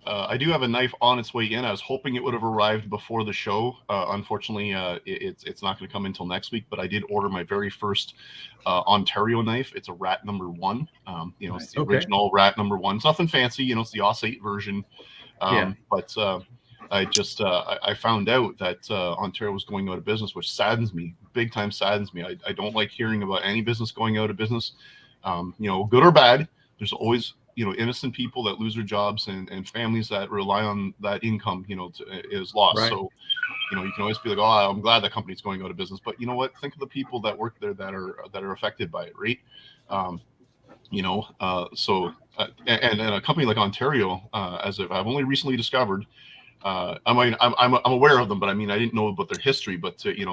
I do have a knife on its way in. I was hoping it would have arrived before the show. Unfortunately, it's not going to come until next week. But I did order my very first Ontario knife. It's a Rat number 1. It's the original Rat number 1. It's nothing fancy. It's the Os-8 version. But I found out that Ontario was going out of business, which saddens me. Big time saddens me. I don't like hearing about any business going out of business. Good or bad. There's always innocent people that lose their jobs and families that rely on that income, is lost. Right. So, you can always be like, oh, I'm glad that company's going out of business. But you know what? Think of the people that work there that are affected by it, right? And a company like Ontario, as I've only recently discovered, I'm aware of them, but I didn't know about their history. But a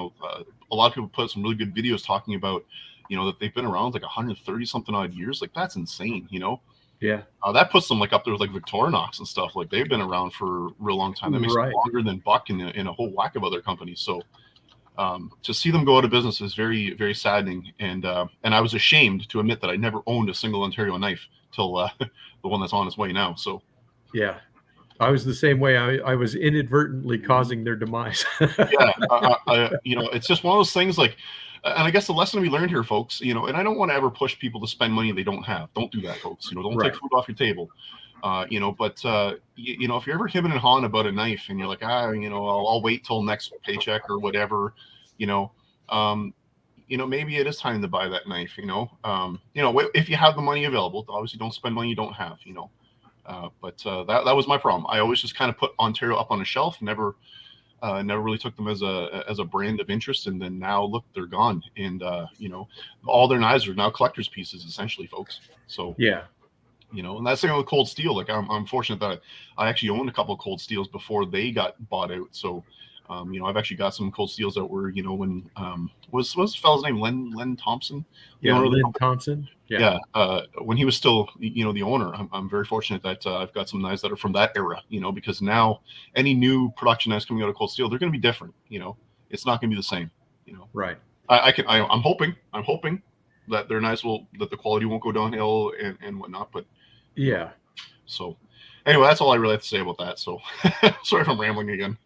lot of people put some really good videos talking about, that they've been around like 130 something odd years. Like that's insane, Yeah. That puts them like up there with like Victorinox and stuff. Like they've been around for a real long time. That makes them longer than Buck in a whole whack of other companies. So to see them go out of business is very, very saddening. And I was ashamed to admit that I never owned a single Ontario knife till the one that's on its way now. So yeah, I was the same way. I was inadvertently causing their demise. It's just one of those things like. And I guess the lesson we learned here, folks, and I don't want to ever push people to spend money they don't have. Don't do that, folks. Don't take food off your table. But if you're ever hemming and hawing about a knife and you're like, I'll wait till next paycheck or whatever, maybe it is time to buy that knife. If you have the money available, obviously don't spend money you don't have. But that was my problem. I always just kind of put Ontario up on a shelf, never really took them as a brand of interest, and then now look, they're gone, and all their knives are now collector's pieces essentially, folks. So yeah, and that's the thing with Cold Steel. Like I'm fortunate that I actually owned a couple of Cold Steels before they got bought out. So I've actually got some Cold Steels that were when what's the fellow's name, Len Thompson? Len Thompson. Yeah. When he was still, the owner, I'm very fortunate that I've got some knives that are from that era, because now any new production knives coming out of Cold Steel, they're going to be different. It's not going to be the same. Right. I'm hoping that their knives that the quality won't go downhill and whatnot. But yeah. So anyway, that's all I really have to say about that. So sorry if I'm rambling again.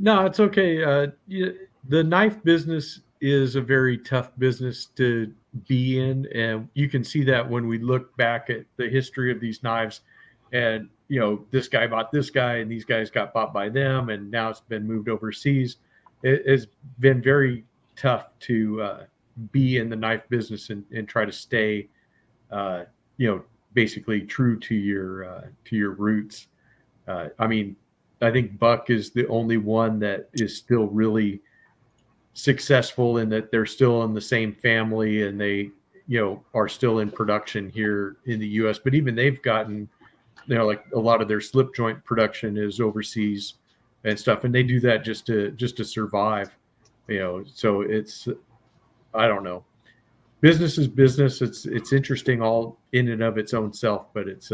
No, it's okay. The knife business is a very tough business to be in, and you can see that when we look back at the history of these knives, and this guy bought this guy and these guys got bought by them, and now it's been moved overseas. It has been very tough to be in the knife business and try to stay basically true to your roots. I think Buck is the only one that is still really successful in that they're still in the same family and they, are still in production here in the U.S. But even they've gotten, like a lot of their slip joint production is overseas and stuff, and they do that just to survive. So it's, I don't know. Business is business. It's interesting all in and of its own self, but it's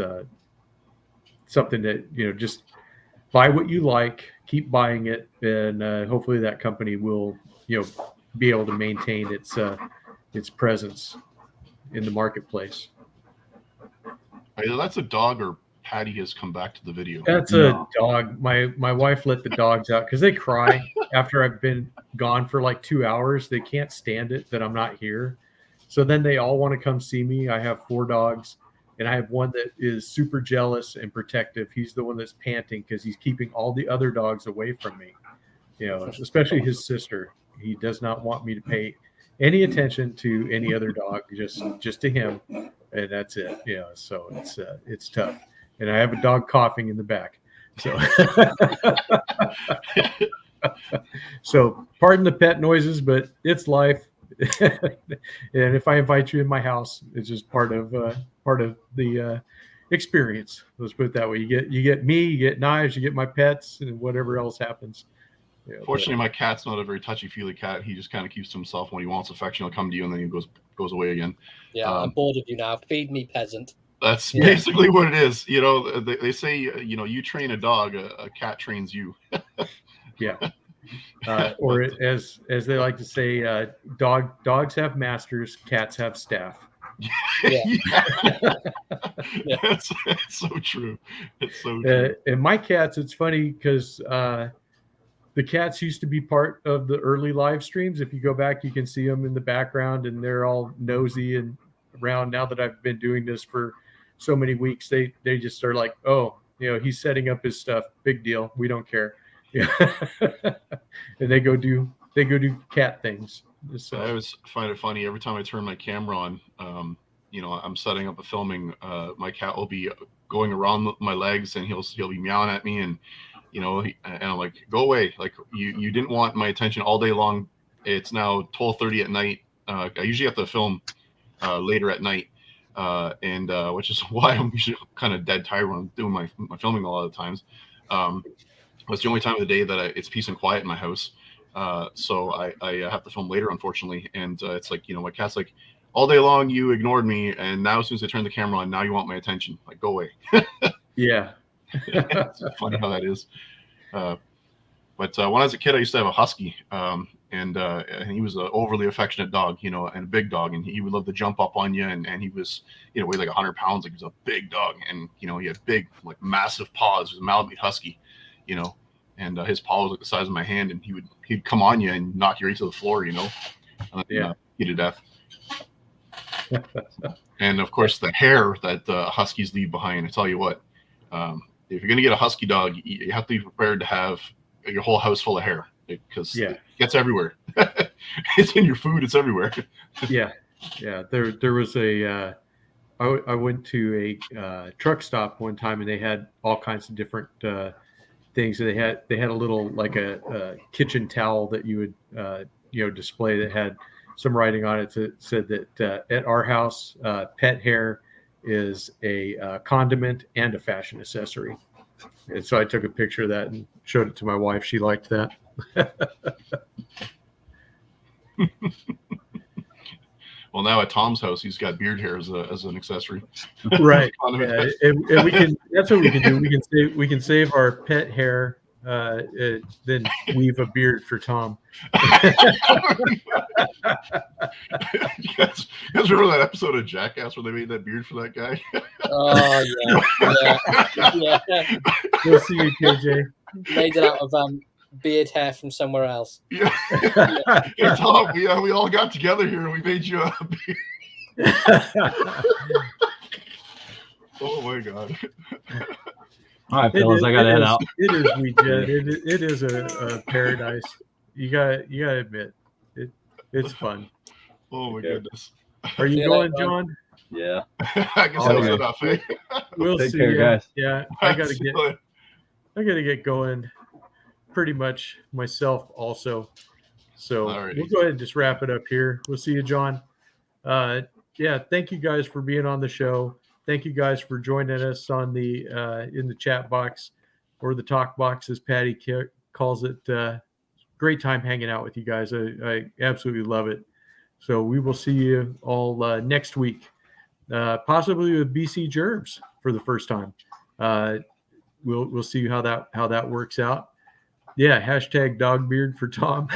something that just buy what you like, keep buying it, and hopefully that company will, be able to maintain its presence in the marketplace. Either that's a dog or Patty has come back to the video. That's a dog. My wife let the dogs out because they cry after I've been gone for like 2 hours. They can't stand it that I'm not here. So then they all want to come see me. I have 4 dogs. And I have one that is super jealous and protective. He's the one that's panting because he's keeping all the other dogs away from me, especially his sister. He does not want me to pay any attention to any other dog, just to him. And that's it. So it's tough. And I have a dog coughing in the back. So, so pardon the pet noises, but it's life. And if I invite you in my house, it's just part of the experience. Let's put it that way. You get me, you get knives, you get my pets, and whatever else happens. Fortunately, my cat's not a very touchy-feely cat. He just kind of keeps to himself. When he wants affection, he'll come to you, and then he goes away again. Yeah, I'm bored of you now. Feed me, peasant. That's basically what it is. They say, you train a dog, a cat trains you. Yeah. Or as they like to say, dogs have masters, cats have staff. Yeah. Yeah. It's so true. It's so true. And my cats, it's funny because the cats used to be part of the early live streams. If you go back, you can see them in the background, and they're all nosy and around. Now that I've been doing this for so many weeks, they just are like, oh, he's setting up his stuff. Big deal. We don't care. Yeah. And they go do cat things. So I always find it funny every time I turn my camera on. I'm setting up a filming. My cat will be going around my legs, and he'll be meowing at me, and and I'm like, go away! Like you didn't want my attention all day long. It's now 12:30 at night. I usually have to film later at night, and which is why I'm usually kind of dead tired when I'm doing my filming a lot of the times. It's the only time of the day that it's peace and quiet in my house. So I have to film later, unfortunately. And it's like, my cat's like, all day long you ignored me, and now as soon as I turn the camera on, now you want my attention. Like, go away. Yeah. It's funny how that is. But when I was a kid, I used to have a husky, and he was an overly affectionate dog, and a big dog, and he would love to jump up on you, and he was, weighed like 100 pounds. Like, he was a big dog, and he had big, like, massive paws. He was a Malamute husky, and his paw was like the size of my hand, and he'd come on you and knock you right to the floor, and you to death. And of course, the hair that huskies leave behind. I tell you what, if you're gonna get a husky dog, you have to be prepared to have your whole house full of hair, because it gets everywhere. It's in your food. It's everywhere. Yeah. There was a. I went to a truck stop one time, and they had all kinds of different things. They had a little, like a kitchen towel that you would display that had some writing on it that said that at our house, pet hair is a condiment and a fashion accessory. And so I took a picture of that and showed it to my wife. She liked that. Well, now at Tom's house, he's got beard hair as an accessory. Right. Yeah. And we can. That's what we can do. We can save our pet hair, then weave a beard for Tom. You guys remember that episode of Jackass where they made that beard for that guy? Oh yeah. We'll see you, KJ. Made it out of beard hair from somewhere else. Yeah. Hey, Tom, we all got together here and we made you a beard. Oh my God. All right, fellas, I gotta head out. It is it is a paradise. You gotta admit, it's fun. Oh my goodness. Are you going, John? Yeah. I guess that was enough, eh? We'll Take see. care, guys. Yeah, I gotta get going pretty much myself also. So we'll go ahead and just wrap it up here. We'll see you, John. Thank you guys for being on the show. Thank you guys for joining us on the in the chat box, or the talk box as Patty calls it. Great time hanging out with you guys. I absolutely love it. So we will see you all next week, possibly with BC Gerbs for the first time. We'll see how that works out. Yeah, hashtag dog beard for Tom.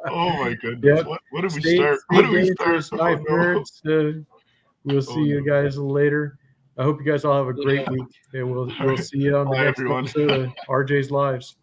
Oh my goodness! Yep. What did we start? What did we start? We'll see you guys later. I hope you guys all have a great week, and we'll see you on the next episode of RJ's Lives.